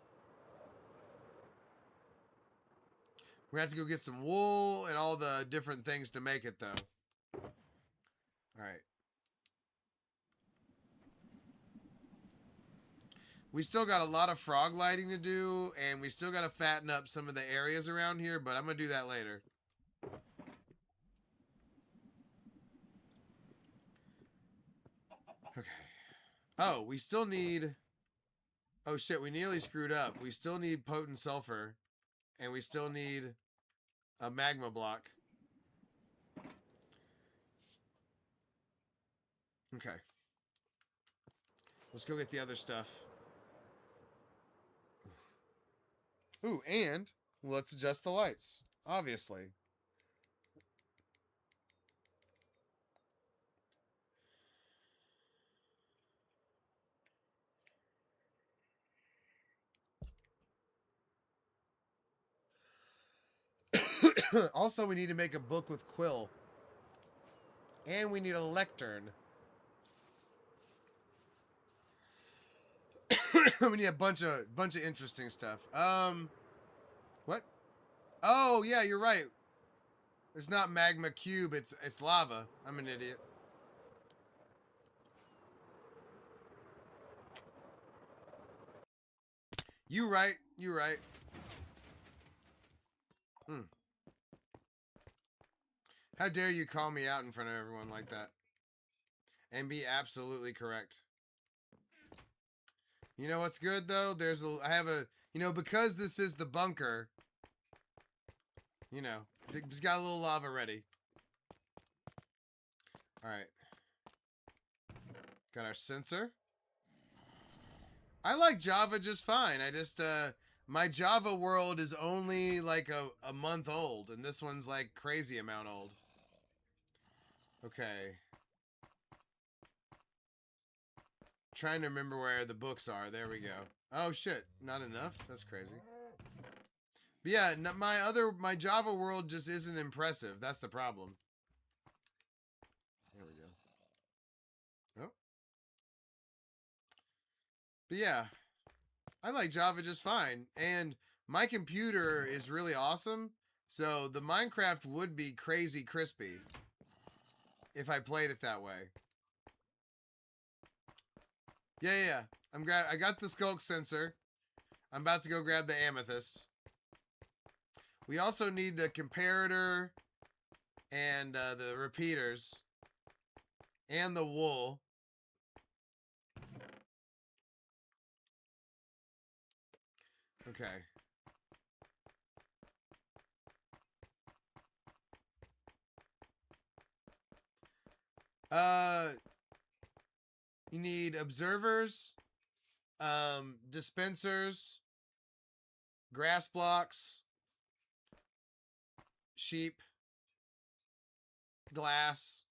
We have to go get some wool and all the different things to make it though. All right. We still got a lot of frog lighting to do, and we still got to fatten up some of the areas around here, but I'm going to do that later. Okay. Oh, we still need... Oh shit, we nearly screwed up. We still need potent sulfur, and we still need a magma block. Okay. Let's go get the other stuff. Ooh, and let's adjust the lights, obviously. Also, we need to make a book with Quill. And we need a lectern. We need a bunch of interesting stuff. What? Oh yeah, you're right. It's not magma cube. It's lava. I'm an idiot. You right. You right. How dare you call me out in front of everyone like that? And be absolutely correct. You know what's good though? I have a, because this is the bunker, just got a little lava ready. All right. Got our sensor. I like Java just fine. I just, my Java world is only like a month old, and this one's like crazy amount old. Okay. Trying to remember where the books are. There we go. Oh shit, not enough? That's crazy. But yeah, my Java world just isn't impressive. That's the problem. There we go. Oh. But yeah, I like Java just fine. And my computer is really awesome. So the Minecraft would be crazy crispy if I played it that way. Yeah. I got the skulk sensor. I'm about to go grab the amethyst. We also need the comparator and the repeaters and the wool. Okay. You need observers, dispensers, grass blocks, sheep, glass,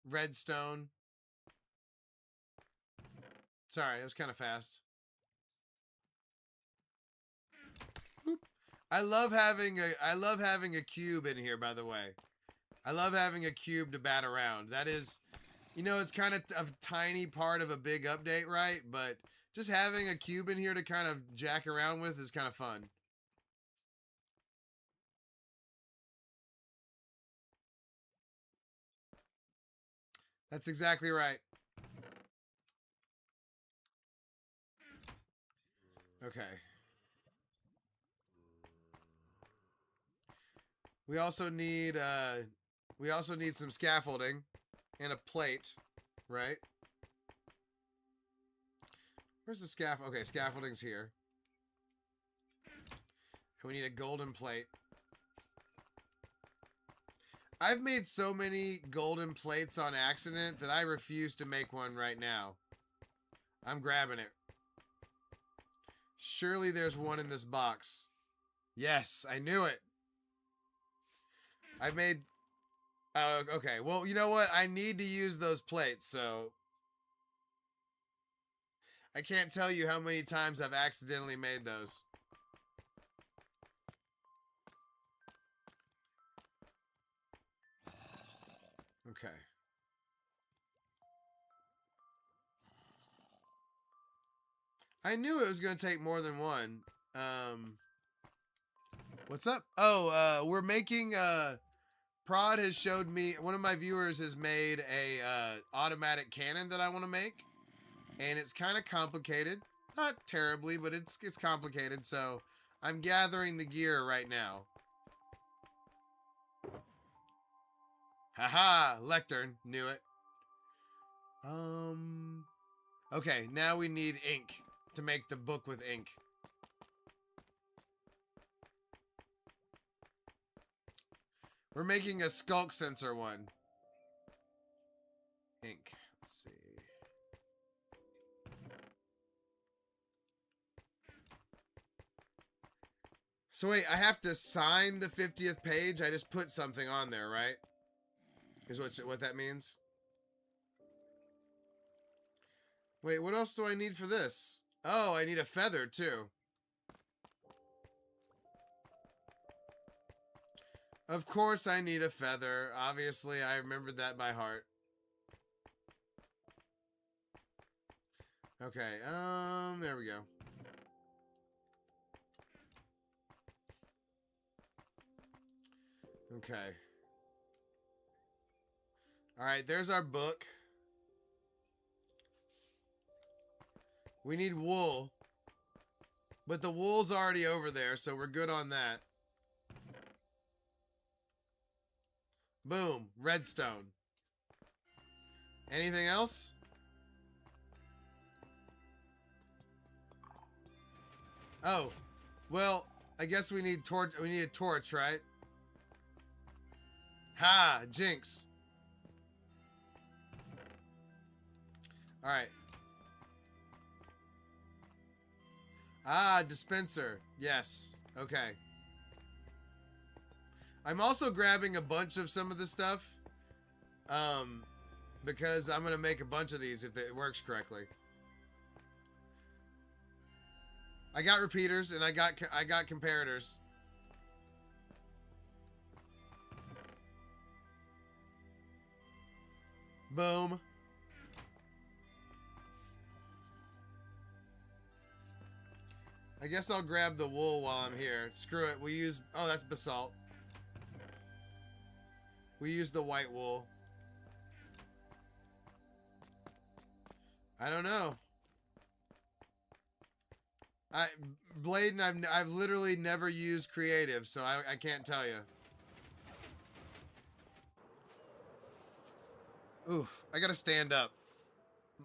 redstone. Sorry, it was kind of fast. Oop. I love having a cube in here, by the way. I love having a cube to bat around. That is, it's kind of a tiny part of a big update, right? But just having a cube in here to kind of jack around with is kind of fun. That's exactly right. Okay. We also need some scaffolding and a plate, right? Where's the scaffold? Okay, scaffolding's here. And we need a golden plate. I've made so many golden plates on accident that I refuse to make one right now. I'm grabbing it. Surely there's one in this box. Yes, I knew it. I've made... okay, well, you know what? I need to use those plates, so... I can't tell you how many times I've accidentally made those. Okay. I knew it was going to take more than one. What's up? Oh, we're making... Prod has showed me... One of my viewers has made a automatic cannon that I want to make. And it's kind of complicated. Not terribly, but it's complicated. So I'm gathering the gear right now. Haha, lectern. Knew it. Okay, now we need ink to make the book with ink. We're making a skulk sensor one. Ink. Let's see. So wait, I have to sign the 50th page? I just put something on there, right? Is what that means? Wait, what else do I need for this? Oh, I need a feather, too. Of course I need a feather. Obviously, I remembered that by heart. Okay, there we go. Okay. Alright, there's our book. We need wool. But the wool's already over there, so we're good on that. Boom. Redstone. Anything else? Oh. Well, I guess we need a torch, right? Ha! Jinx. Alright. Ah, dispenser. Yes. Okay. I'm also grabbing a bunch of some of the stuff. Because I'm going to make a bunch of these if it works correctly. I got repeaters and I got comparators. Boom. I guess I'll grab the wool while I'm here. Screw it. We use... Oh, that's basalt. We use the white wool. I don't know. Bladen, I've literally never used creative, so I can't tell you. Oof. I gotta stand up.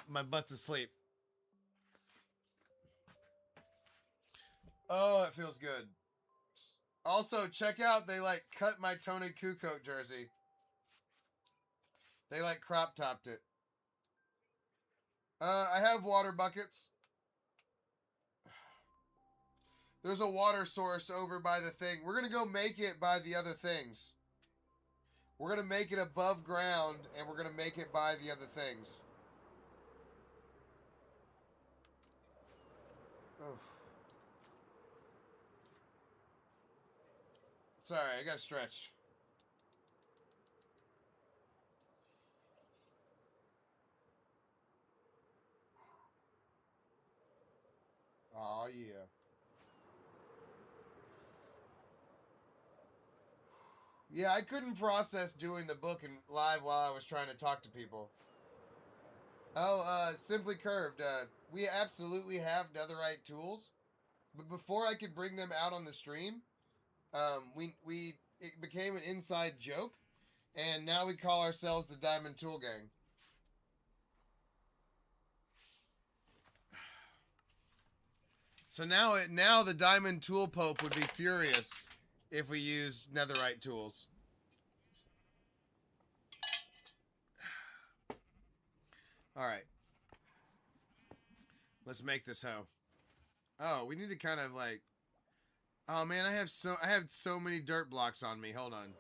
My butt's asleep. Oh, it feels good. Also, check out, they like cut my Tony Kukoc jersey. They like crop topped it. I have water buckets. There's a water source over by the thing. We're gonna go make it by the other things. We're gonna make it above ground and we're gonna make it by the other things. Oh. Sorry, I gotta stretch. Oh yeah. Yeah, I couldn't process doing the book in live while I was trying to talk to people. Oh, Simply Curved. We absolutely have netherite tools, but before I could bring them out on the stream, it became an inside joke, and now we call ourselves the Diamond Tool Gang. So now the Diamond Tool Pope would be furious if we use netherite tools. All right. Let's make this hoe. Oh, we need to kind of like... Oh man, I have so many dirt blocks on me. Hold on.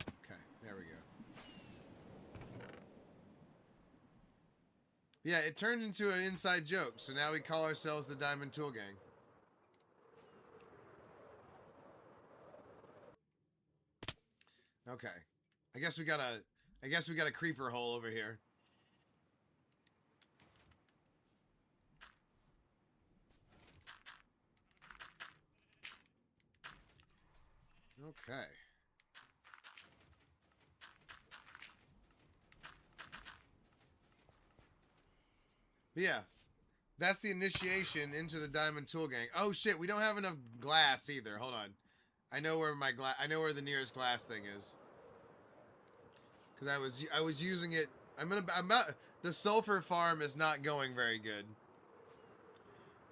Okay, there we go. Yeah, it turned into an inside joke, so now we call ourselves the Diamond Tool Gang. Okay. I guess we got a creeper hole over here. Okay. But yeah. That's the initiation into the Diamond Tool Gang. Oh shit, we don't have enough glass either. Hold on. I know where the nearest glass thing is. Cuz I was using it. The sulfur farm is not going very good.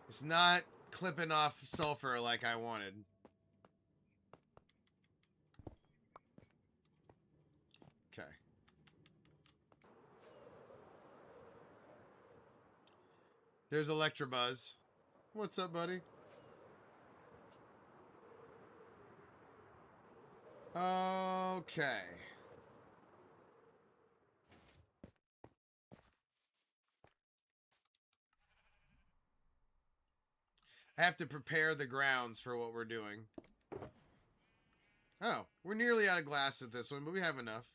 It's not clipping off sulfur like I wanted. Okay. There's Electrobuzz. What's up, buddy? Okay. I have to prepare the grounds for what we're doing. Oh, we're nearly out of glass with this one, but we have enough.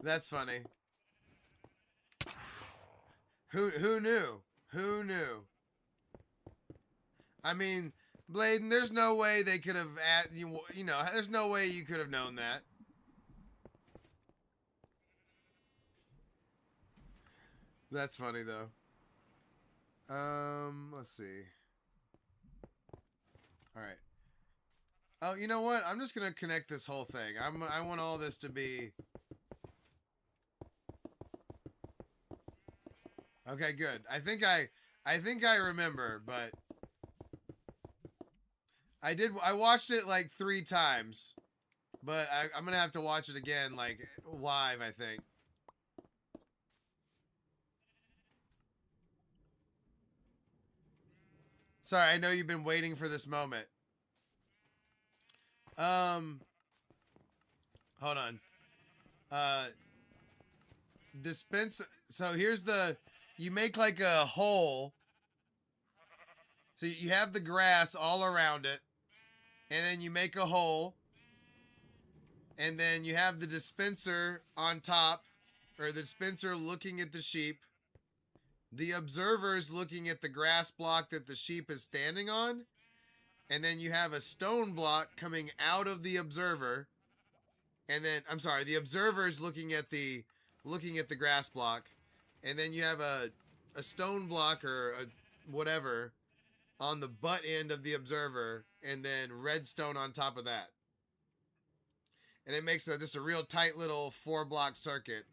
That's funny. Who knew? Who knew? I mean, Bladen, there's no way they could have you know, there's no way you could have known that. That's funny though. Let's see. All right. Oh, you know what? I'm just gonna connect this whole thing. I want all this to be. Okay, good. I think I remember, but I watched it like 3 times, but I'm gonna have to watch it again, like live, I think. Sorry, I know you've been waiting for this moment. Hold on. Dispense. So here's you make like a hole. So you have the grass all around it, and then you make a hole, and then you have the dispenser on top, or the dispenser looking at the sheep. The observer's looking at the grass block that the sheep is standing on, and then you have a stone block coming out of the observer, and then I'm sorry, the observer's looking at the grass block, and then you have a stone block or a whatever on the butt end of the observer, and then redstone on top of that. And it makes just a real tight little 4-block circuit.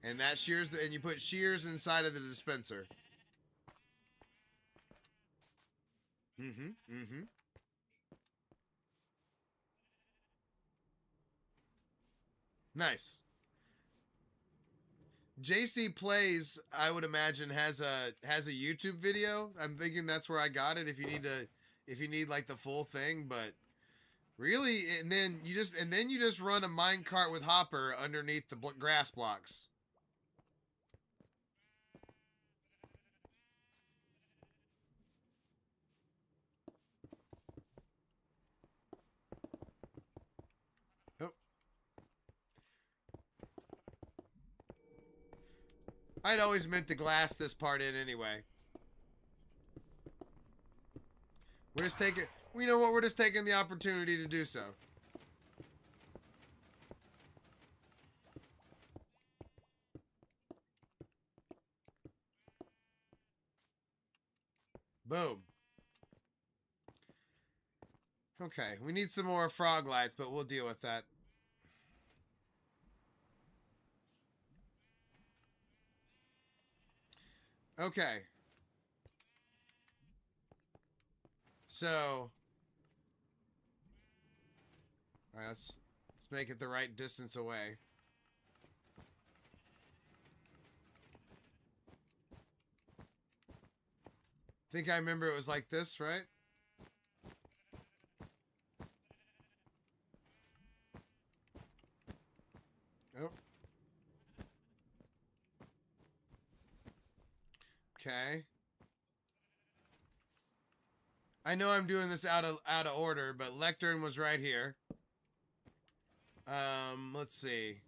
And that shears, and you put shears inside of the dispenser. Nice. JC Plays, I would imagine, has a YouTube video. I'm thinking that's where I got it. If you need like the full thing, but really, and then you just run a minecart with Hopper underneath the grass blocks. Oh. I'd always meant to glass this part in anyway. We're just taking, you know what? We're just taking the opportunity to do so. Boom. Okay, we need some more frog lights, but we'll deal with that. Okay. So, all right, let's make it the right distance away. I think I remember it was like this, right? Oh. Okay. I know I'm doing this out of order, but lectern was right here. Let's see.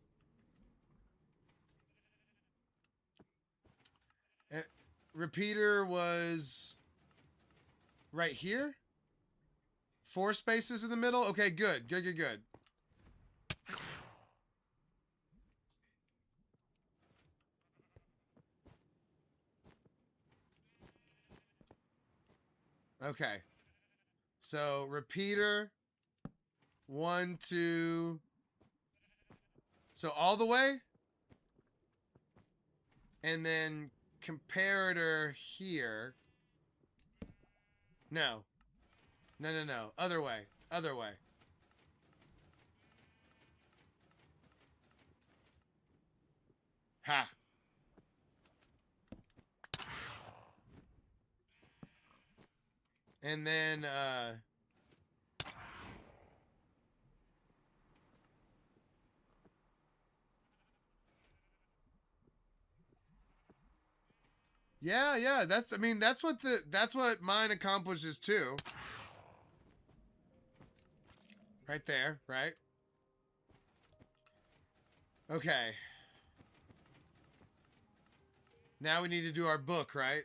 Repeater was right here. 4 spaces in the middle. Okay, good. Good. Okay. So repeater 1, 2. So all the way, and then comparator here. No. Other way. Ha. And then Yeah, yeah. I mean, that's what mine accomplishes too. Right there, right? Okay. Now we need to do our book, right?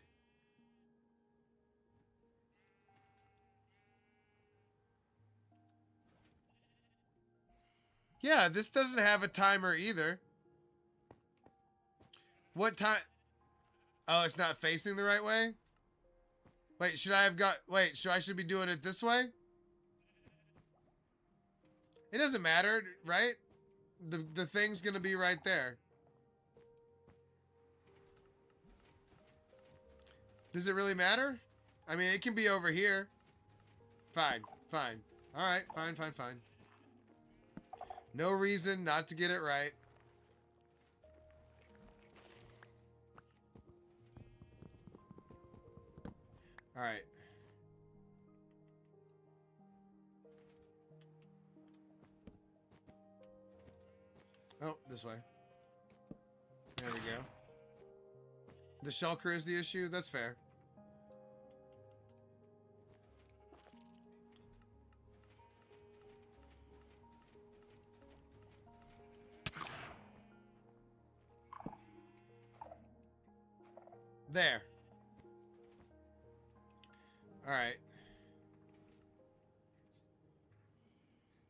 Yeah, this doesn't have a timer either. What time? Oh, it's not facing the right way? Wait, I should be doing it this way? It doesn't matter, right? The thing's gonna be right there. Does it really matter? I mean, it can be over here. Fine, fine. Alright, fine, fine, fine. No reason not to get it right. Alright. Oh, this way. There we go. The shulker is the issue? That's fair. There. Alright.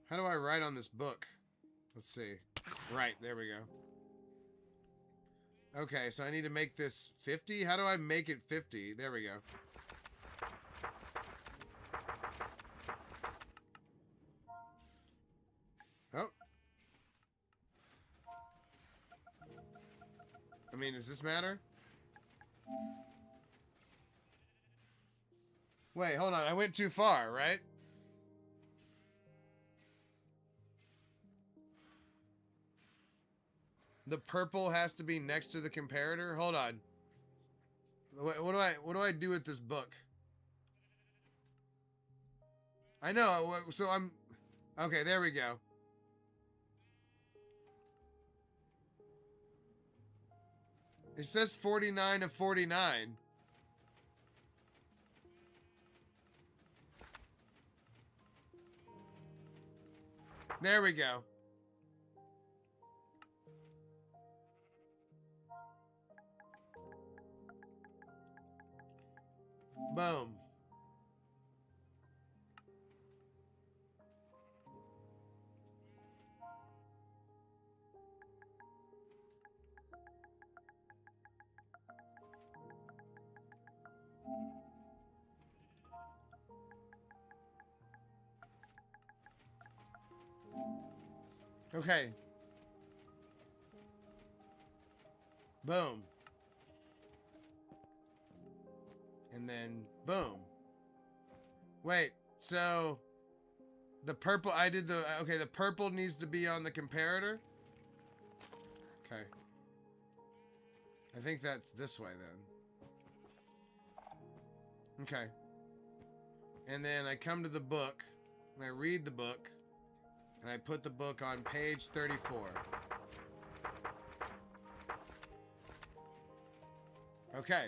How do I write on this book? Let's see. Right, there we go. Okay, so I need to make this 50? How do I make it 50? There we go. Oh. I mean, does this matter? Wait, hold on. I went too far, right? The purple has to be next to the comparator? Hold on. What do I do with this book? I know, so I'm... Okay, there we go. It says 49 of 49. There we go. Boom. Okay. Boom. And then boom. Wait, so the purple, okay, the purple needs to be on the comparator? Okay. I think that's this way then. Okay. And then I come to the book, and I read the book, and I put the book on page 34. Okay.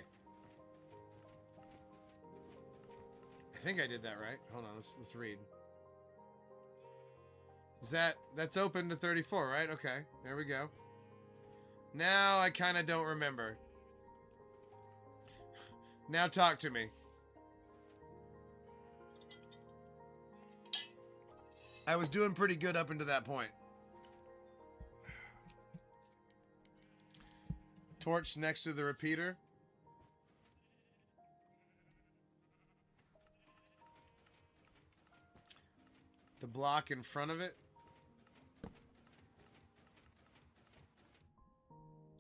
I think I did that right. Hold on, let's read. That's open to 34, right? Okay, there we go. Now I kind of don't remember. Now talk to me. I was doing pretty good up until that point. Torch next to the repeater. The block in front of it.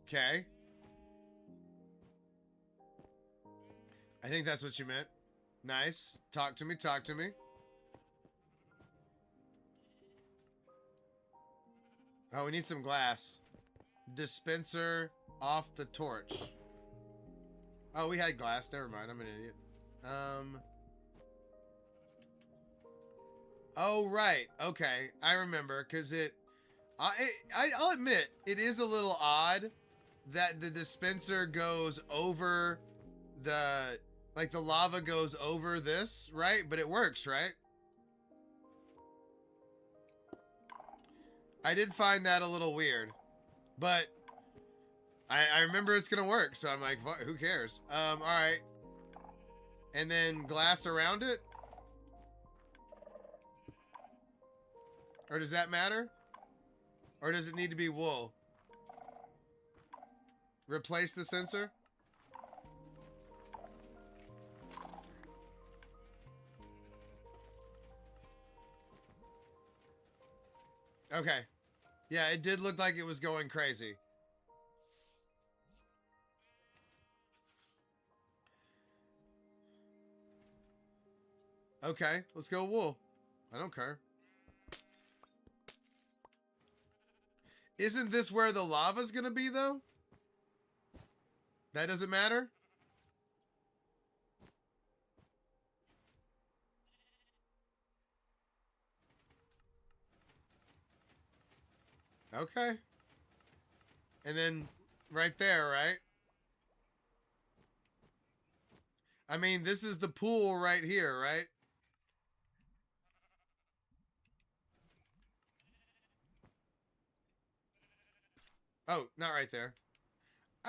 Okay. I think that's what you meant. Nice. Talk to me, talk to me. Oh, we need some glass. Dispenser off the torch. Oh, we had glass. Never mind. I'm an idiot. Oh, right. Okay. I remember. Because I'll admit, it is a little odd that the dispenser goes over the like the lava goes over this, right? But it works, right? I did find that a little weird, but I remember it's gonna work, so I'm like, who cares? All right. And then glass around it? Or does that matter? Or does it need to be wool? Replace the sensor? Okay. Yeah, it did look like it was going crazy. Okay, let's go wool. I don't care. Isn't this where the lava's gonna be, though? That doesn't matter? Okay. And then right there, right? I mean, this is the pool right here, right? Oh, not right there.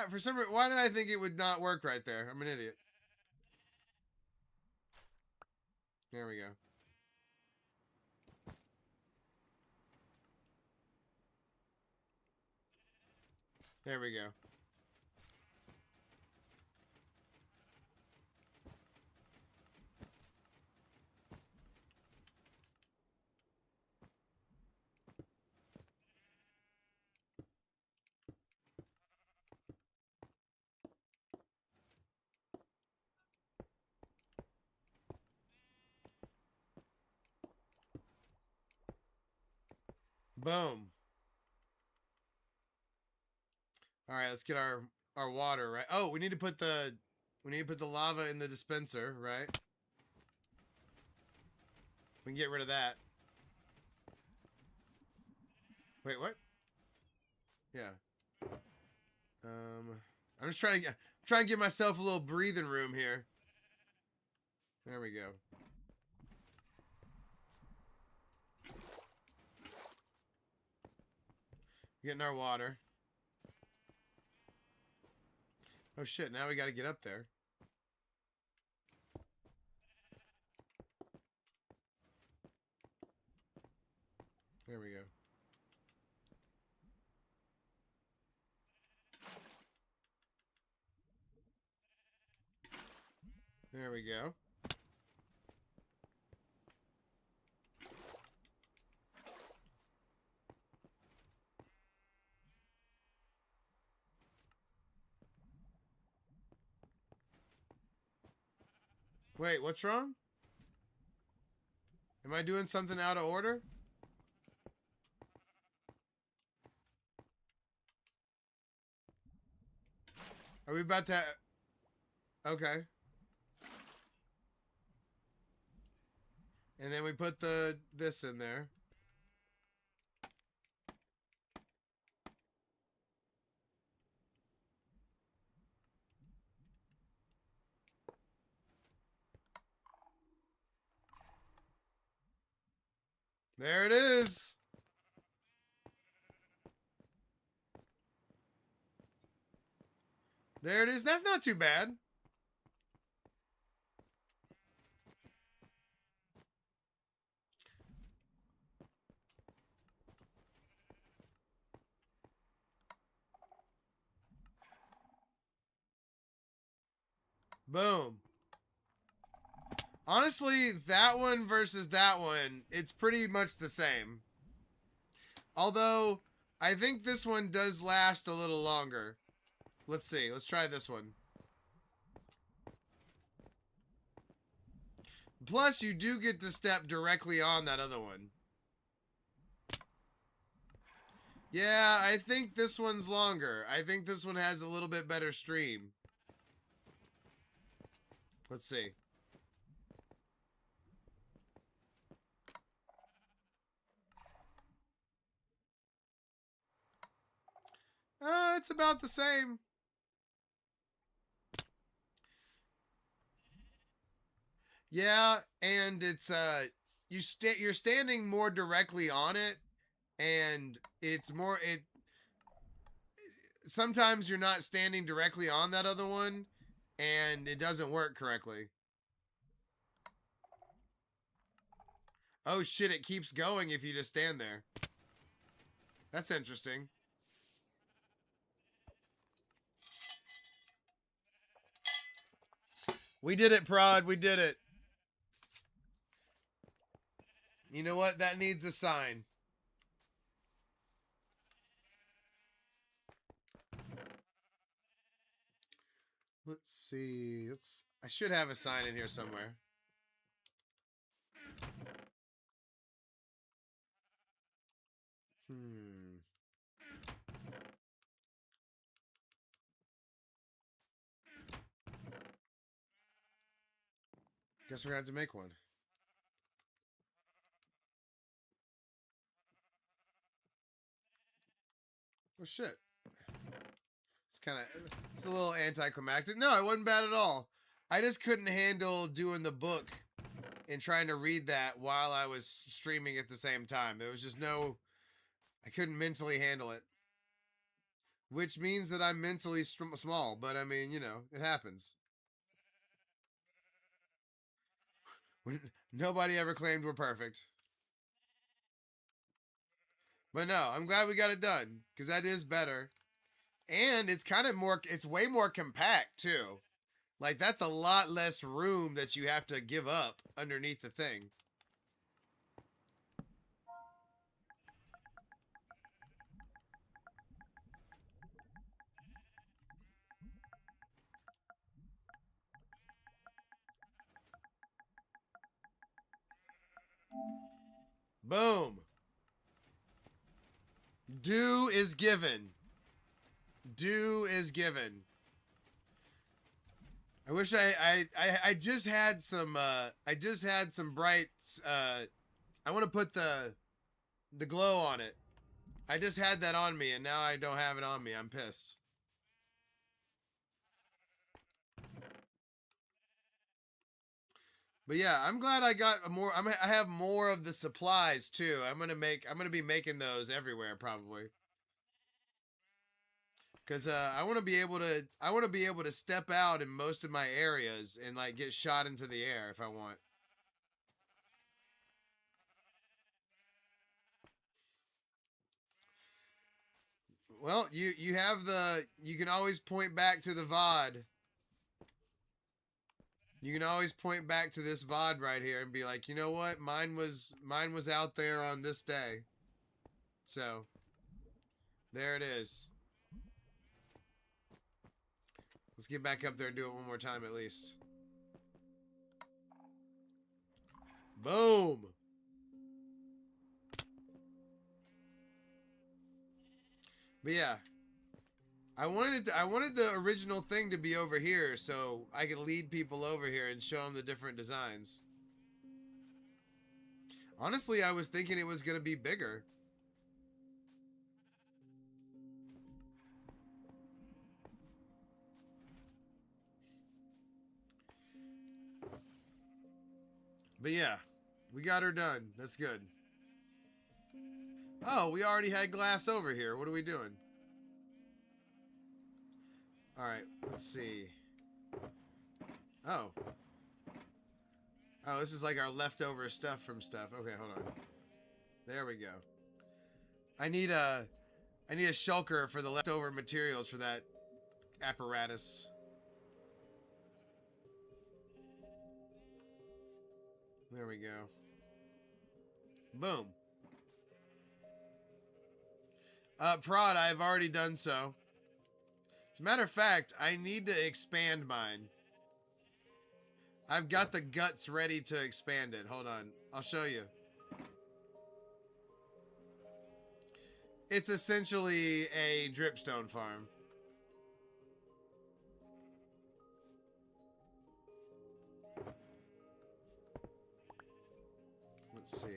For some reason, why did I think it would not work right there? I'm an idiot. There we go. There we go. Boom. All right, let's get our water, right? Oh, we need to put the lava in the dispenser, right? We can get rid of that. Wait, what? Yeah. I'm just trying to give myself a little breathing room here. There we go. Getting our water. Oh shit, now we got to get up there. There we go. There we go. Wait, what's wrong? Am I doing something out of order? Are we about to... Okay. And then we put this in there. There it is. There it is. That's not too bad. Boom. Honestly, that one versus that one, it's pretty much the same. Although, I think this one does last a little longer. Let's see. Let's try this one. Plus, you do get to step directly on that other one. Yeah, I think this one's longer. I think this one has a little bit better stream. Let's see. It's about the same. Yeah, and it's you're standing more directly on it, and it's more it. Sometimes you're not standing directly on that other one, and it doesn't work correctly. Oh shit! It keeps going if you just stand there. That's interesting. We did it, Prod. We did it. You know what? That needs a sign. Let's see. I should have a sign in here somewhere. Guess we're gonna have to make one. Oh shit. It's a little anticlimactic. No, it wasn't bad at all. I just couldn't handle doing the book and trying to read that while I was streaming at the same time. There was just I couldn't mentally handle it. Which means that I'm mentally small, but I mean, you know, it happens. Nobody ever claimed we're perfect. But no, I'm glad we got it done, because that is better. And it's it's way more compact, too. Like, that's a lot less room that you have to give up underneath the thing. Boom. Due is given. Due is given. I wish I just had some bright I want to put the glow on it. I just had that on me and now I don't have it on me. I'm pissed. But yeah, I'm glad I got more. I have more of the supplies too. I'm gonna be making those everywhere probably. Cause I want to be able to step out in most of my areas and like get shot into the air if I want. Well, you can always point back to the VOD. You can always point back to this VOD right here and be like, you know what? Mine was out there on this day. So there it is. Let's get back up there and do it one more time at least. Boom. But yeah, I wanted the original thing to be over here so I could lead people over here and show them the different designs. Honestly, I was thinking it was going to be bigger. But yeah, we got her done. That's good. Oh, we already had glass over here. What are we doing? Alright, let's see. Oh. Oh, this is like our leftover stuff from stuff. Okay, hold on. There we go. I need a shulker for the leftover materials for that apparatus. There we go. Boom. Prod, I've already done so. As a matter of fact, I need to expand mine. I've got the guts ready to expand it. Hold on. I'll show you. It's essentially a dripstone farm. Let's see.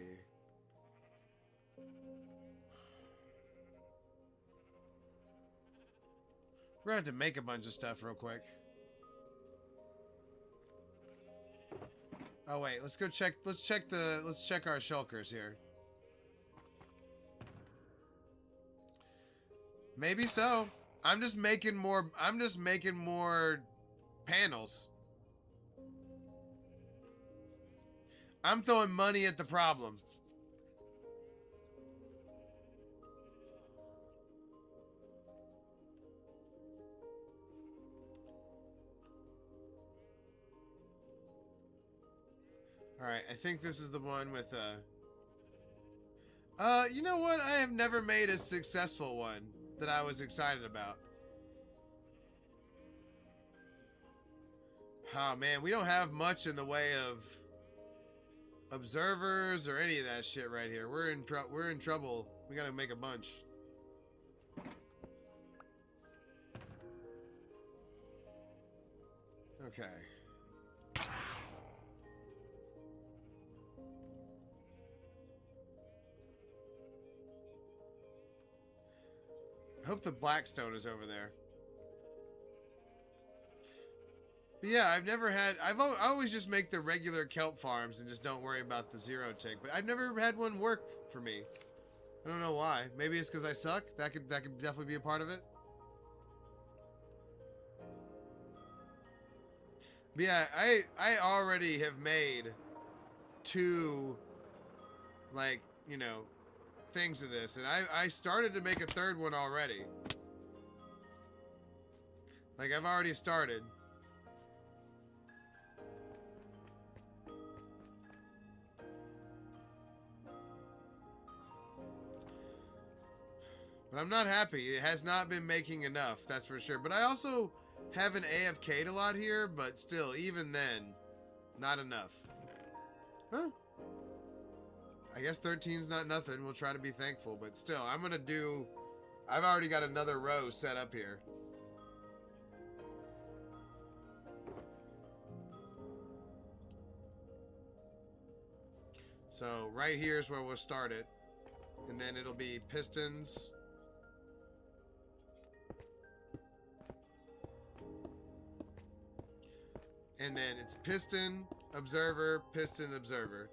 We're gonna have to make a bunch of stuff real quick. Oh wait, let's go check. Let's check our shulkers here. Maybe so. I'm just making more panels. I'm throwing money at the problem. Alright, I think this is the one with, you know what? I have never made a successful one that I was excited about. Oh, man, we don't have much in the way of observers or any of that shit right here. We're in trouble. We gotta make a bunch. Okay. I hope the Blackstone is over there. But yeah, I've never had... I always just make the regular kelp farms and just don't worry about the zero tick. But I've never had one work for me. I don't know why. Maybe it's because I suck. That could definitely be a part of it. But yeah, I already have made 2, like, you know, things of this. And I started to make a 3rd one already. Like, I've already started. But I'm not happy. It has not been making enough, that's for sure. But I also haven't AFK'd a lot here, but still, even then, not enough. Huh? I guess 13's not nothing. We'll try to be thankful, but still, I'm gonna do... I've already got another row set up here. So, right here is where we'll start it. And then it'll be pistons. And then it's piston, observer, piston, observer.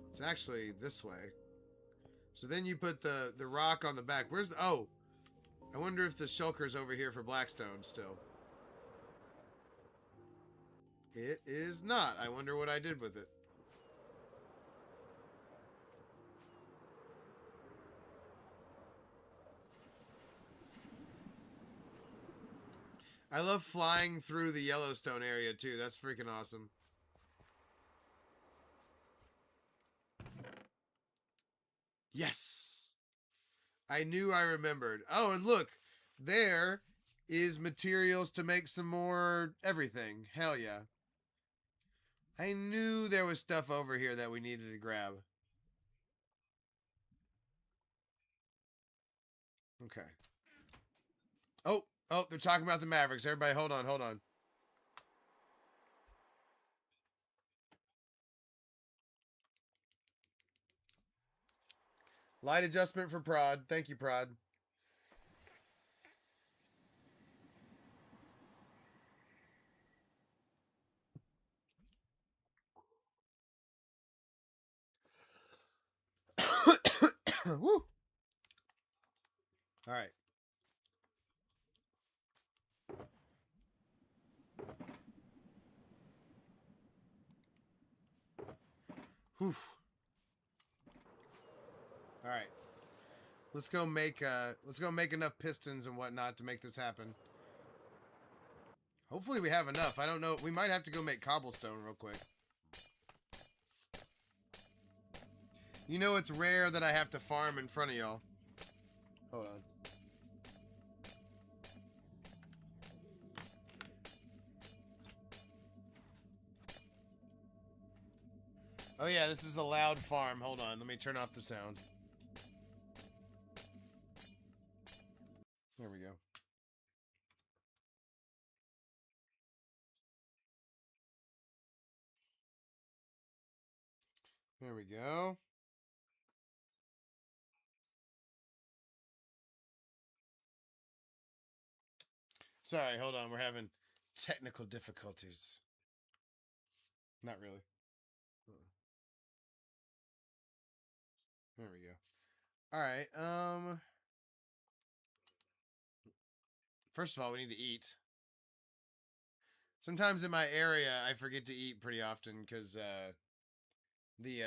It's actually this way. So then you put the rock on the back. Where's the... Oh! I wonder if the shulker's over here for Blackstone still. It is not. I wonder what I did with it. I love flying through the Yellowstone area too. That's freaking awesome. Yes! I knew I remembered. Oh, and look! There is materials to make some more everything. Hell yeah. I knew there was stuff over here that we needed to grab. Okay. Oh, they're talking about the Mavericks. Everybody, hold on, hold on. Light adjustment for Prod. Thank you, Prod. Woo! All right. Whew. All right. Let's go make enough pistons and whatnot to make this happen. Hopefully we have enough. I don't know. We might have to go make cobblestone real quick. You know it's rare that I have to farm in front of y'all. Hold on. Oh yeah, this is a loud farm. Hold on. Let me turn off the sound. There we go. There we go. Sorry, hold on. We're having technical difficulties. Not really. There we go. All right. First of all, we need to eat. Sometimes in my area, I forget to eat pretty often because the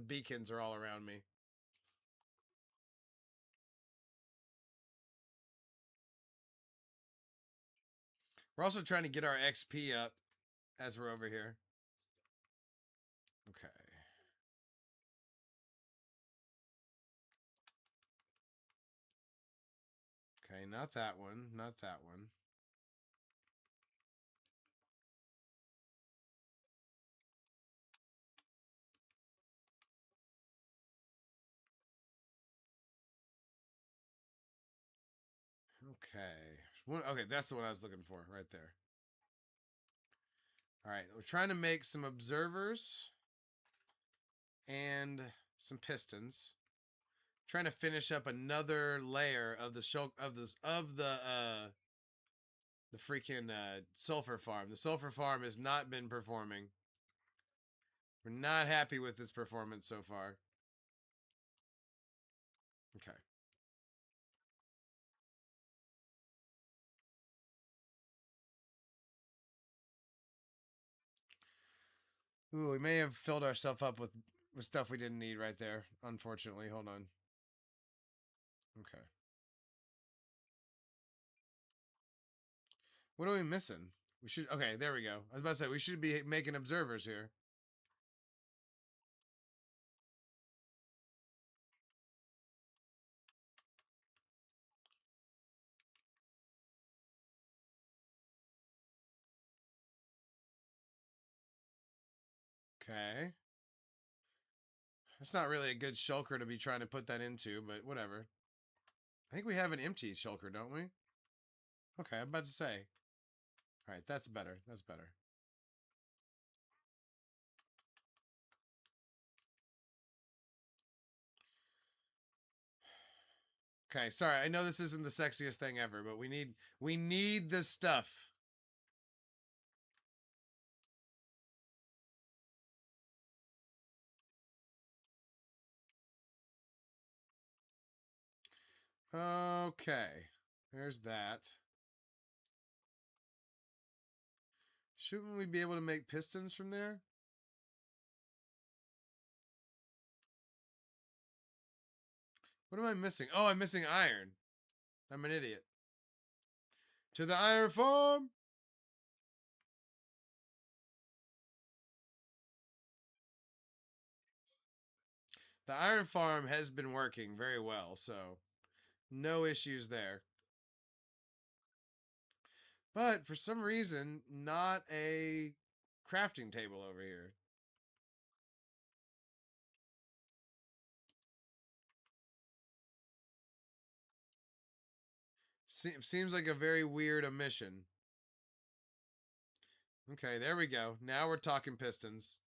beacons are all around me. We're also trying to get our XP up as we're over here. Okay. Okay, not that one. Not that one. Okay. Okay, that's the one I was looking for right there. All right, we're trying to make some observers and some pistons. Trying to finish up another layer of the the freaking sulfur farm. The sulfur farm has not been performing. We're not happy with its performance so far. Okay. Ooh, we may have filled ourselves up with stuff we didn't need right there. Unfortunately, hold on. Okay. What are we missing? We should. Okay, there we go. I was about to say we should be making observers here. Okay. That's not really a good shulker to be trying to put that into, but whatever. I think we have an empty shulker, don't we? Okay, I'm about to say. All right, that's better. That's better. Okay, sorry. I know this isn't the sexiest thing ever, but we need this stuff. Okay. There's that. Shouldn't we be able to make pistons from there? What am I missing? Oh, I'm missing iron. I'm an idiot. To the iron farm! The iron farm has been working very well, so no issues there. But for some reason, not a crafting table over here. Seems like a very weird omission. Okay, there we go. Now we're talking pistons.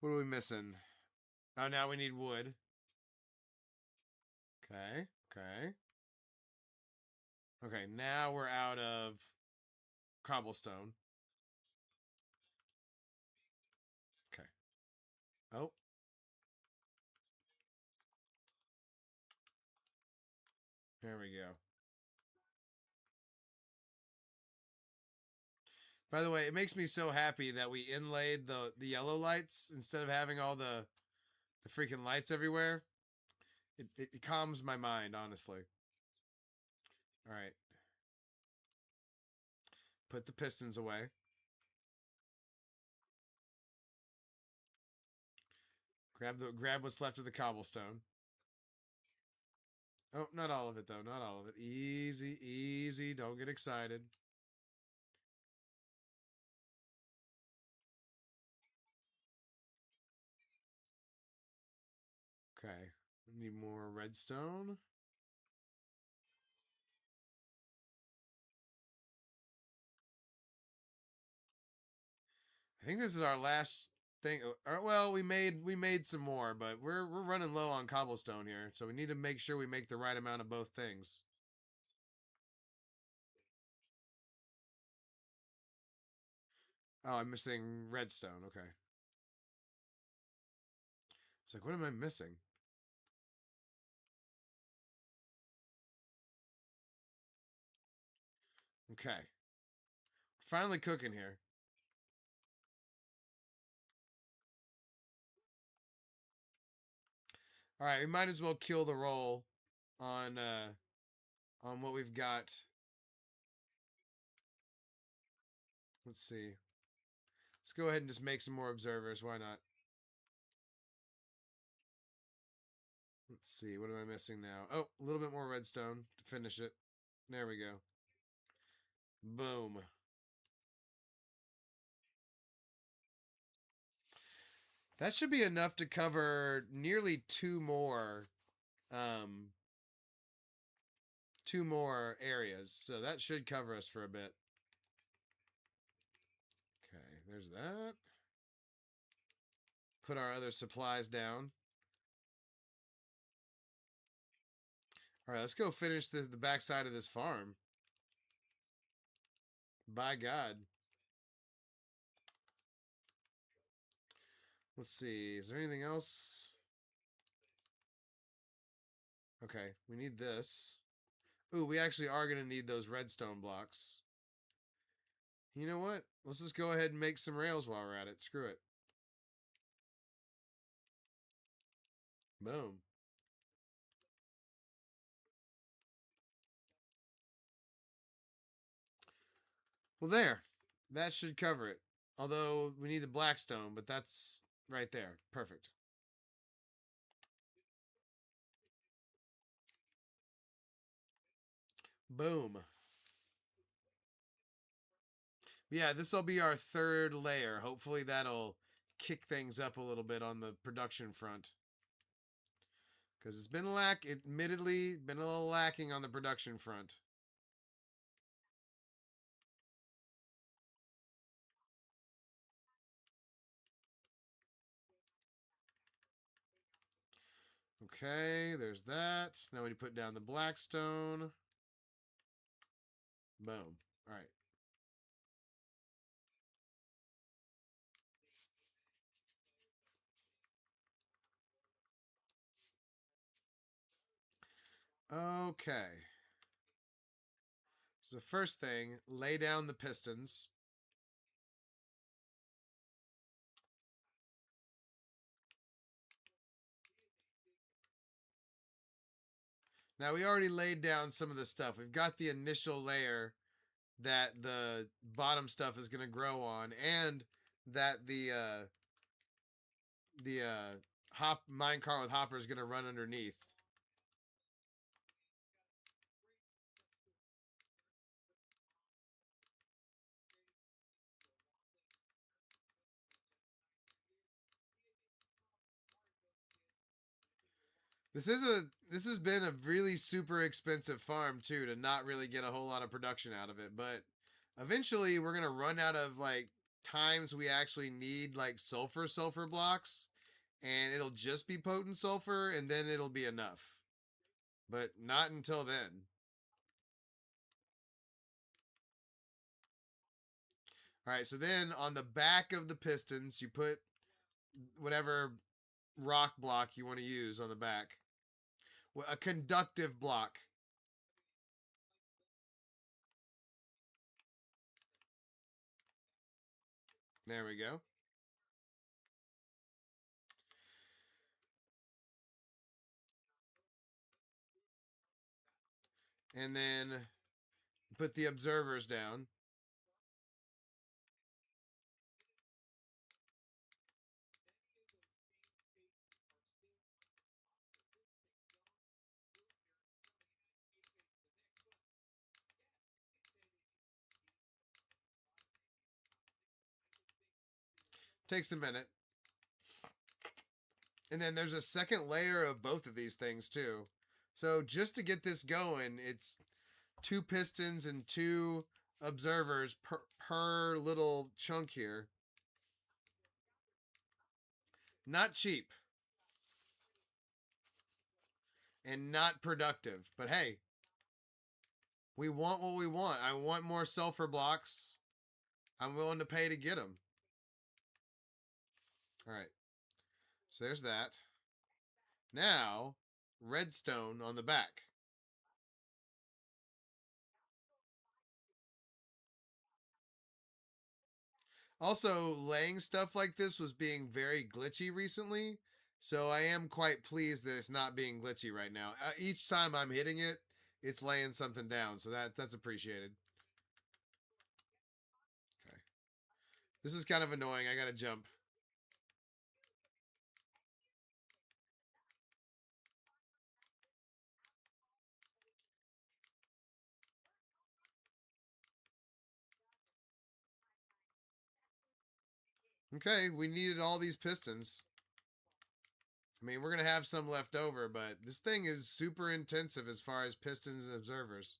What are we missing? Oh, now we need wood. Okay, okay. Okay, now we're out of cobblestone. Okay. Oh. There we go. By the way, it makes me so happy that we inlaid the yellow lights instead of having all the freaking lights everywhere. It calms my mind, honestly. All right. Put the pistons away. Grab what's left of the cobblestone. Oh, not all of it though. Not all of it. Easy, easy. Don't get excited. Okay. We need more redstone. I think this is our last think. Well, we made some more, but we're running low on cobblestone here, so we need to make sure we make the right amount of both things. Oh, I'm missing redstone. Okay. It's like, what am I missing? Okay. Finally cooking here. All right, we might as well kill the roll on what we've got. Let's see. Let's go ahead and just make some more observers. Why not? Let's see. What am I missing now? Oh, a little bit more redstone to finish it. There we go. Boom. That should be enough to cover nearly two more areas. So that should cover us for a bit. Okay, there's that. Put our other supplies down. All right, let's go finish the backside of this farm. By God. Let's see. Is there anything else? Okay, we need this. Ooh, we actually are going to need those redstone blocks. You know what? Let's just go ahead and make some rails while we're at it. Screw it. Boom. Well, there. That should cover it. Although we need the blackstone, but that's right there. Perfect. Boom. Yeah, this will be our third layer. Hopefully that'll kick things up a little bit on the production front. Because it's been admittedly been a little lacking on the production front. Okay, there's that. Now we put down the blackstone. Boom. All right. Okay. So the first thing, lay down the pistons. Now we already laid down some of the stuff. We've got the initial layer that the bottom stuff is going to grow on, and that the minecart with hopper is going to run underneath. This has been a really super expensive farm too, to not really get a whole lot of production out of it, but eventually we're gonna run out of like times we actually need like sulfur blocks, and it'll just be potent sulfur, and then it'll be enough. But not until then. All right, so then on the back of the pistons, you put whatever rock block you want to use on the back. A conductive block. There we go. And then put the observers down. Takes a minute. And then there's a second layer of both of these things too. So just to get this going, it's 2 pistons and 2 observers per little chunk here. Not cheap. And not productive. But hey, we want what we want. I want more sulfur blocks. I'm willing to pay to get them. All right. So there's that. Now, redstone on the back. Also, laying stuff like this was being very glitchy recently. So I am quite pleased that it's not being glitchy right now. Each time I'm hitting it, it's laying something down. So that's appreciated. Okay. This is kind of annoying. I got to jump. Okay, we needed all these pistons. I mean, we're going to have some left over, but this thing is super intensive as far as pistons and observers.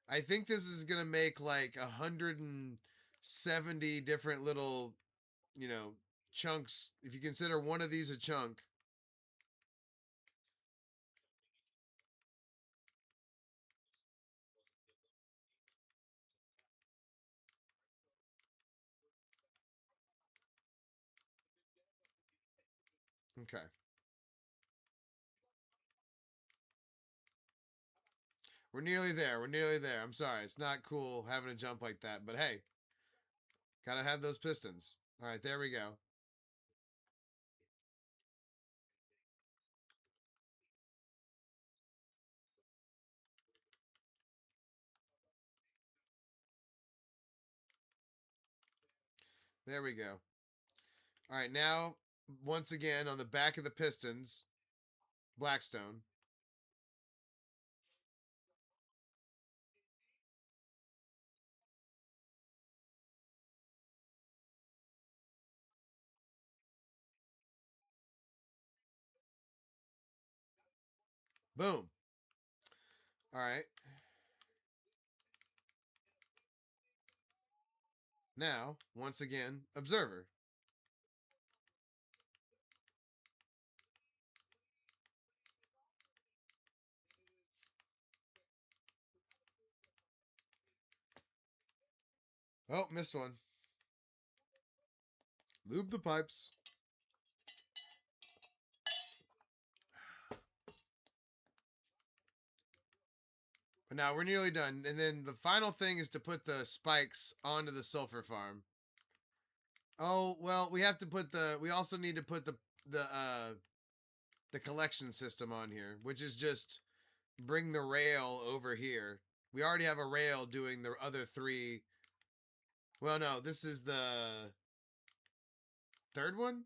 I think this is going to make like 170 different little, chunks. If you consider one of these a chunk. Okay. We're nearly there. We're nearly there. I'm sorry. It's not cool having to jump like that, but hey, gotta have those pistons. All right, there we go. There we go. All right, now, once again, on the back of the pistons, Blackstone. Boom. All right. Now, once again, observer. Oh, missed one. Lube the pipes. But now we're nearly done. And then the final thing is to put the spikes onto the sulfur farm. Oh, well, we also need to put the collection system on here, which is just bring the rail over here. We already have a rail doing the other three. Well, no, this is the third one?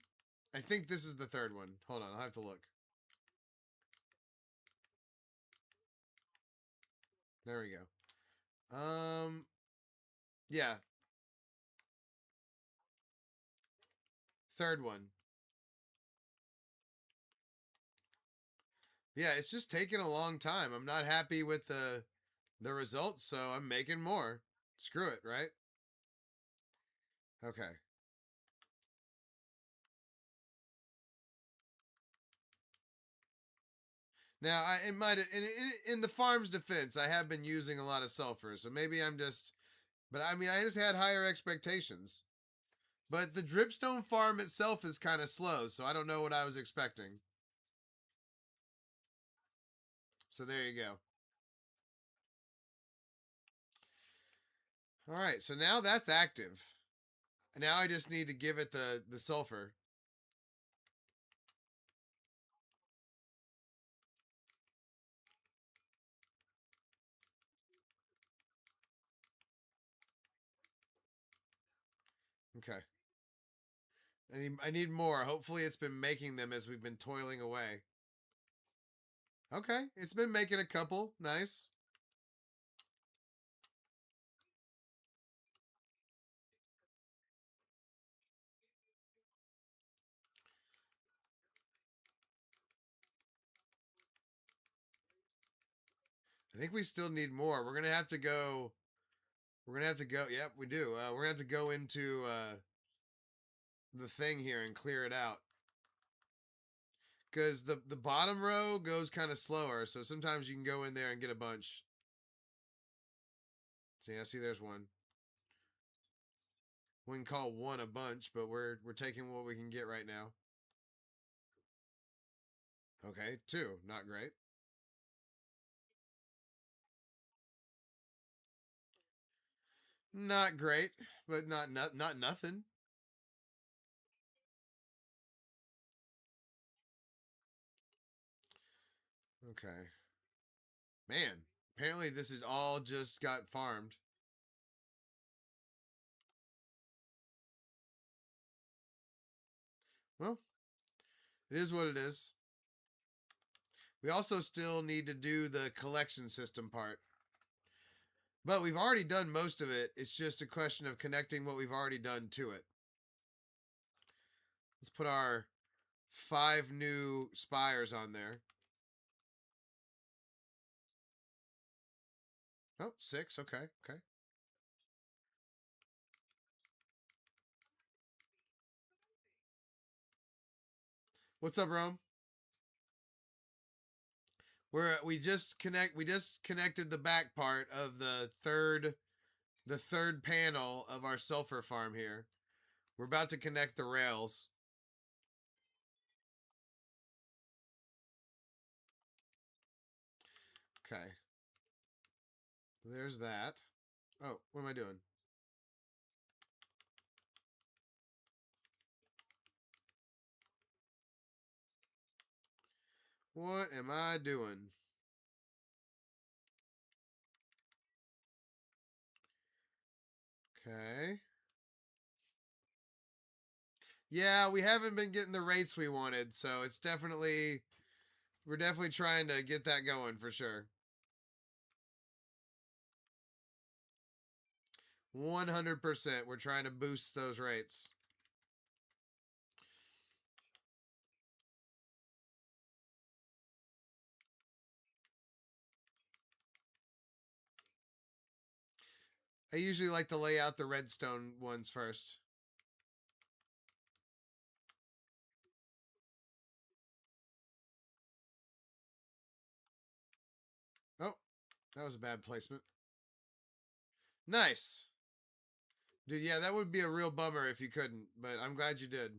I think this is the third one. Hold on, I'll have to look. There we go. Yeah. Third one. Yeah, it's just taking a long time. I'm not happy with the results, so I'm making more. Screw it, right? Okay. Now, in the farm's defense, I have been using a lot of sulfur, so maybe I'm just. But I mean, I just had higher expectations. But the dripstone farm itself is kind of slow, so I don't know what I was expecting. So there you go. All right, so now that's active. Now I just need to give it the sulfur. Okay. I need more. Hopefully it's been making them as we've been toiling away. Okay, it's been making a couple. Nice. I think we still need more. We're gonna have to go. We're gonna have to go. Yep, we do. We're gonna have to go into the thing here and clear it out. Because the bottom row goes kind of slower, so sometimes you can go in there and get a bunch. So yeah, see, there's one. We can call one a bunch, but we're taking what we can get right now. Okay, 2, not great. Not great, but not nothing. Okay. Man, apparently this is all just got farmed. Well, it is what it is. We also still need to do the collection system part. But we've already done most of it. It's just a question of connecting what we've already done to it. Let's put our 5 new spires on there. Oh, 6. Okay, okay. What's up, Rome? We just connected the back part of the third panel of our sulfur farm here. We're about to connect the rails. Okay. There's that. Oh, what am I doing? What am I doing? Okay. Yeah, we haven't been getting the rates we wanted, so it's definitely we're definitely trying to get that going for sure. 100%. We're trying to boost those rates. I usually like to lay out the redstone ones first. Oh, that was a bad placement. Nice. Dude, yeah, that would be a real bummer if you couldn't, but I'm glad you did.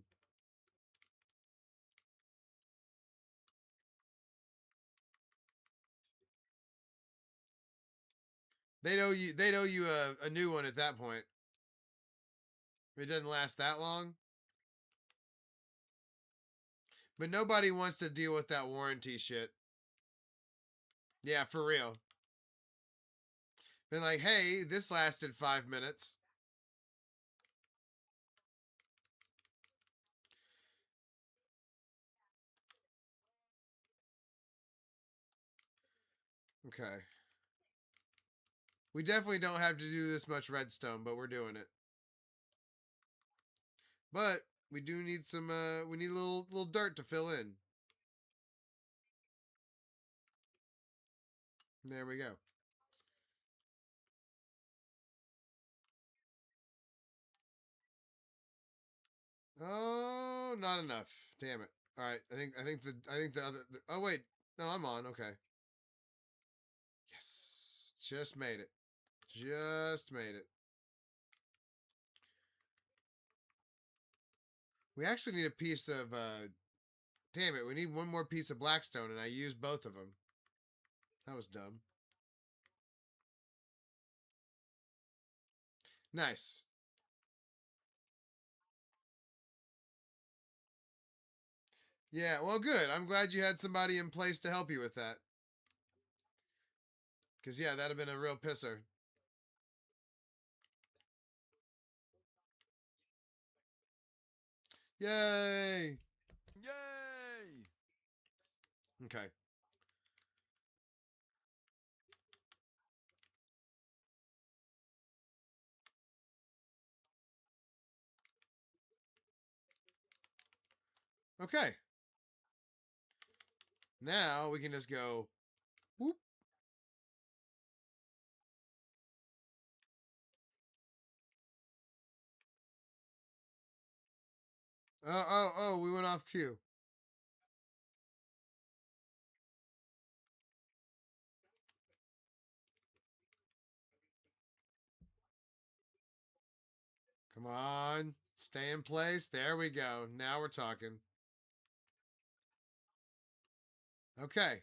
They'd owe you a new one at that point. If it doesn't last that long. But nobody wants to deal with that warranty shit. Yeah, for real. Been like, hey, this lasted 5 minutes. Okay. We definitely don't have to do this much redstone, but we're doing it. But we do need some we need a little dirt to fill in. There we go. Oh, not enough. Damn it. All right. I think the other oh wait. No, I'm on. Okay. Yes. Just made it. Just made it. We actually need a piece of damn it, we need one more piece of blackstone and I used both of them. That was dumb. Nice. Yeah, well good. I'm glad you had somebody in place to help you with that. Cause yeah, that'd have been a real pisser. Yay! Yay! Okay. Okay. Now we can just go whoop. Oh, we went off cue. Come on. Stay in place. There we go. Now we're talking. Okay.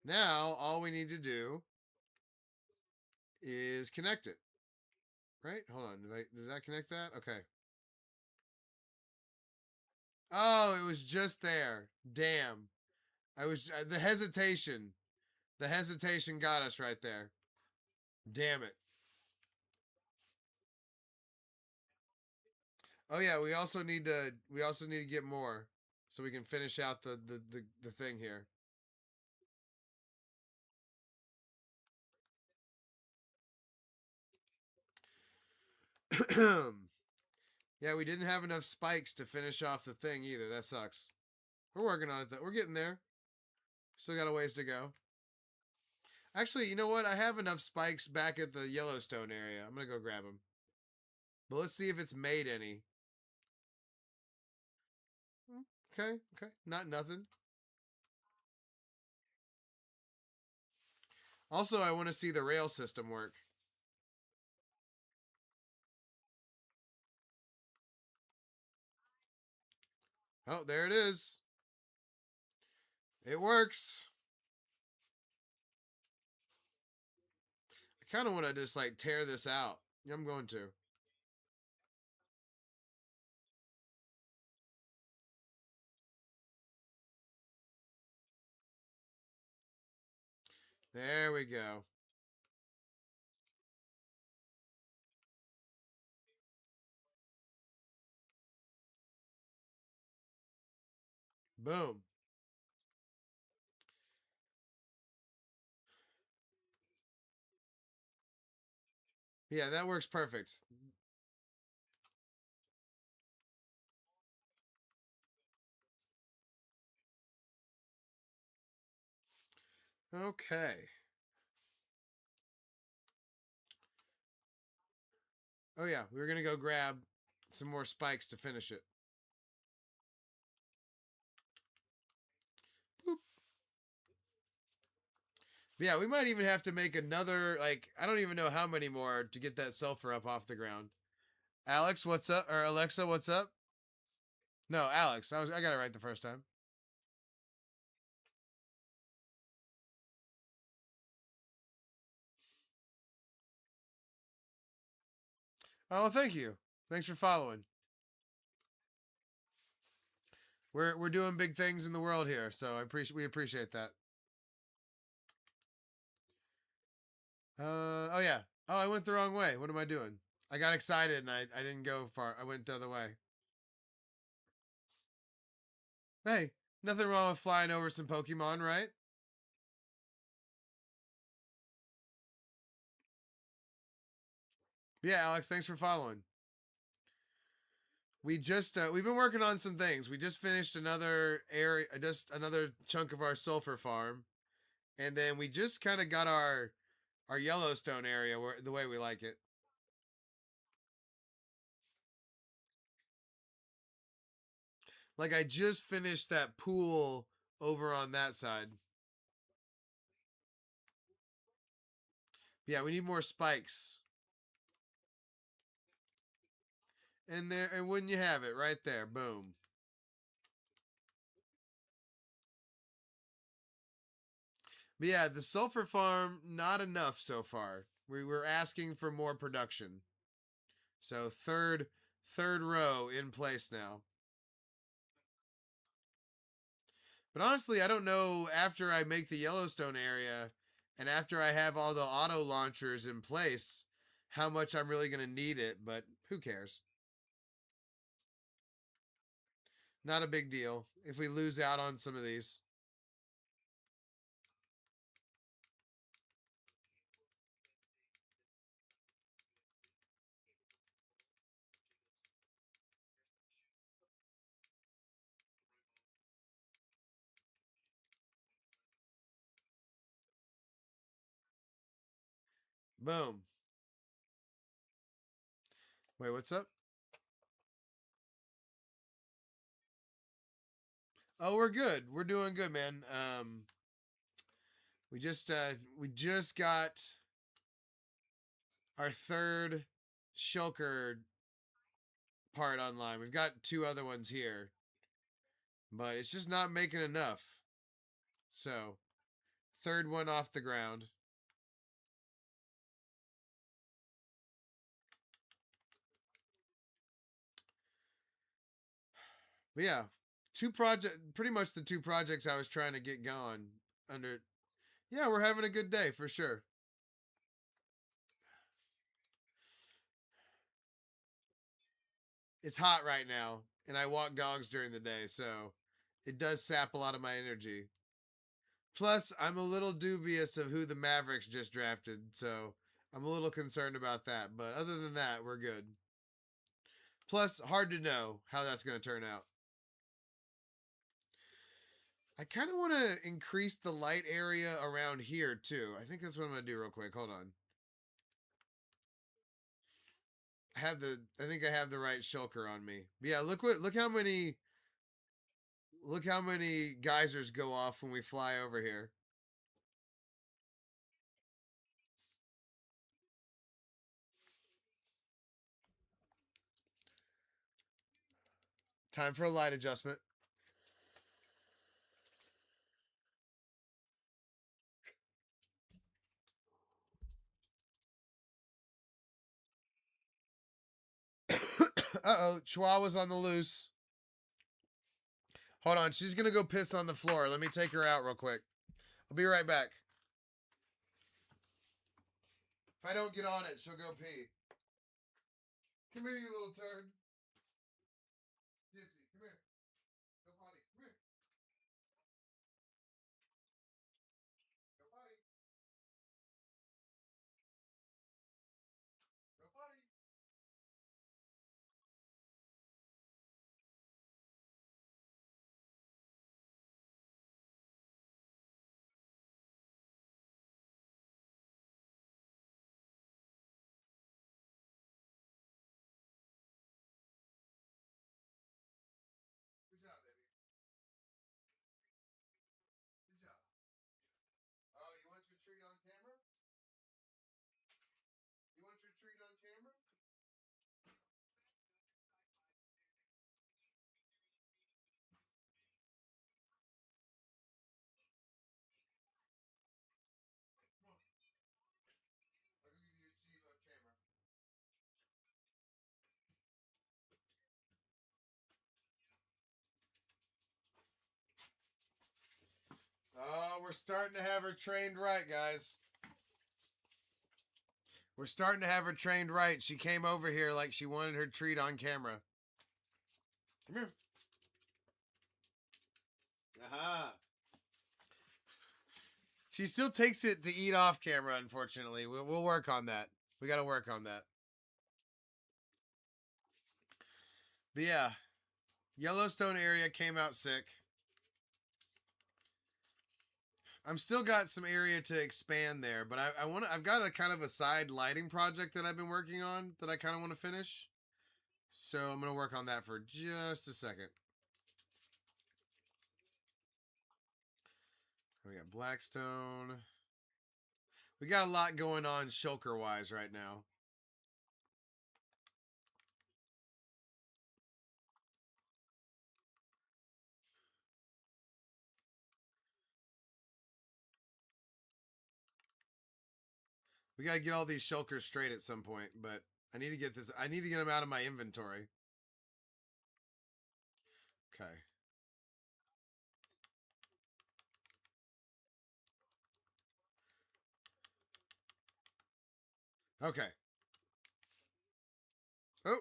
Now all we need to do is connect it. Right? Hold on. Did that connect that? Okay. Oh, it was just there. Damn. I was the hesitation. The hesitation got us right there. Damn it. Oh yeah, we also need to get more so we can finish out the thing here. Yeah, we didn't have enough spikes to finish off the thing either. That sucks. We're working on it though. We're getting there. Still got a ways to go. Actually, you know what? I have enough spikes back at the Yellowstone area. I'm gonna go grab them. But let's see if it's made any. Okay, okay. Not nothing. Also, I want to see the rail system work. Oh, there it is. It works. I kind of want to just like tear this out. I'm going to. There we go. Boom. Yeah, that works perfect. Okay. Oh yeah, we were gonna go grab some more spikes to finish it. Boop. But yeah, we might even have to make another, like, I don't even know how many more to get that sulfur up off the ground. Alex, what's up? Or Alexa, what's up? No, Alex. I got it right the first time. Oh, thank you. Thanks for following. We're doing big things in the world here, so we appreciate that. Oh yeah. Oh, I went the wrong way. What am I doing? I got excited and I didn't go far. I went the other way. Hey, nothing wrong with flying over some Pokemon, right? Yeah, Alex, thanks for following. We've been working on some things. We just finished another area, just another chunk of our sulfur farm, and then we just kind of got our Yellowstone area where the way we like it. Like I just finished that pool over on that side. Yeah, we need more spikes. And there, and wouldn't you have it, right there, boom. But yeah, the sulfur farm, not enough so far. We were asking for more production. So third row in place now. But honestly, I don't know after I make the Yellowstone area and after I have all the auto launchers in place how much I'm really going to need it, but who cares? Not a big deal if we lose out on some of these. Boom. Wait, what's up? Oh, we're good. We're doing good, man. We just got our third shulker part online. We've got 2 other ones here, but it's just not making enough. So, third one off the ground. But yeah, pretty much the 2 projects I was trying to get going under. Yeah, we're having a good day for sure. It's hot right now, and I walk dogs during the day, so it does sap a lot of my energy. Plus, I'm a little dubious of who the Mavericks just drafted, so I'm a little concerned about that. But other than that, we're good. Plus, hard to know how that's going to turn out. I kind of want to increase the light area around here too. I think that's what I'm going to do real quick. Hold on. I think I have the right shulker on me. But yeah, look how many geysers go off when we fly over here. Time for a light adjustment. Uh-oh, Chihuahua's on the loose. Hold on, she's going to go piss on the floor. Let me take her out real quick. I'll be right back. If I don't get on it, she'll go pee. Come here, you little turd. Gypsy, come here. Go potty. Come here. Go potty. Go potty. Good job, baby. Good job. Oh, you want your treat on camera? You want your treat on camera? I'll give you your cheese on camera. Oh, we're starting to have her trained right, guys. We're starting to have her trained right. She came over here like she wanted her treat on camera. Come here. Aha. She still takes it to eat off camera, unfortunately. We'll work on that. We got to work on that. But yeah, Yellowstone area came out sick. I'm still got some area to expand there, but I've got a kind of a side lighting project that I've been working on that I kind of want to finish. So I'm going to work on that for just a second. We got Blackstone. We got a lot going on shulker wise right now. We got to get all these shulkers straight at some point, but I need to get them out of my inventory. Okay. Okay. Oh.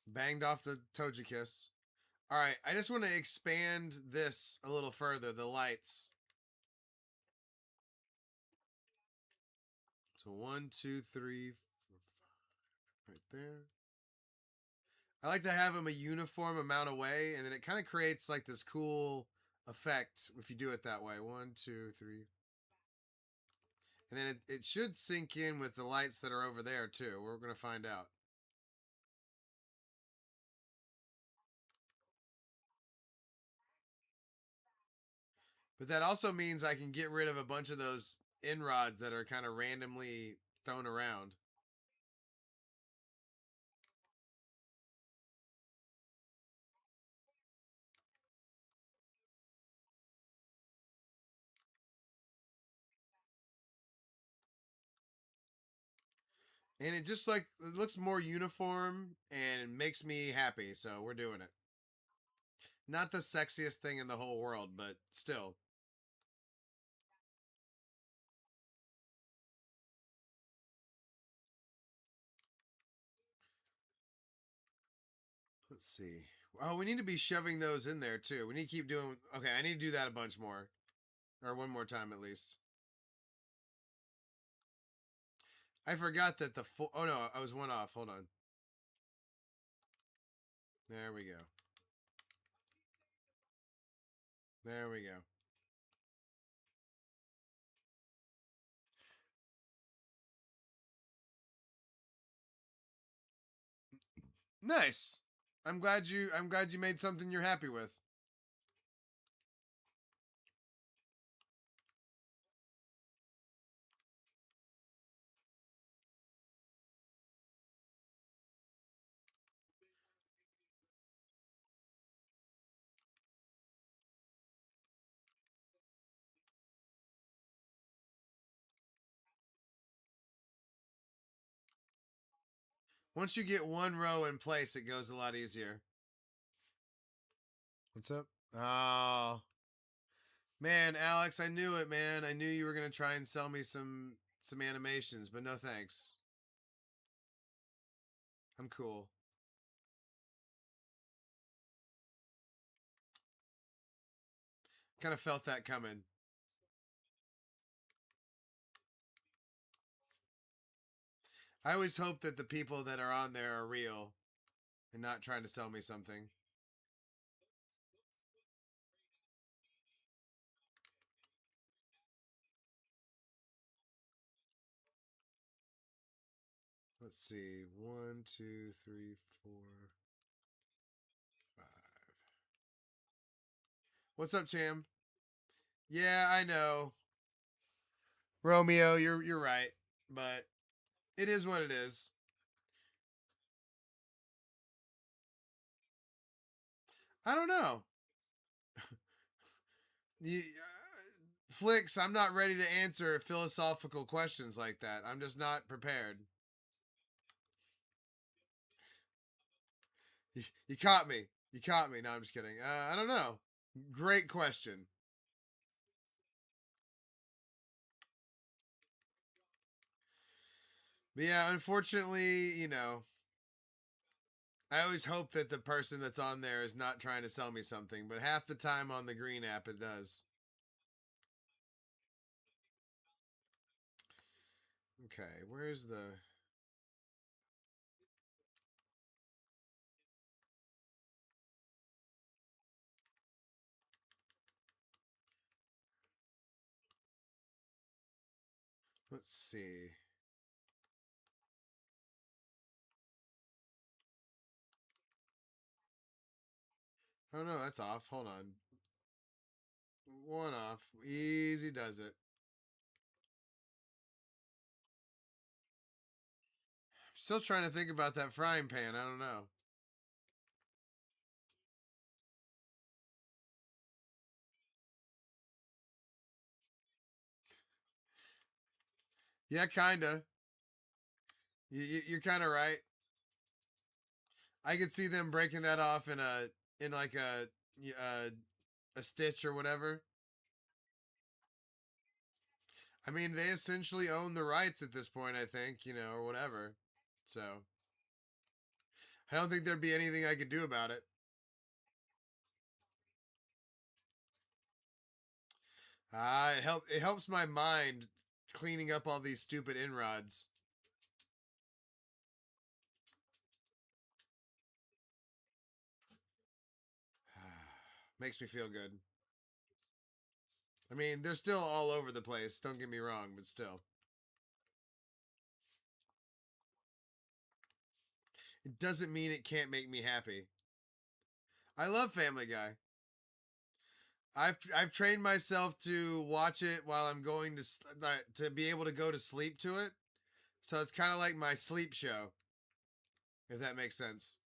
Banged off the Togekiss. All right, I just want to expand this a little further, the lights. So 1, 2, 3, 4, 5, right there. I like to have them a uniform amount away, and then it kind of creates like this cool effect if you do it that way. 1, 2, 3. And then it should sink in with the lights that are over there too. We're going to find out. But that also means I can get rid of a bunch of those in-rods that are kind of randomly thrown around. And it just like it looks more uniform and it makes me happy, so we're doing it. Not the sexiest thing in the whole world, but still. Let's see. Oh, we need to be shoving those in there too. We need to keep doing. Okay, I need to do that a bunch more, or one more time at least. I forgot that the full. Oh no, I was one off. Hold on. There we go. There we go. Nice. I'm glad you made something you're happy with. Once you get one row in place, it goes a lot easier. What's up? Oh, man, Alex, I knew it, man. I knew you were gonna try and sell me some animations, but no thanks. I'm cool. Kind of felt that coming. I always hope that the people that are on there are real and not trying to sell me something. Let's see. 1, 2, 3, 4, 5. What's up, Cham? Yeah, I know. Romeo, you're right. But it is what it is. I don't know. You, Flicks, I'm not ready to answer philosophical questions like that. I'm just not prepared. You caught me. You caught me. No, I'm just kidding. I don't know. Great question. But yeah, unfortunately, I always hope that the person that's on there is not trying to sell me something, but half the time on the green app it does. Okay, where's the. Let's see. Oh no, that's off. Hold on. One off. Easy does it. Still trying to think about that frying pan. I don't know. Yeah, kinda. You're kind of right. I could see them breaking that off in like a stitch or whatever. I mean, they essentially own the rights at this point, I think, or whatever. So I don't think there'd be anything I could do about it. It helps my mind cleaning up all these stupid inrods. Makes me feel good. I mean, they're still all over the place. Don't get me wrong, but still. It doesn't mean it can't make me happy. I love Family Guy. I've trained myself to watch it while I'm going to be able to go to sleep to it. So it's kind of like my sleep show, if that makes sense.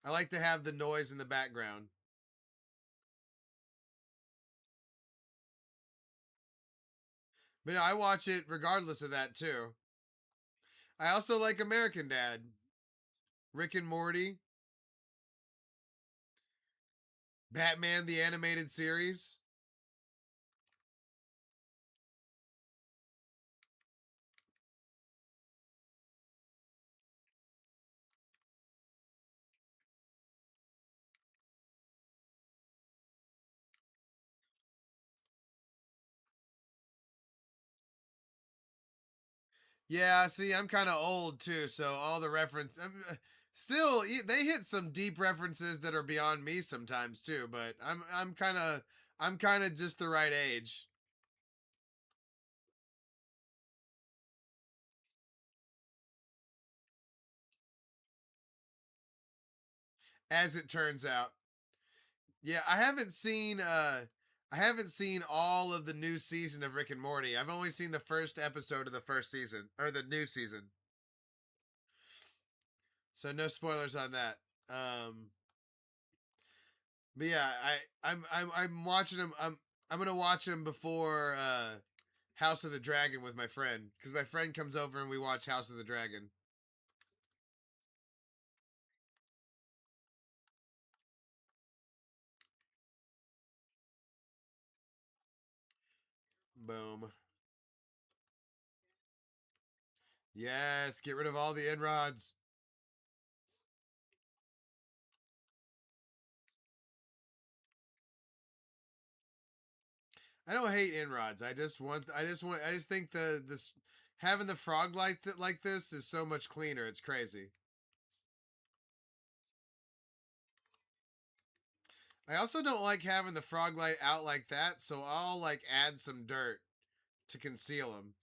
I like to have the noise in the background. But yeah, I watch it regardless of that too. I also like American Dad, Rick and Morty, Batman the Animated Series. Yeah, see, I'm kind of old too, so all the reference still they hit some deep references that are beyond me sometimes too, but I'm kind of just the right age as it turns out. Yeah, I haven't seen all of the new season of Rick and Morty. I've only seen the first episode of the first season or the new season. So no spoilers on that. Um but yeah, I'm watching them. I'm gonna watch them before House of the Dragon with my friend because my friend comes over and we watch House of the Dragon. Boom. Yes, get rid of all the inrods. I don't hate inrods. I just think this having the frog like this is so much cleaner. It's crazy. I also don't like having the frog light out like that, so I'll like add some dirt to conceal them.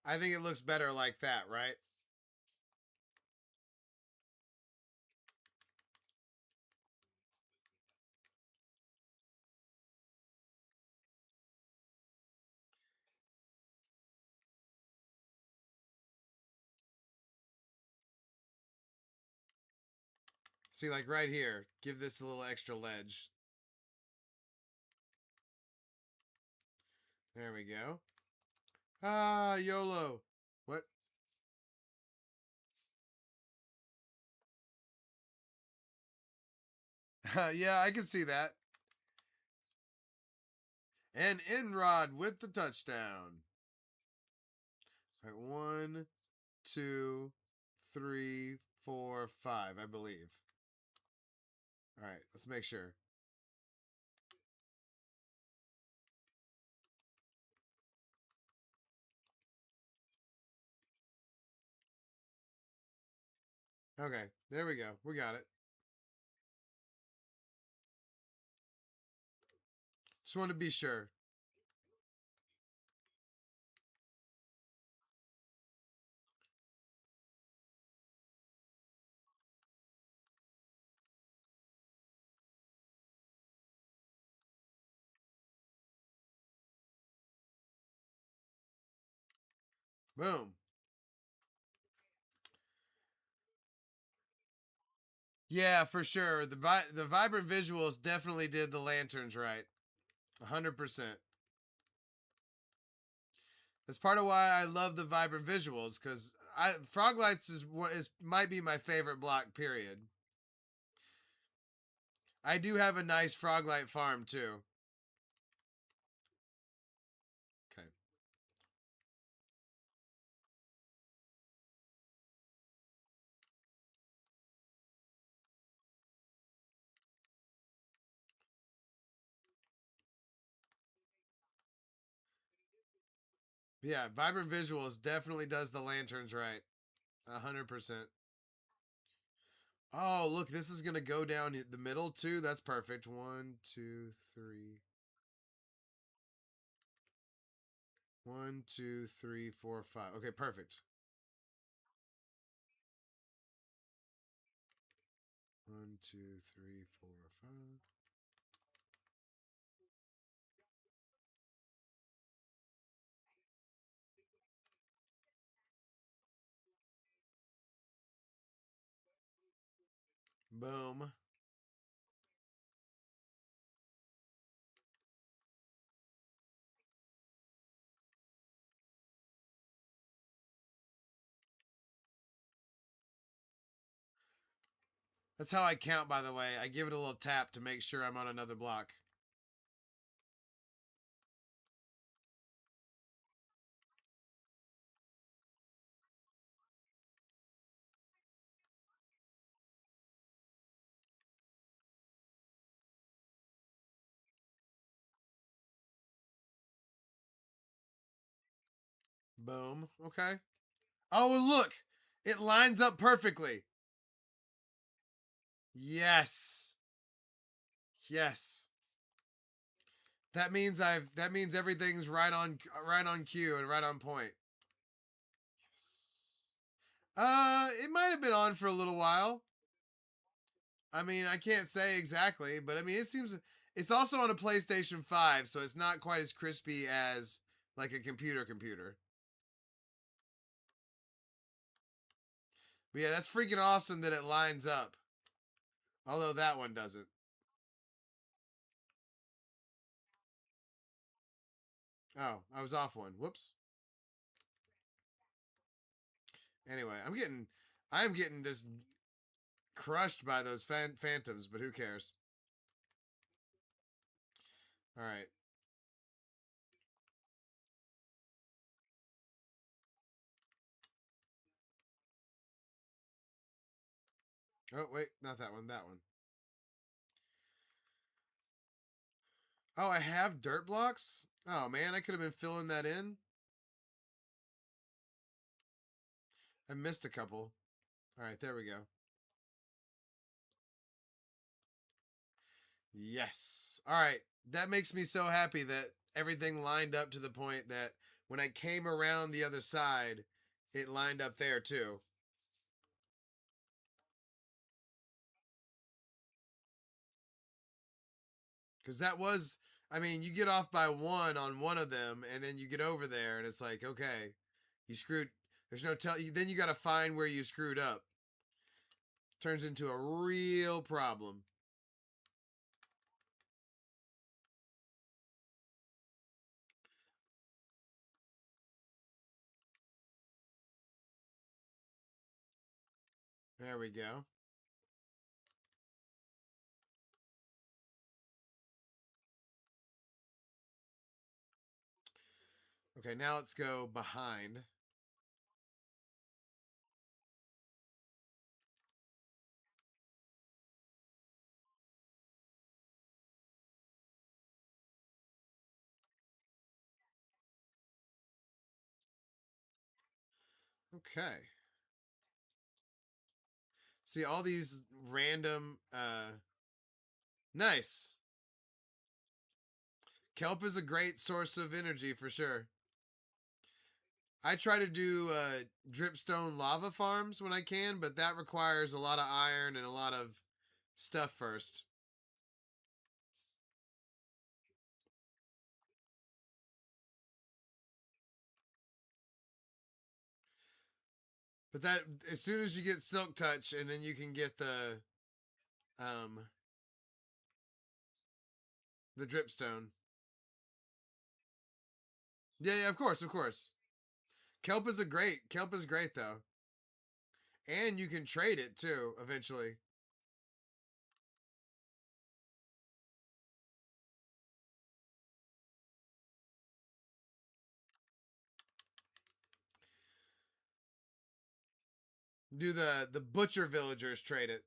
I think it looks better like that, right? See, like right here, give this a little extra ledge. There we go. Ah, YOLO. What? Yeah, I can see that. And Enrod with the touchdown. All right, 1, 2, 3, 4, 5, I believe. All right, let's make sure. Okay, there we go. We got it. Just want to be sure. Boom. Yeah, for sure. The vibrant visuals definitely did the lanterns right. 100%. That's part of why I love the vibrant visuals because Frog Lights is might be my favorite block. Period. I do have a nice Froglight farm too. Okay. Yeah, vibrant visuals definitely does the lanterns right. 100%. Oh, look, this is gonna go down the middle too. That's perfect. 1, 2, 3. 1, 2, 3, 4, 5. Okay, perfect. 1, 2, 3, 4, 5. Boom. That's how I count, by the way. I give it a little tap to make sure I'm on another block. Boom. Okay. Oh, look. It lines up perfectly. Yes. Yes. That means everything's right on cue and right on point. It might have been on for a little while. I mean, I can't say exactly, but I mean, it seems it's also on a PlayStation 5, so it's not quite as crispy as like a computer. But yeah, that's freaking awesome that it lines up. Although that one doesn't. Oh, I was off one. Whoops. Anyway, I'm getting just crushed by those phantoms, but who cares? All right. Oh, wait, not that one, that one. Oh, I have dirt blocks? Oh man, I could have been filling that in. I missed a couple. All right, there we go. Yes. All right. That makes me so happy that everything lined up to the point that when I came around the other side, it lined up there too. Because that was, I mean, you get off by one on one of them, and then you get over there, and it's like, okay, you screwed. There's no tell. Then you got to find where you screwed up. Turns into a real problem. There we go. Okay, now let's go behind. Okay. See all these random nice. Kelp is a great source of energy for sure. I try to do dripstone lava farms when I can, but that requires a lot of iron and a lot of stuff first. But that as soon as you get silk touch and then you can get um the dripstone. Yeah, yeah, of course, of course. Kelp is great though. And you can trade it too eventually. Do the butcher villagers trade it.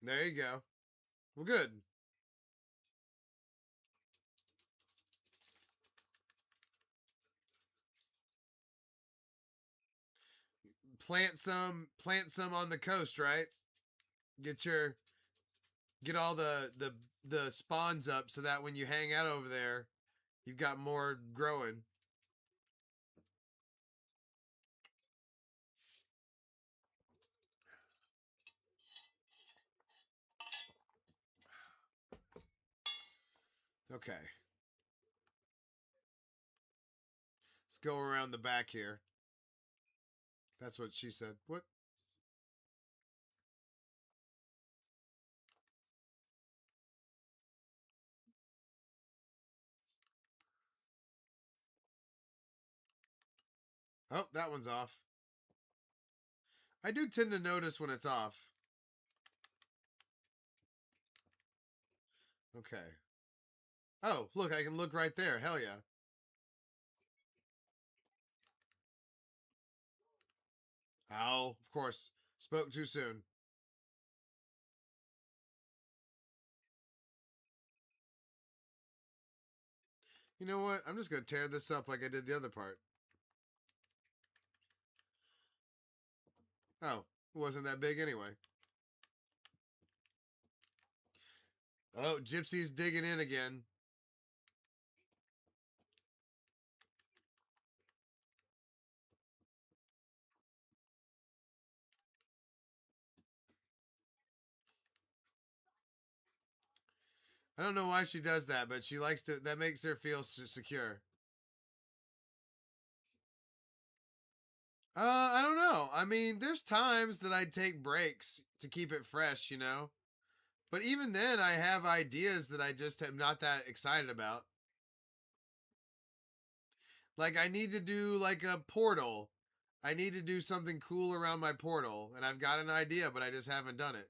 There you go. Well, good. Plant some on the coast, right? Get your get all the spawns up so that when you hang out over there, you've got more growing. Okay. Let's go around the back here. That's what she said. What? Oh, that one's off. I do tend to notice when it's off. Okay. Oh, look, I can look right there. Hell yeah. Oh, of course. Spoke too soon. You know what? I'm just going to tear this up like I did the other part. Oh, it wasn't that big anyway. Oh, Gypsy's digging in again. I don't know why she does that, but she likes to, that makes her feel secure. I don't know. I mean, there's times that I take breaks to keep it fresh, you know? But even then, I have ideas that I just am not that excited about. Like, I need to do like a portal. I need to do something cool around my portal, and I've got an idea, but I just haven't done it.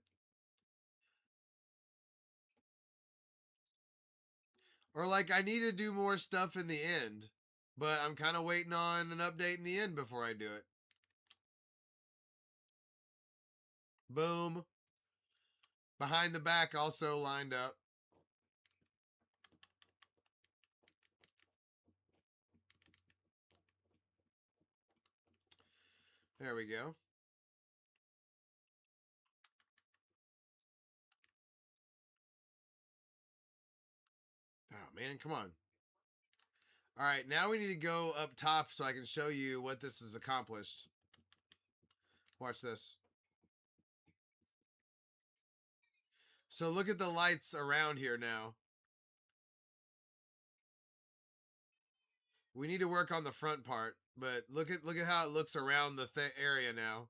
Or like, I need to do more stuff in the end, but I'm kind of waiting on an update in the end before I do it. Boom. Behind the back also lined up. There we go. Oh, man, come on. All right, now we need to go up top so I can show you what this has accomplished. Watch this. So look at the lights around here now. We need to work on the front part, but look at how it looks around the area now.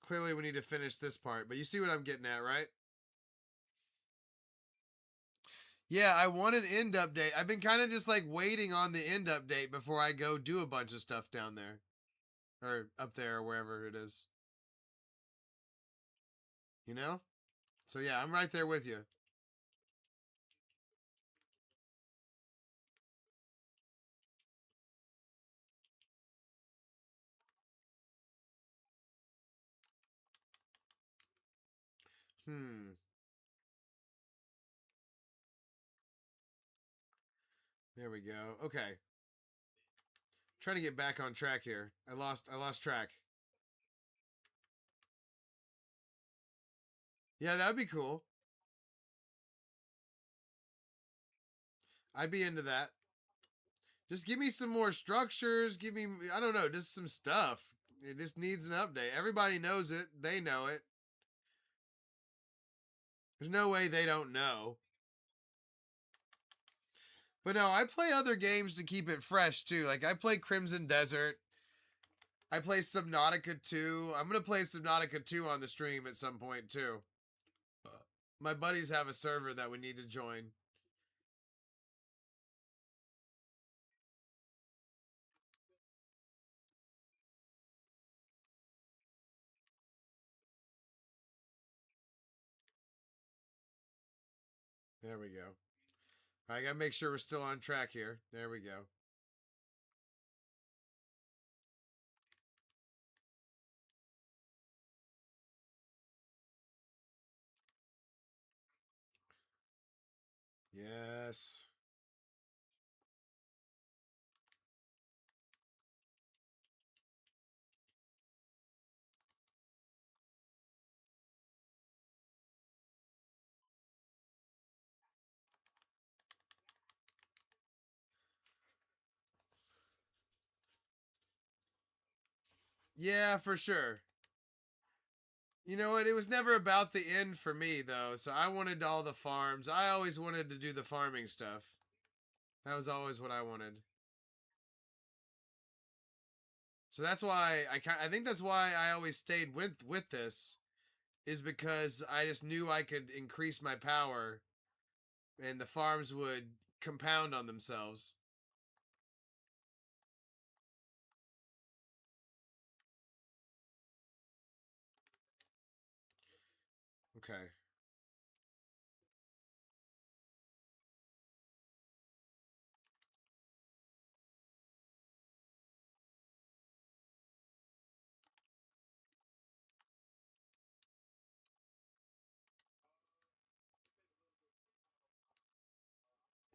Clearly we need to finish this part, but you see what I'm getting at, right? Yeah, I want an end update. I've been kind of just like waiting on the end update before I go do a bunch of stuff down there. Or up there or wherever it is. You know? So yeah, I'm right there with you. Hmm. There we go. Okay. Trying to get back on track here. I lost track. Yeah, that'd be cool. I'd be into that. Just give me some more structures. Give me, I don't know, just some stuff. It just needs an update. Everybody knows it. They know it. There's no way they don't know. But no, I play other games to keep it fresh too. Like I play Crimson Desert. I play Subnautica 2. I'm going to play Subnautica 2 on the stream at some point too. My buddies have a server that we need to join. There we go. I got to make sure we're still on track here. There we go. Yes. Yeah, for sure. You know what? It was never about the end for me, though. So I wanted all the farms. I always wanted to do the farming stuff. That was always what I wanted. So that's why I think that's why I always stayed with this, is because I just knew I could increase my power and the farms would compound on themselves. Okay.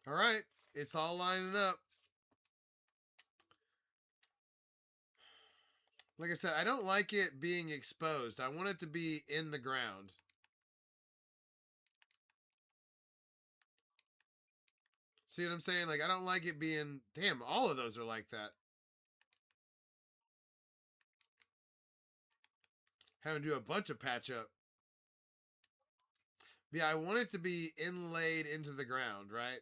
All right. It's all lining up. Like I said, I don't like it being exposed. I want it to be in the ground. See what I'm saying? Like, I don't like it being... Damn, all of those are like that. Having to do a bunch of patch up. Yeah, I want it to be inlaid into the ground, right?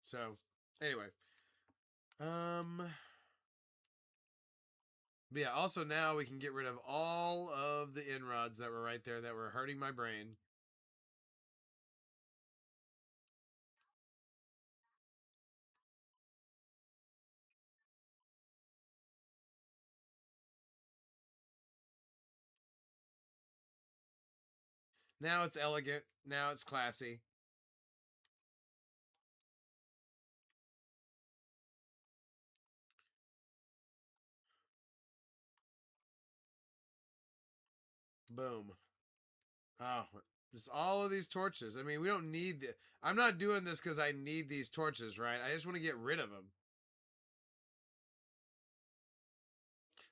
So, anyway. But yeah, also now we can get rid of all of the inrods that were right there that were hurting my brain. Now it's elegant. Now it's classy. Boom. Oh, just all of these torches. I mean, we don't need the... I'm not doing this because I need these torches, right? I just want to get rid of them.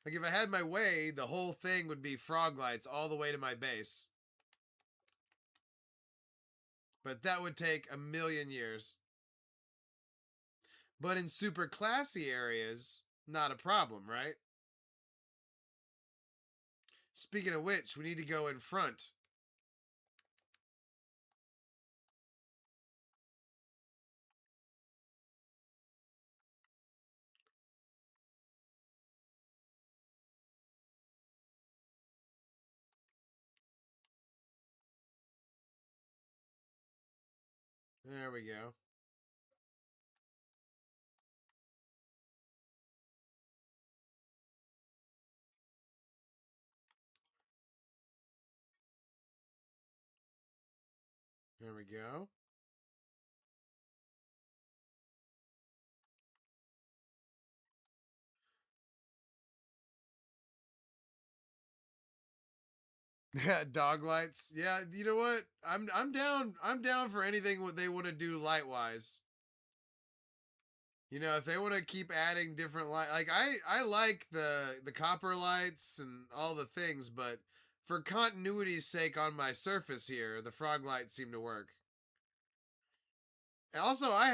Like, if I had my way, the whole thing would be frog lights all the way to my base. But that would take a million years. But in super classy areas, not a problem, right? Speaking of which, we need to go in front. There we go. There we go. Yeah, dog lights. Yeah, you know what? I'm down. I'm down for anything what they want to do light wise. You know, if they want to keep adding different light, like I like the copper lights and all the things, but for continuity's sake on my surface here, the frog lights seem to work. And also, I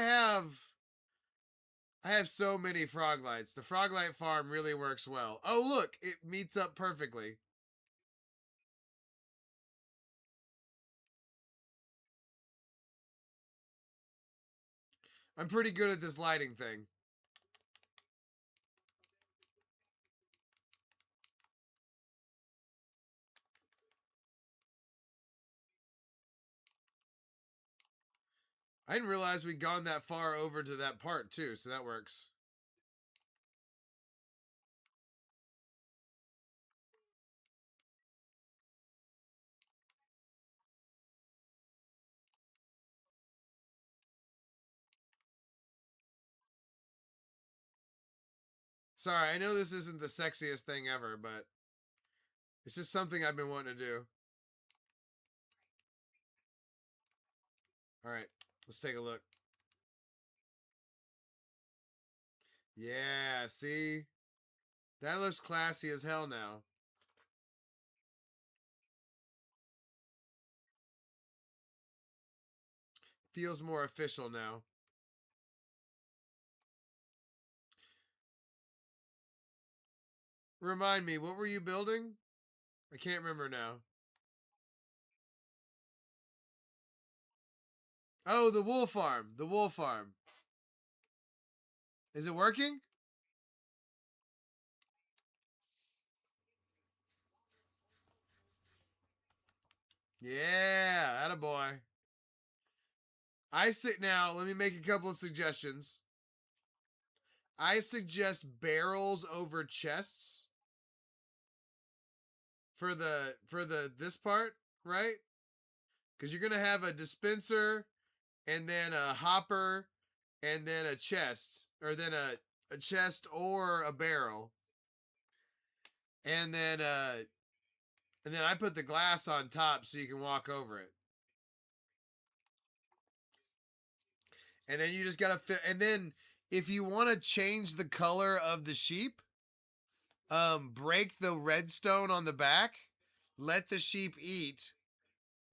have so many frog lights. The frog light farm really works well. Oh, look, it meets up perfectly. I'm pretty good at this lighting thing. I didn't realize we'd gone that far over to that part too, so that works. Sorry, I know this isn't the sexiest thing ever, but it's just something I've been wanting to do. All right, let's take a look. Yeah, see? That looks classy as hell now. Feels more official now. Remind me, what were you building? I can't remember now. Oh, the wool farm. The wool farm. Is it working? Yeah, attaboy. I sit now, let me make a couple of suggestions. I suggest barrels over chests for the this part, right? Because you're gonna have a dispenser and then a hopper and then a chest, or then a chest or a barrel, and then I put the glass on top so you can walk over it. And then you just gotta fit. And then if you want to change the color of the sheep, break the redstone on the back, let the sheep eat,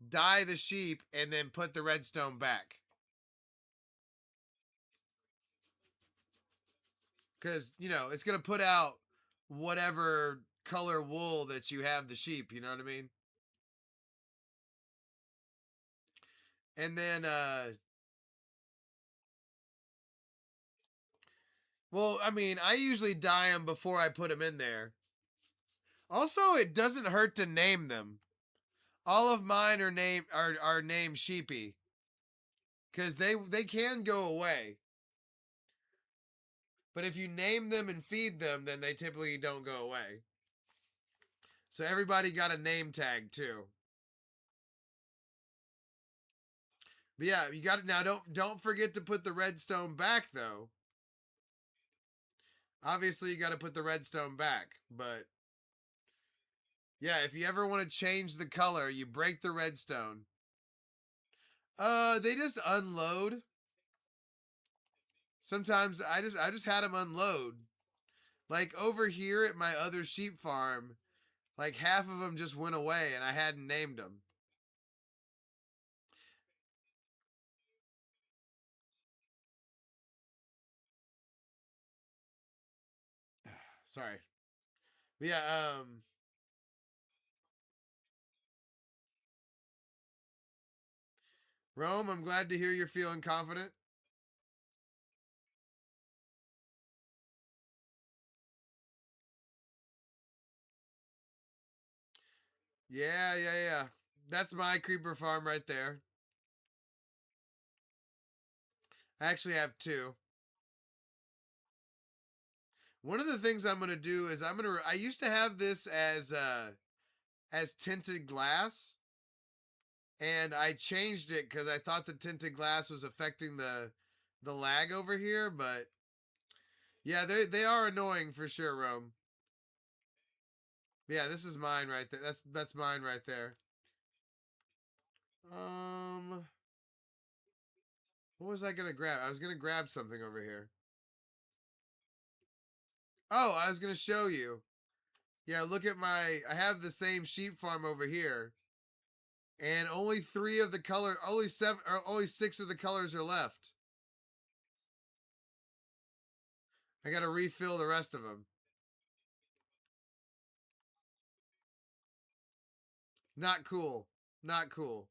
dye the sheep, and then put the redstone back. Because it's gonna put out whatever color wool that you have the sheep. You know what I mean? And then well, I mean, I usually dye them before I put them in there. Also, it doesn't hurt to name them. All of mine are named Sheepy, because they can go away. But if you name them and feed them, then they typically don't go away. So everybody got a name tag too. But yeah, you got it now. Don't forget to put the redstone back though. Obviously, you got to put the redstone back, but yeah, if you ever want to change the color, you break the redstone. They just unload. Sometimes I just had them unload. Like over here at my other sheep farm, like half of them just went away and I hadn't named them. Sorry. But yeah, Rome, I'm glad to hear you're feeling confident. Yeah. That's my creeper farm right there. I actually have two. One of the things I'm gonna do is I used to have this as tinted glass, and I changed it because I thought the tinted glass was affecting the lag over here, but yeah, they are annoying for sure, Rome. Yeah, this is mine right there. That's mine right there. Um, what was I gonna grab? I was gonna grab something over here. Oh, I was gonna show you. Yeah, look at I have the same sheep farm over here, and only only six of the colors are left. I gotta refill the rest of them. Not cool. Not cool.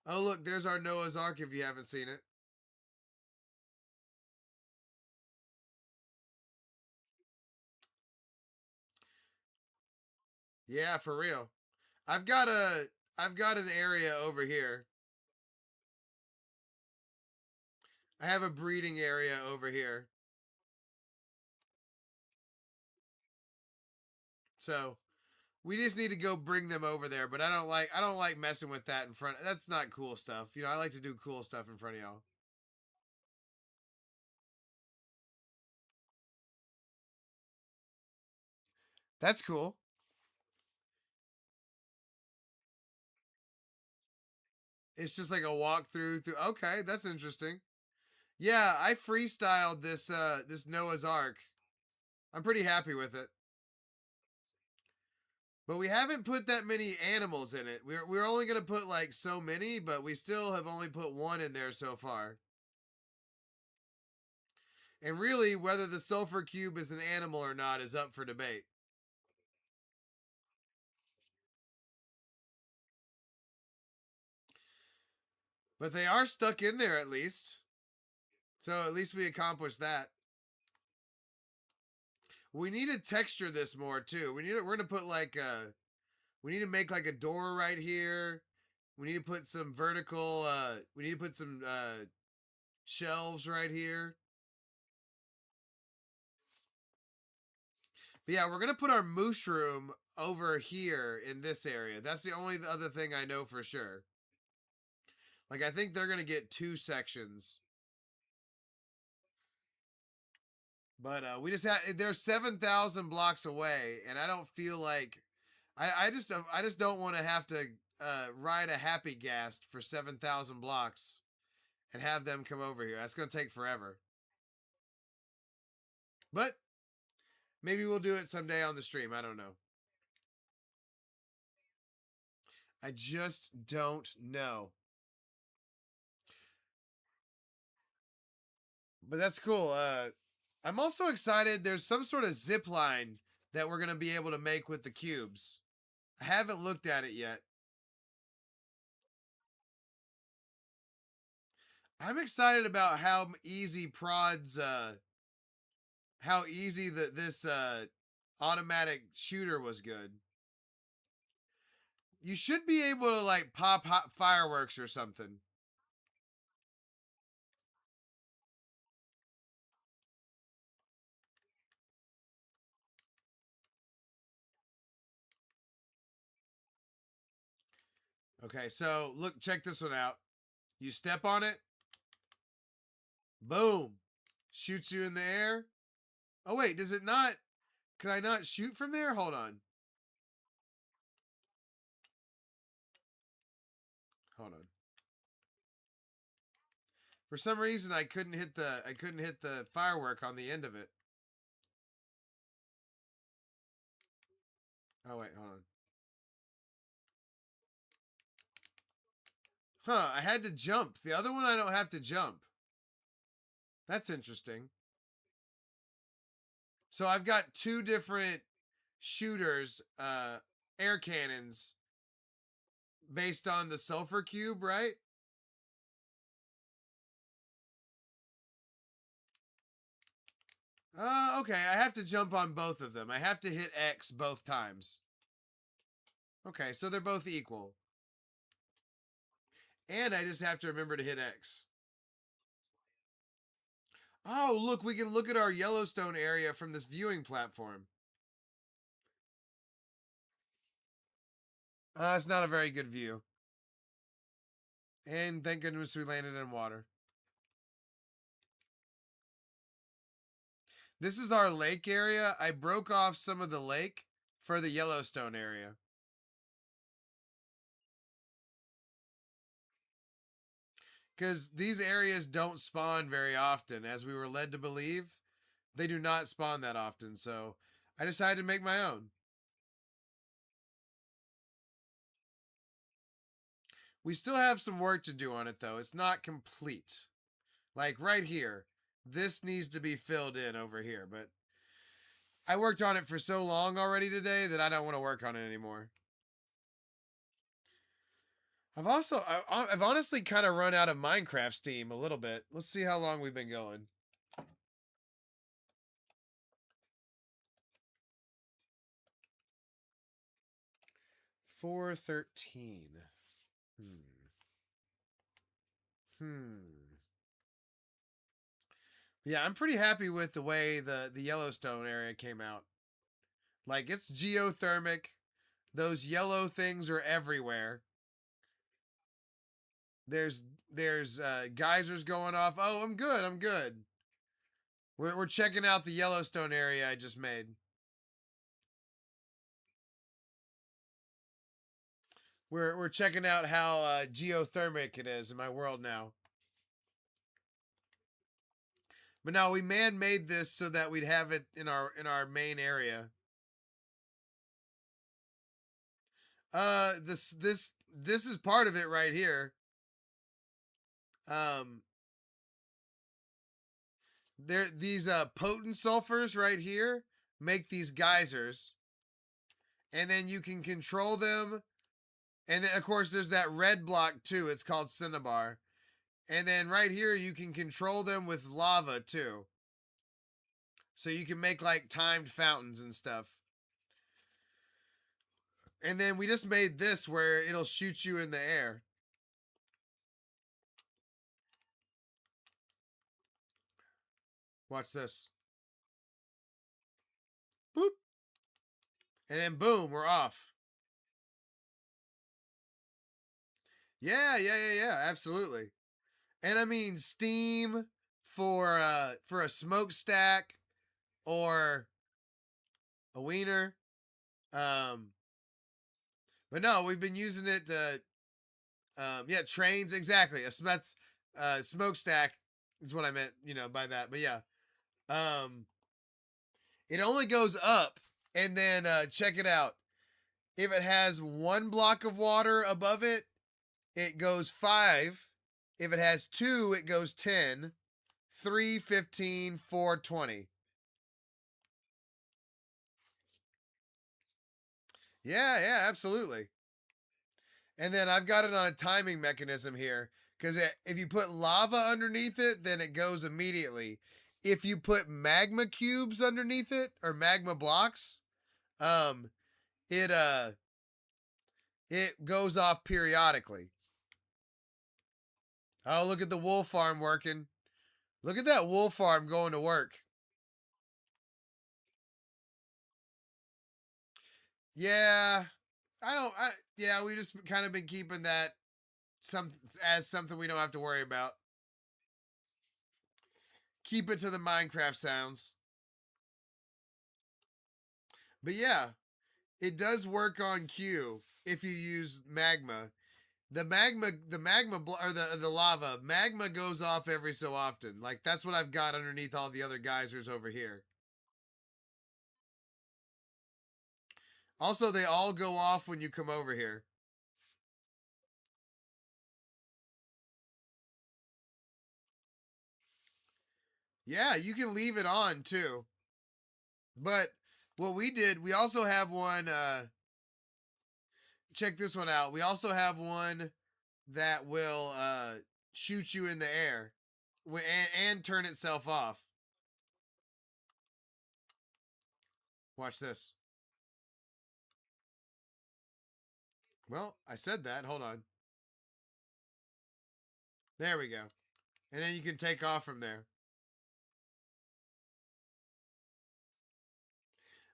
Oh, look, there's our Noah's Ark if you haven't seen it. Yeah, for real. I've got a I've got an area over here. I have a breeding area over here. So, we just need to go bring them over there, but I don't like messing with that in front. That's not cool stuff. I like to do cool stuff in front of y'all. That's cool. It's just like a walkthrough through. Okay, that's interesting. Yeah, I freestyled this Noah's Ark. I'm pretty happy with it. But we haven't put that many animals in it. We're only gonna put like so many, but we still have only put one in there so far. And really, whether the sulfur cube is an animal or not is up for debate. But they are stuck in there at least. So at least we accomplished that. We need to texture this more too. We're gonna put like we need to make like a door right here. We need to put some vertical we need to put some shelves right here. But yeah, we're gonna put our moose room over here in this area. That's the only other thing I know for sure. Like I think they're gonna get 2 sections. But we just had they're 7,000 blocks away, and I don't feel like I just don't want to have to ride a happy gast for 7,000 blocks and have them come over here. That's gonna take forever. But maybe we'll do it someday on the stream. I don't know. I just don't know. But that's cool. I'm also excited. There's some sort of zip line that we're gonna be able to make with the cubes. I haven't looked at it yet. I'm excited about how easy prods, how easy that this automatic shooter was good. You should be able to like pop hot fireworks or something. Okay, so look, check this one out. You step on it, boom, shoots you in the air. Oh wait, does it not? Can I not shoot from there? Hold on. Hold on. For some reason, I couldn't hit the firework on the end of it. Oh wait, hold on. Huh, I had to jump. The other one I don't have to jump. That's interesting. So I've got 2 different shooters, air cannons based on the sulfur cube, right? Okay, I have to jump on both of them. I have to hit X both times. Okay, so they're both equal. And I just have to remember to hit X. Oh, look, we can look at our Yellowstone area from this viewing platform. It's not a very good view. And thank goodness we landed in water. This is our lake area. I broke off some of the lake for the Yellowstone area. Because these areas don't spawn very often, as we were led to believe. They do not spawn that often, so I decided to make my own. We still have some work to do on it, though. It's not complete. Like right here, this needs to be filled in over here, but I worked on it for so long already today that I don't want to work on it anymore. I've honestly kind of run out of Minecraft Steam a little bit. Let's see how long we've been going. $4.13. Yeah, I'm pretty happy with the way the Yellowstone area came out. Like, it's geothermic. Those yellow things are everywhere. There's geysers going off. Oh, I'm good. I'm good. We're checking out the Yellowstone area I just made. We're checking out how geothermic it is in my world now. But now we man-made this so that we'd have it in our main area. This is part of it right here. these potent sulfurs right here make these geysers, and then you can control them. And then of course there's that red block too. It's called cinnabar. And then right here you can control them with lava too. So you can make like timed fountains and stuff. And then we just made this where it'll shoot you in the air. Watch this. Boop. And then boom, we're off. Yeah, absolutely. And I mean steam for a smokestack or a wiener. But no, we've been using it to yeah, trains exactly. That's smokestack is what I meant, by that. But yeah. It only goes up, and then check it out. If it has 1 block of water above it, it goes 5. If it has 2, it goes 10. 3, 15, 4, 20. Yeah, absolutely. And then I've got it on a timing mechanism here, because if you put lava underneath it, then it goes immediately. If you put magma cubes underneath it, or magma blocks, it goes off periodically. Oh, look at the wool farm working. Look at that wool farm going to work. Yeah. Yeah, we just kind of been keeping that as something we don't have to worry about. Keep it to the Minecraft sounds. But yeah, it does work on Q if you use magma. The magma or the lava, magma goes off every so often. Like that's what I've got underneath all the other geysers over here. Also, they all go off when you come over here. Yeah, you can leave it on too. But what we did, we also have one check this one out. We also have one that will shoot you in the air and turn itself off. Watch this. Well, I said that. Hold on. There we go. And then you can take off from there.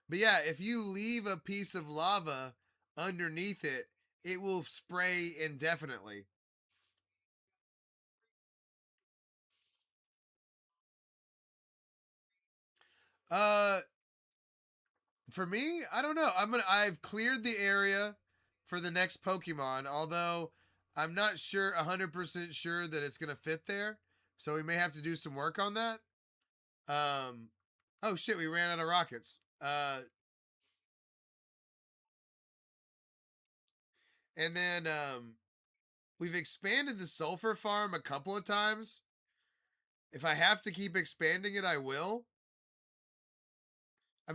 But yeah, if you leave a piece of lava underneath it, it will spray indefinitely. Uh for me, I don't know. I've cleared the area for the next Pokemon, although I'm not sure 100% sure that it's going to fit there. So we may have to do some work on that. Oh shit, we ran out of rockets. And then we've expanded the sulfur farm a couple of times. If I have to keep expanding it, I will. I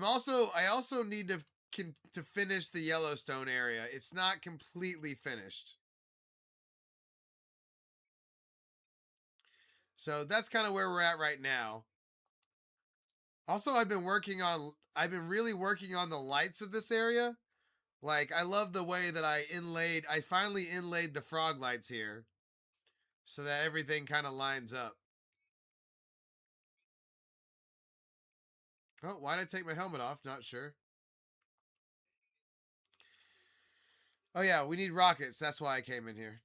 also need to finish the Yellowstone area. It's not completely finished. So that's kind of where we're at right now. Also, I've been really working on the lights of this area. Like I love the way that I finally inlaid the frog lights here so that everything kind of lines up. Oh, why did I take my helmet off? Not sure. Oh yeah, we need rockets. That's why I came in here.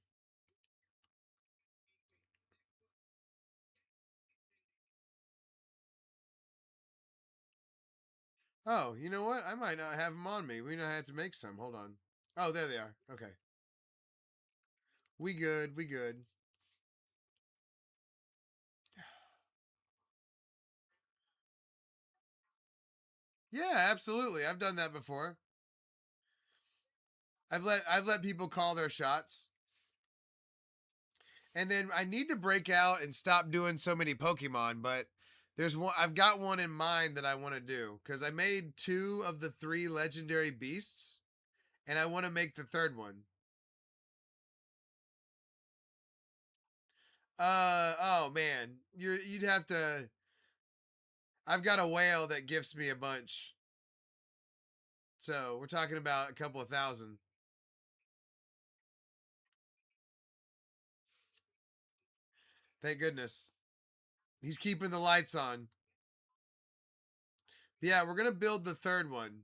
Oh, you know what? I might not have them on me. We don't have to make some. Hold on. Oh, there they are. Okay. We good. We good. Yeah, absolutely. I've done that before. I've let people call their shots. And then I need to break out and stop doing so many Pokemon, but There's one. I've got one in mind that I want to do because I made 2 of the 3 legendary beasts, and I want to make the 3rd one. Oh man, you'd have to. I've got a whale that gifts me a bunch, so we're talking about a couple of thousand. Thank goodness. He's keeping the lights on. Yeah, we're gonna build the 3rd one.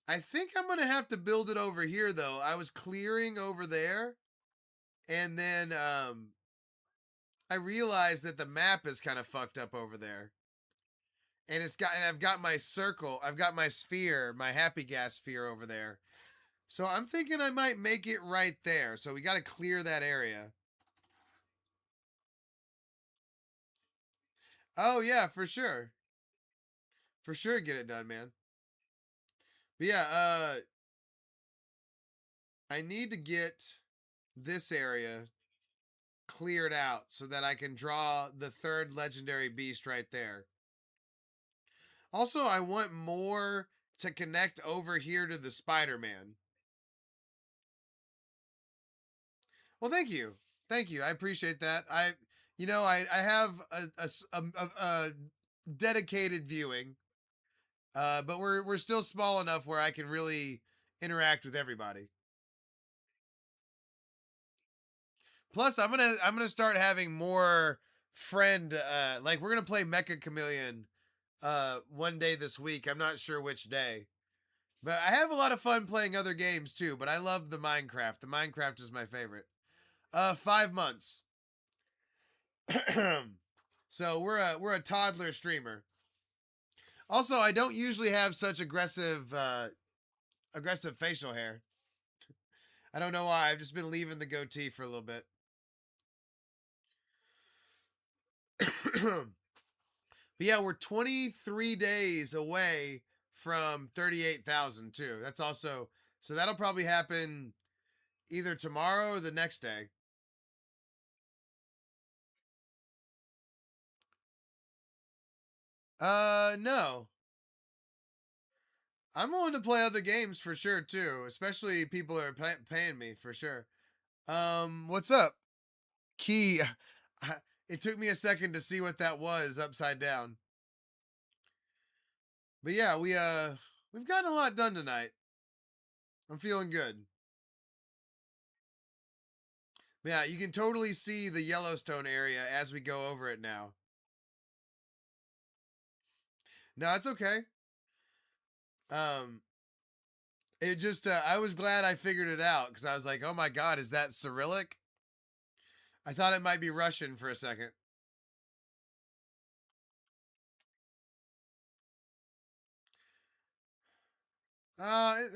I think I'm gonna have to build it over here though. I was clearing over there, and then I realized that the map is kind of fucked up over there. And I've got my circle, I've got my sphere, my happy gas sphere over there. So I'm thinking I might make it right there. So we got to clear that area. Oh yeah, for sure. For sure get it done, man. But yeah, I need to get this area cleared out so that I can draw the 3rd legendary beast right there. Also, I want more to connect over here to the Spider-Man. Well, thank you. Thank you. I appreciate that. I have a dedicated viewing, but we're still small enough where I can really interact with everybody. Plus, I'm gonna start having more friend like we're gonna play Mecha Chameleon one day this week. I'm not sure which day. But I have a lot of fun playing other games too, but I love the Minecraft. The Minecraft is my favorite. 5 months. So we're a toddler streamer. Also, I don't usually have such aggressive facial hair. I don't know why. I've just been leaving the goatee for a little bit. But yeah, we're 23 days away from 38,000 too. That's also so that'll probably happen either tomorrow or the next day. No. I'm willing to play other games for sure too, especially people are paying me for sure. What's up? Key. It took me a second to see what that was upside down. But yeah, we've gotten a lot done tonight. I'm feeling good. But yeah, you can totally see the Yellowstone area as we go over it now. No, it's okay. Um, it just I was glad I figured it out because I was like, oh my god, is that Cyrillic? I thought it might be Russian for a second. It,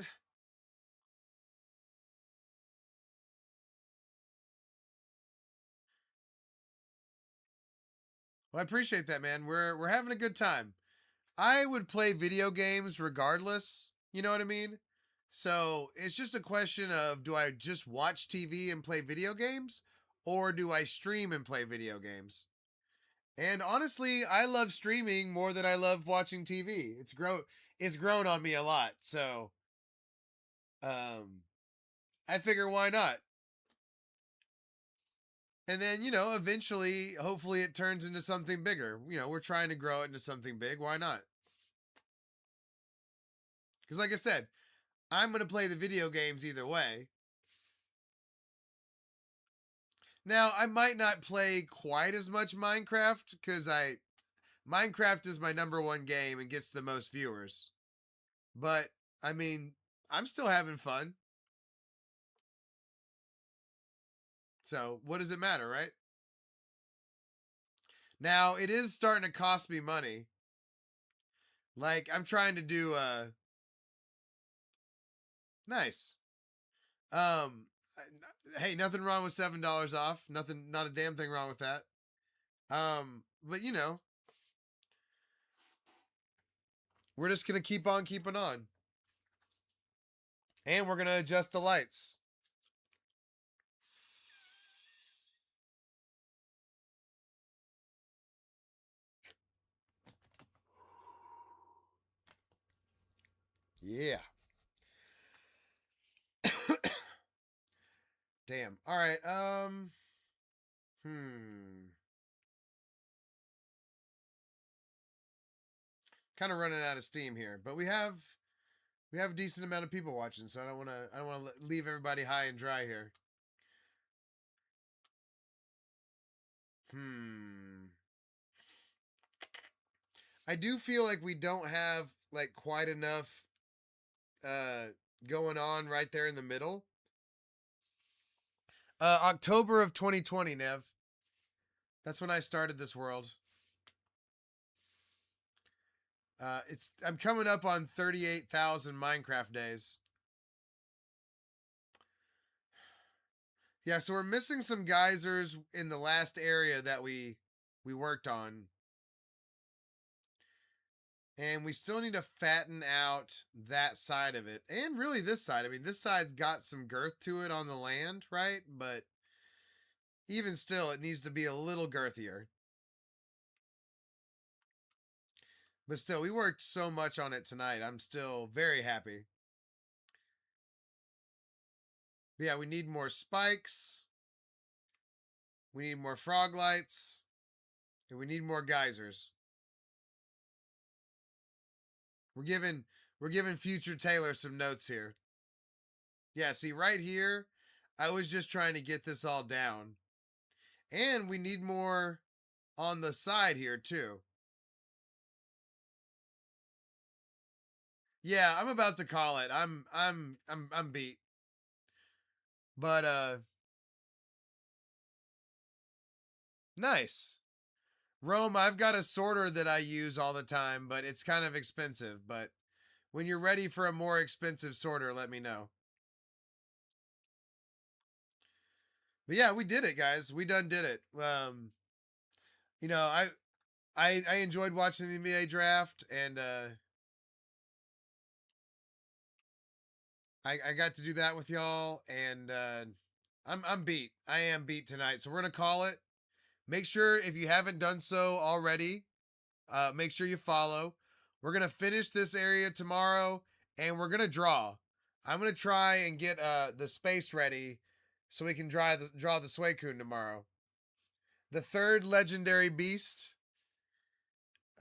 well, I appreciate that, man. We're having a good time. I would play video games regardless. You know what I mean? So it's just a question of do I just watch TV and play video games, or do I stream and play video games? And honestly, I love streaming more than I love watching TV. It's grown on me a lot. So um I figure why not? And then, eventually, hopefully it turns into something bigger. We're trying to grow it into something big. Why not? Because, like I said, I'm going to play the video games either way. Now, I might not play quite as much Minecraft because Minecraft is my number one game and gets the most viewers. But, I mean, I'm still having fun. So, what does it matter, right? Now, it is starting to cost me money. Like, I'm trying to do nice. Um, hey, nothing wrong with $7 off. Nothing, not a damn thing wrong with that. But we're just gonna keep on keeping on, and we're gonna adjust the lights. Yeah. Damn. All right. Kind of running out of steam here, but we have a decent amount of people watching, so I don't want to leave everybody high and dry here. I do feel like we don't have like quite enough uh going on right there in the middle. October of 2020, Nev. That's when I started this world. I'm coming up on 38,000 Minecraft days. Yeah, so we're missing some geysers in the last area that we worked on. And we still need to fatten out that side of it. And really this side. I mean, this side's got some girth to it on the land, right? But even still, it needs to be a little girthier. But still, we worked so much on it tonight. I'm still very happy. But yeah, we need more spikes. We need more frog lights. And we need more geysers. We're giving future Taylor some notes here. Yeah, see right here, I was just trying to get this all down. And we need more on the side here too. Yeah, I'm about to call it. I'm beat. But nice. Rome, I've got a sorter that I use all the time, but it's kind of expensive. But when you're ready for a more expensive sorter, let me know. But yeah, we did it, guys. We done did it. You know, I enjoyed watching the NBA draft, and I got to do that with y'all, and I'm beat. I am beat tonight, so we're gonna call it. Make sure if you haven't done so already, make sure you follow. We're gonna finish this area tomorrow, and we're gonna draw. I'm gonna try and get the space ready so we can draw the Suicune tomorrow. The third legendary beast.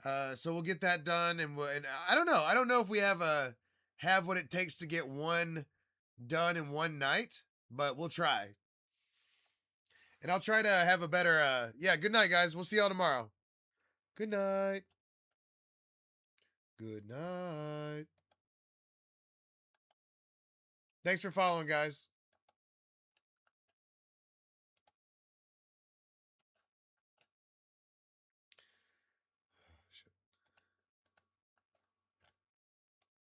So we'll get that done, and I don't know. I don't know if we have what it takes to get one done in one night, but we'll try. And I'll try to have a better. Yeah. Good night, guys. We'll see y'all tomorrow. Good night. Good night. Thanks for following, guys.